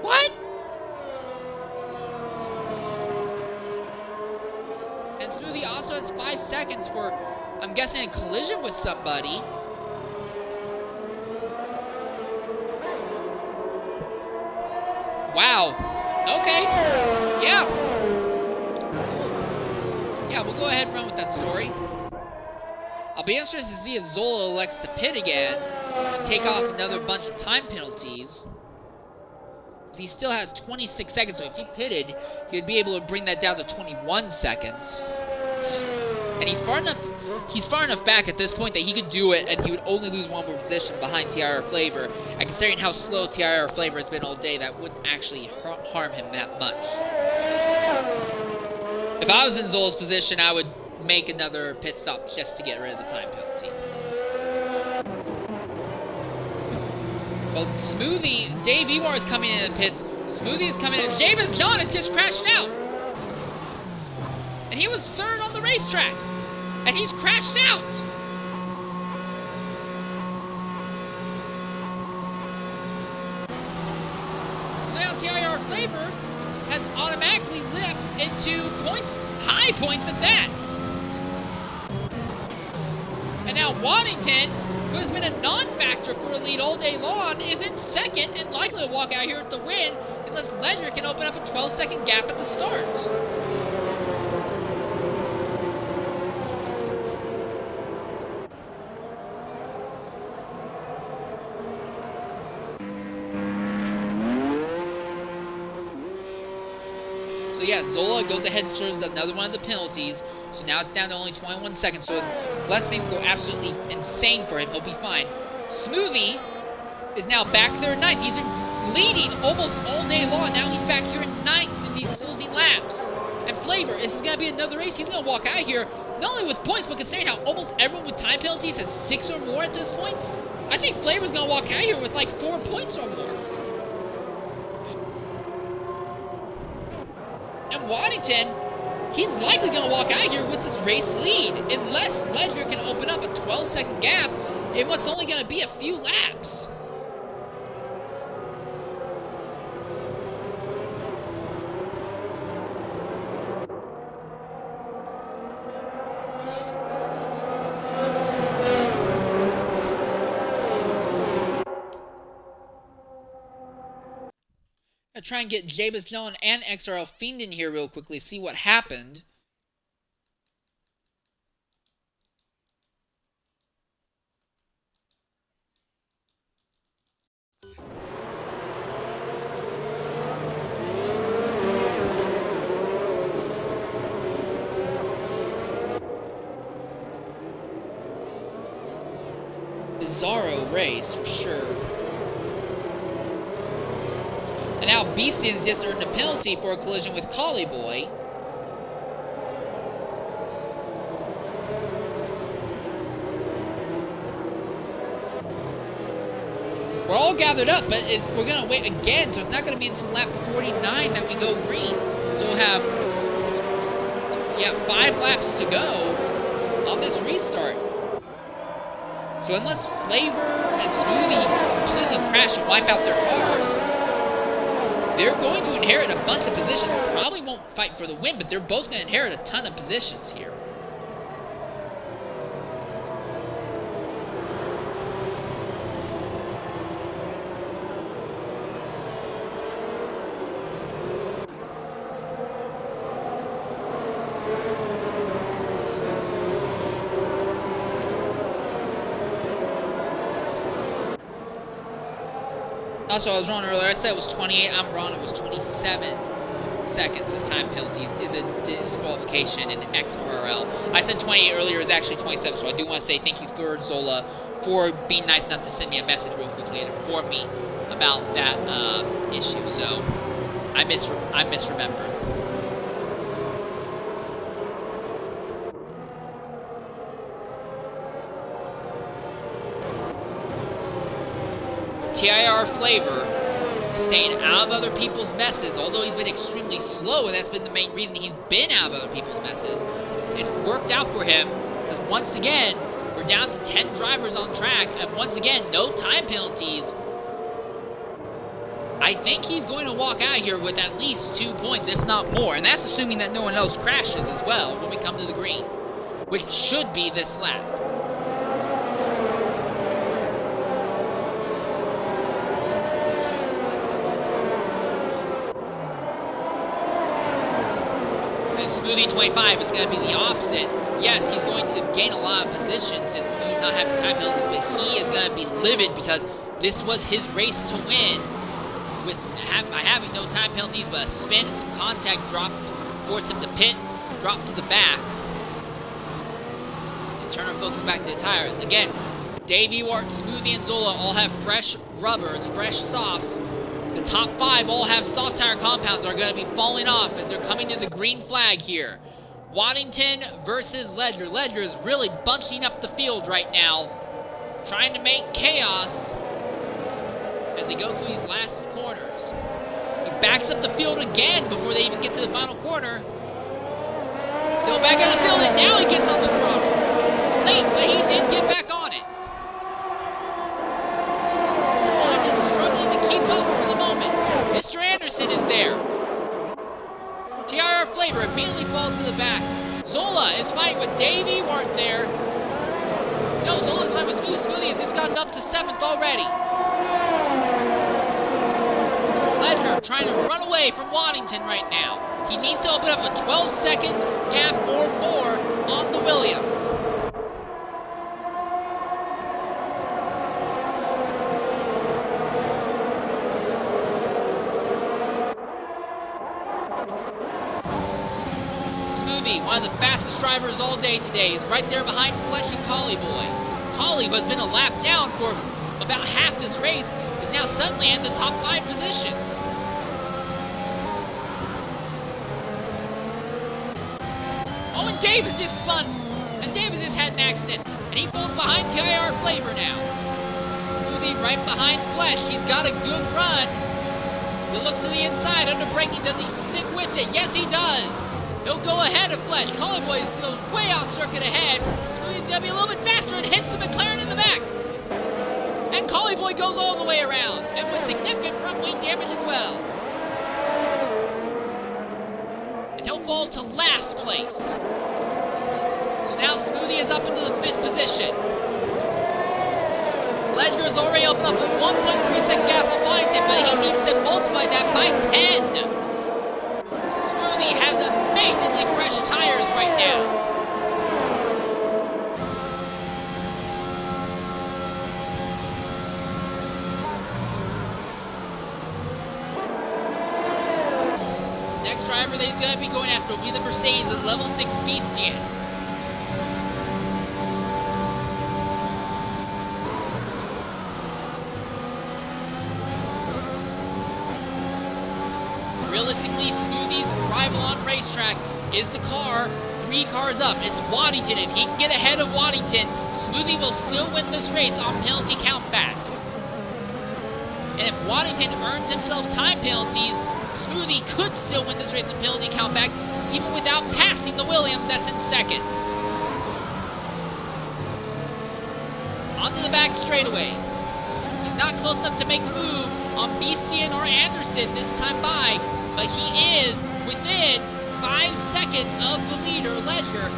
What? And Smoothie also has 5 seconds for, I'm guessing, a collision with somebody. Wow. Okay. Yeah. Cool. Yeah, we'll go ahead and run with that story. I'll be interested to see if Zola elects to pit again to take off another bunch of time penalties. Because he still has 26 seconds, so if he pitted, he would be able to bring that down to 21 seconds. And he's far enough back at this point that he could do it, and he would only lose one more position behind TIR Flavor. And considering how slow TIR Flavor has been all day, that wouldn't actually harm him that much. If I was in Zola's position, I would make another pit stop just to get rid of the time penalty. Well, Smoothie, Dave Ewar is coming in the pits. Smoothie is coming in. James John has just crashed out. And he was 3rd on the racetrack. And he's crashed out. So now TIR Flavor has automatically leapt into points, high points at that. And now Waddington, who has been a non-factor for a lead all day long, is in 2nd and likely to walk out here with the win unless Ledger can open up a 12-second gap at the start. So yeah, Zola goes ahead and serves another one of the penalties. So now it's down to only 21 seconds. So unless things go absolutely insane for him, he'll be fine. Smoothie is now back there in 9th. He's been leading almost all day long. Now he's back here in 9th in these closing laps. And Flavor, this is going to be another race. He's going to walk out here, not only with points, but considering how almost everyone with time penalties has 6 or more at this point, I think Flavor's going to walk out here with like 4 points or more. And Waddington he's likely going to walk out here with this race lead, unless Ledger can open up a 12-second gap in what's only going to be a few laps. I'll try and get Jabez Dillon and XRL Fiend in here real quickly, see what happened. Bizarro race, for sure. And now Beastion's just earned a penalty for a collision with Collie Boy. We're all gathered up, but we're going to wait again, so it's not going to be until lap 49 that we go green. So we'll have, 5 laps to go on this restart. So unless Flavor and Smoothie completely crash and wipe out their cars, they're going to inherit a bunch of positions. Probably won't fight for the win, but they're both going to inherit a ton of positions here. Also, I was wrong earlier. I said it was 28. I'm wrong. It was 27 seconds of time penalties is a disqualification in XRL. I said 28 earlier. It was actually 27. So I do want to say thank you for Zola for being nice enough to send me a message real quickly and inform me about that issue. So I misremembered. TIR Flavor staying out of other people's messes, although he's been extremely slow, and that's been the main reason he's been out of other people's messes. It's worked out for him, because once again, we're down to 10 drivers on track, and once again, no time penalties. I think he's going to walk out here with at least 2 points, if not more, and that's assuming that no one else crashes as well when we come to the green, which should be this lap. Smoothie 25 is going to be the opposite. Yes, he's going to gain a lot of positions just do not have time penalties, but he is going to be livid because this was his race to win by having no time penalties, but a spin and some contact dropped, forced him to pit, drop to the back to turn our focus back to the tires. Again, Davey, Wart, Smoothie, and Zola all have fresh rubbers, fresh softs. The top 5 all have soft tire compounds that are going to be falling off as they're coming to the green flag here. Waddington versus Ledger. Ledger is really bunching up the field right now, trying to make chaos as they go through these last corners. He backs up the field again before they even get to the final corner. Still back in the field, and now he gets on the throttle. Late, but he did get back on it. Waddington struggling to keep up for the moment. Mr. Anderson is there. TIR Flavor immediately falls to the back. Zola is fighting with Davey Wart there. No, Zola's fighting with Smoothie. Smoothie has just gotten up to 7th already. Ledger trying to run away from Waddington right now. He needs to open up a 12-second gap or more on the Williams. Smoothie, one of the fastest drivers all day today, is right there behind Fletch and Collie Boy. Collie, who has been a lap down for about half this race, is now suddenly in the top 5 positions. Oh, and Davis just spun. And Davis just had an accident. And he falls behind TIR Flavor now. Smoothie right behind Fletch. He's got a good run. He looks to the inside under braking. Does he stick with it? Yes, he does. He'll go ahead of Fletch. Collie Boy goes way off circuit ahead. Smoothie's going to be a little bit faster and hits the McLaren in the back. And Collie Boy goes all the way around, and with significant front wing damage as well. And he'll fall to last place. So now Smoothie is up into the 5th position. Ledger has already opened up a 1.3 second gap on Washington, but he needs to multiply that by 10. Smoothie has amazingly fresh tires right now. Next driver that he's going to be going after will be the Mercedes at level 6 Beastian. Realistically, Smoothie's rival on racetrack is the car 3 cars up. It's Waddington. If he can get ahead of Waddington, Smoothie will still win this race on penalty count back. And if Waddington earns himself time penalties, Smoothie could still win this race on penalty count back, even without passing the Williams that's in 2nd. Onto the back straightaway. He's not close enough to make the move on Beastian or Anderson this time by, but he is within 5 seconds of the leader, Ledger,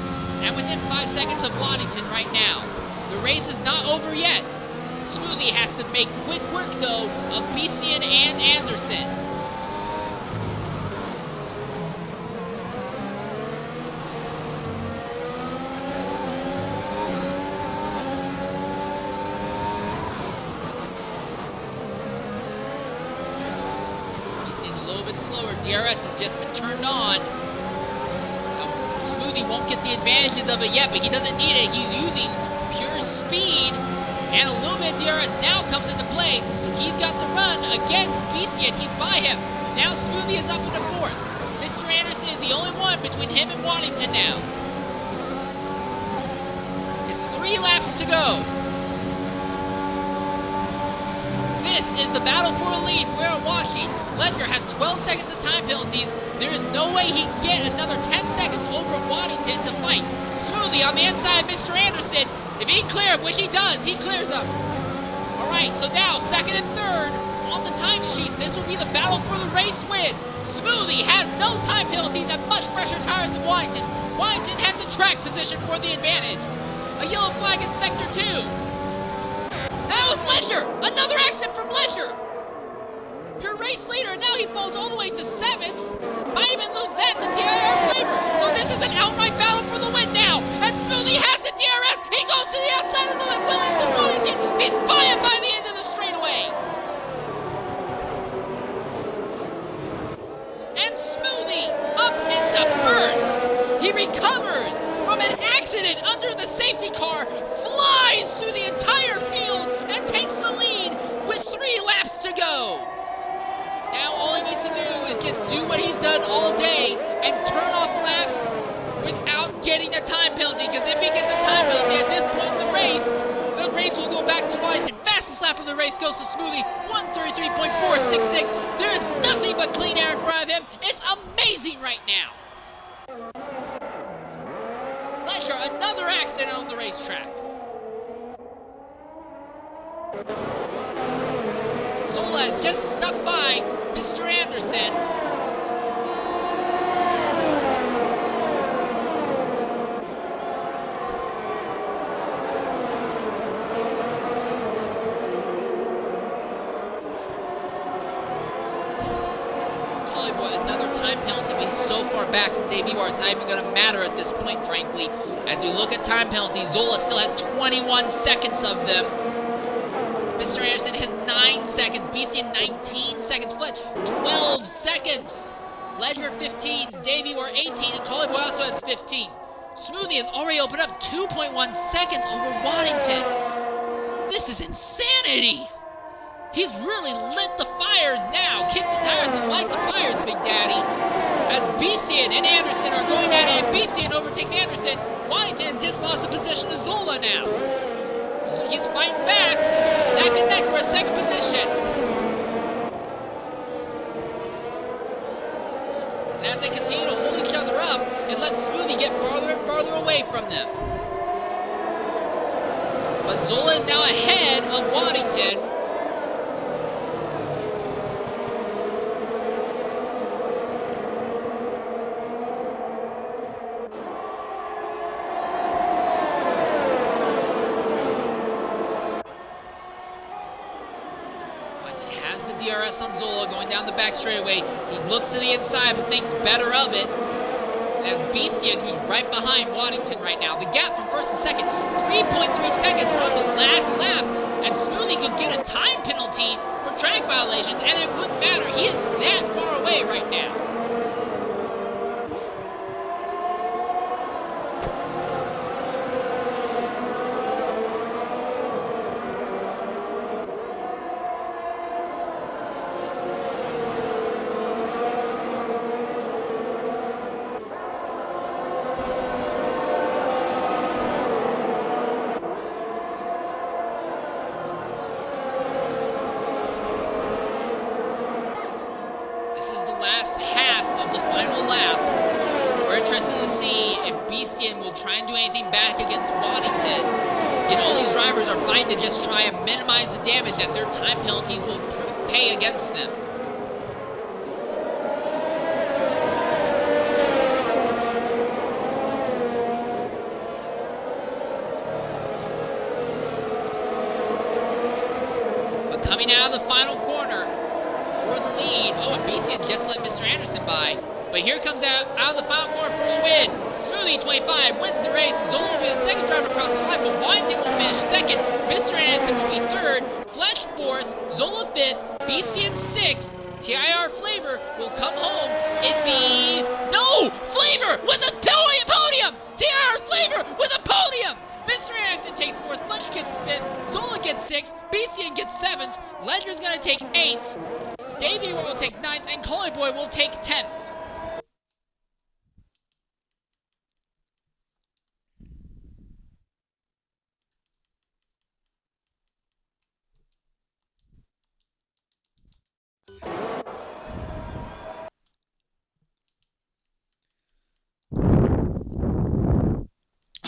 and within 5 seconds of Waddington right now. The race is not over yet. Smoothie has to make quick work, though, of Beastian and Anderson. Slower. DRS has just been turned on. Smoothie won't get the advantages of it yet, but he doesn't need it. He's using pure speed, and a little bit of DRS now comes into play, so he's got the run against Beastian. He's by him. Now Smoothie is up into 4th. Mr. Anderson is the only one between him and Waddington now. It's 3 laps to go. This is the battle for a lead. We're watching. Ledger has 12 seconds of time penalties. There is no way he can get another 10 seconds over Waddington to fight. Smoothie on the inside, Mr. Anderson. If he clears, which he does, he clears up. All right, so now 2nd and 3rd on the time sheets. This will be the battle for the race win. Smoothie has no time penalties and much fresher tires than Waddington. Waddington has the track position for the advantage. A yellow flag in sector 2. That was Ledger! Another exit from Ledger! Your race leader, now he falls all the way to 7th. Might even lose that to TIR Flavor. So this is an outright battle for the win now. And Smoothie has the DRS. He goes to the outside of the Williams and Waddington. He's by him by the end of the straightaway. And Smoothie up into 1st. He recovers from an accident under the safety car, flies through the entire field, and takes the lead with 3 laps to go. Now all he needs to do is just do what he's done all day and turn off laps without getting a time penalty, because if he gets a time penalty at this point in the race will go back to Waddington. Fastest lap of the race goes to Smoothie, 133.466. There is nothing but clean air in front of him. It's amazing right now. Ledger, another accident on the racetrack. Zola has just snuck by Mr. Anderson. Another time penalty, but he's so far back from debut bar, it's not even going to matter at this point, frankly. As you look at time penalties, Zola still has 21 seconds of them. Mr. Anderson has 9 seconds. Beastian 19 seconds. Fletch 12 seconds. Ledger 15. Davey War 18. And Collie Boy also has 15. Smoothie has already opened up 2.1 seconds over Waddington. This is insanity. He's really lit the fires now. Kick the tires and light the fires, Big Daddy. As Beastian and Anderson are going at it, and Beastian overtakes Anderson. Waddington has just lost the position to Zola now. So he's fighting back, neck and neck for a 2nd position. as they continue to hold each other up and let Smoothie get farther and farther away from them. But Zola is now ahead of Waddington. DRS on Zola going down the back straightaway. He looks to the inside but thinks better of it. As Beastian, who's right behind Waddington right now. The gap from first to second, 3.3 seconds. We're on the last lap. And Smoothie could get a time penalty for track violations, and it wouldn't matter. He is that far away right now. To just try and minimize the damage that their time penalties will pay against them. But coming out of the final corner for the lead, and BC just let Mr. Anderson by. But here comes out of the final corner for the win. Smoothie 25 wins the race. Zola will be the second driver across the line, but Waddington will finish second. Mr. Anderson will be third. Fletch fourth. Zola fifth. BC sixth. TIR Flavor will come home in the... No! Flavor with a podium! TIR Flavor with a podium! Mr. Anderson takes fourth. Fletch gets fifth. Zola gets sixth. BC gets seventh. Ledger's going to take eighth. Davey will take ninth. And Collie Boy will take 10th.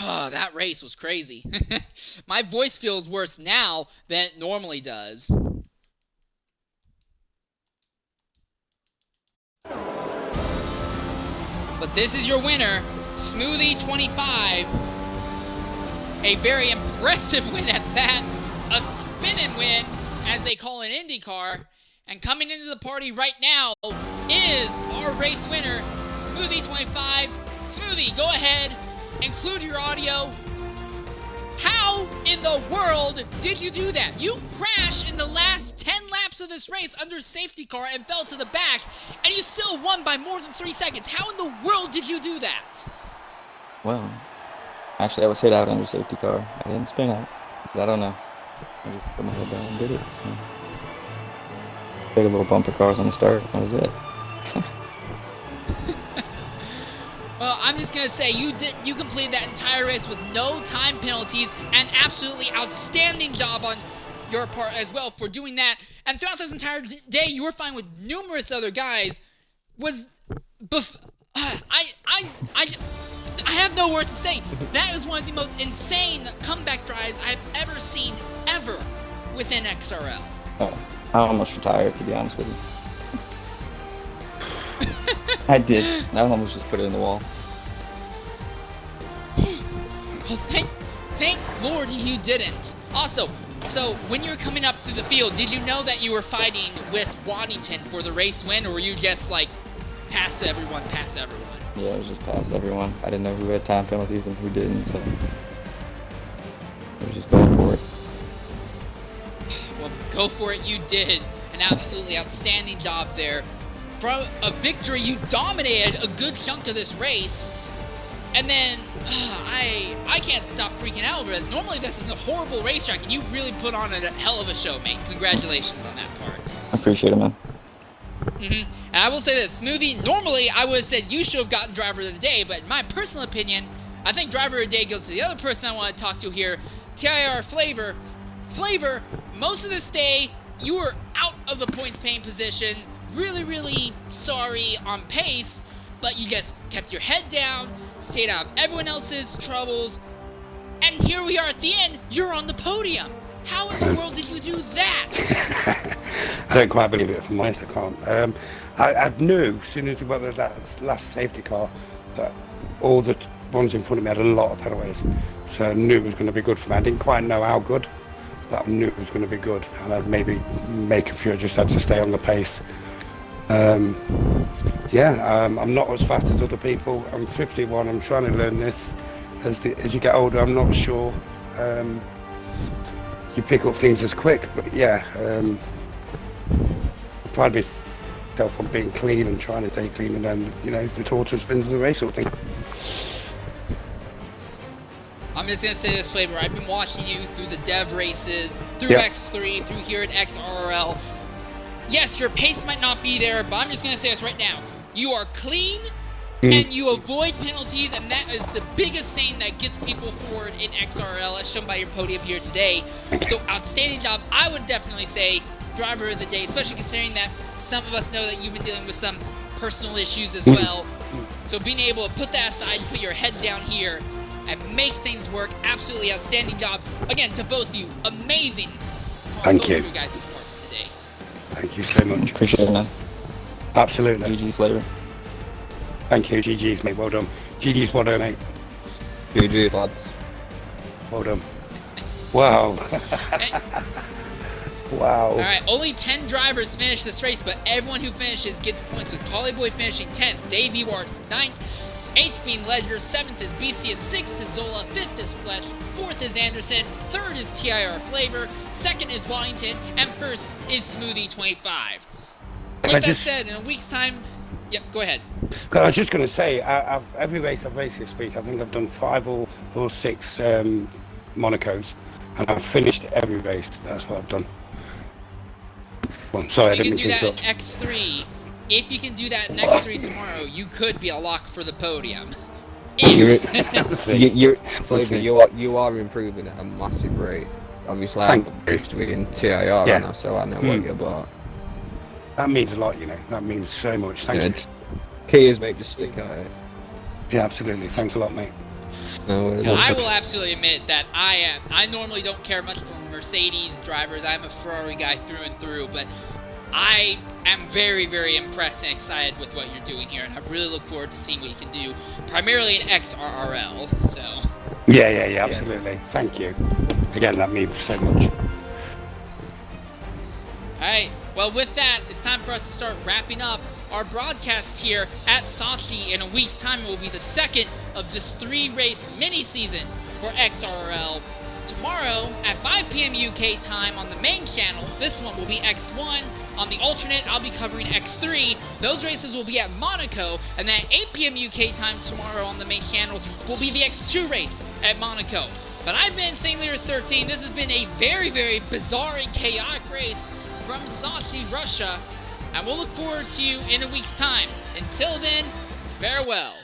Oh, that race was crazy. My voice feels worse now than it normally does. But this is your winner, Smoothie 25. A very impressive win at that. A spinning win, as they call an IndyCar. And coming into the party right now is our race winner, Smoothie 25. Smoothie, go ahead, include your audio. How in the world did you do that? You crashed in the last 10 laps of this race under safety car and fell to the back, and you still won by more than 3 seconds. How in the world did you do that? Well, actually I was hit out under safety car. I didn't spin out. I don't know. I just put my head down and did it. So. Hit a little bumper cars on the start. That was it. Well, I'm just gonna say you completed that entire race with no time penalties, and absolutely outstanding job on your part as well for doing that. And throughout this entire day, you were fine with numerous other guys. I have no words to say. That is one of the most insane comeback drives I've ever seen within XRL. Oh, I almost retired, to be honest with you. I did. I almost just put it in the wall. Well, thank Lord you didn't. Also, so when you were coming up through the field, did you know that you were fighting with Waddington for the race win, or were you just like pass everyone? Yeah, it was just pass everyone. I didn't know who had time penalties and who didn't, so I was just going for it. Well, go for it, you did. An absolutely outstanding job there. From a victory, you dominated a good chunk of this race. And then, I can't stop freaking out over it. Normally this is a horrible racetrack, and you really put on a hell of a show, mate. Congratulations on that part. I appreciate it, man. And I will say this, Smoothie, normally I would have said you should have gotten Driver of the Day, but in my personal opinion, I think Driver of the Day goes to the other person I want to talk to here, TIR Flavor. Flavor, most of this day, you were out of the points paying position. Really, really sorry on pace. but you just kept your head down, stayed out of everyone else's troubles, and here we are at the end. You're on the podium. How in the world did you do that? I don't quite believe it, if I'm honest, I can't. I knew as soon as we got that last safety car that all the ones in front of me had a lot of penalties. So I knew it was going to be good for me. I didn't quite know how good, but I knew it was going to be good. And I'd maybe make a few, I just had to stay on the pace. I'm not as fast as other people. I'm 51, I'm trying to learn this. As you get older, I'm not sure you pick up things as quick, but I pride myself on being clean and trying to stay clean, and then, the tortoise wins the race sort of thing. I'm just going to say this, Flavor. I've been watching you through the dev races, through X3, through here at XRL. Yes, your pace might not be there, but I'm just going to say this right now. You are clean, and you avoid penalties, and that is the biggest thing that gets people forward in XRL, as shown by your podium here today. So, outstanding job. I would definitely say driver of the day, especially considering that some of us know that you've been dealing with some personal issues as well. So, being able to put that aside and put your head down here and make things work, absolutely outstanding job. Again, to both of you, amazing. Thank you. You guys' parts today. Thank you so much. Appreciate it, man. Absolutely. GG Flavor. Thank you. GG's, mate. Well done. GG's, well done, mate. GG, lads. Well done. Wow. Wow. All right, only 10 drivers finish this race, but everyone who finishes gets points, with Collie Boy finishing 10th, Dave Ewart 9th, 8th being Ledger, 7th is BC, and 6th is Zola, 5th is Fletch, 4th is Anderson, 3rd is TIR Flavor, 2nd is Waddington, and 1st is Smoothie 25. With that said, in a week's time, yep, go ahead. I was just going to say, every race I've raced this week, I think I've done 5 or 6 Monacos, and I've finished every race. That's what I've done. Well, sorry, If you can do that in X3, tomorrow, you could be a lock for the podium. You are improving at a massive rate. Obviously, I'm used to being TIR now, so I know what you're about. That means a lot, That means so much. Thank you. Key is, mate, just stick at it. Yeah, absolutely. Thanks a lot, mate. I will absolutely admit that I normally don't care much for Mercedes drivers. I'm a Ferrari guy through and through, but I am very, very impressed and excited with what you're doing here, and I really look forward to seeing what you can do, primarily in XRL. So. Yeah, absolutely. Thank you. Again, that means so much. All right. Well, with that, it's time for us to start wrapping up our broadcast here at Sochi. In a week's time, it will be the second of this 3-race mini-season for XRL. Tomorrow at 5 p.m. UK time on the main channel, this one will be X1. On the alternate, I'll be covering X3. Those races will be at Monaco, and then at 8 p.m. UK time tomorrow on the main channel will be the X2 race at Monaco. But I've been St. Leader 13. This has been a very, very bizarre and chaotic race from Sochi, Russia, and we'll look forward to you in a week's time. Until then, farewell.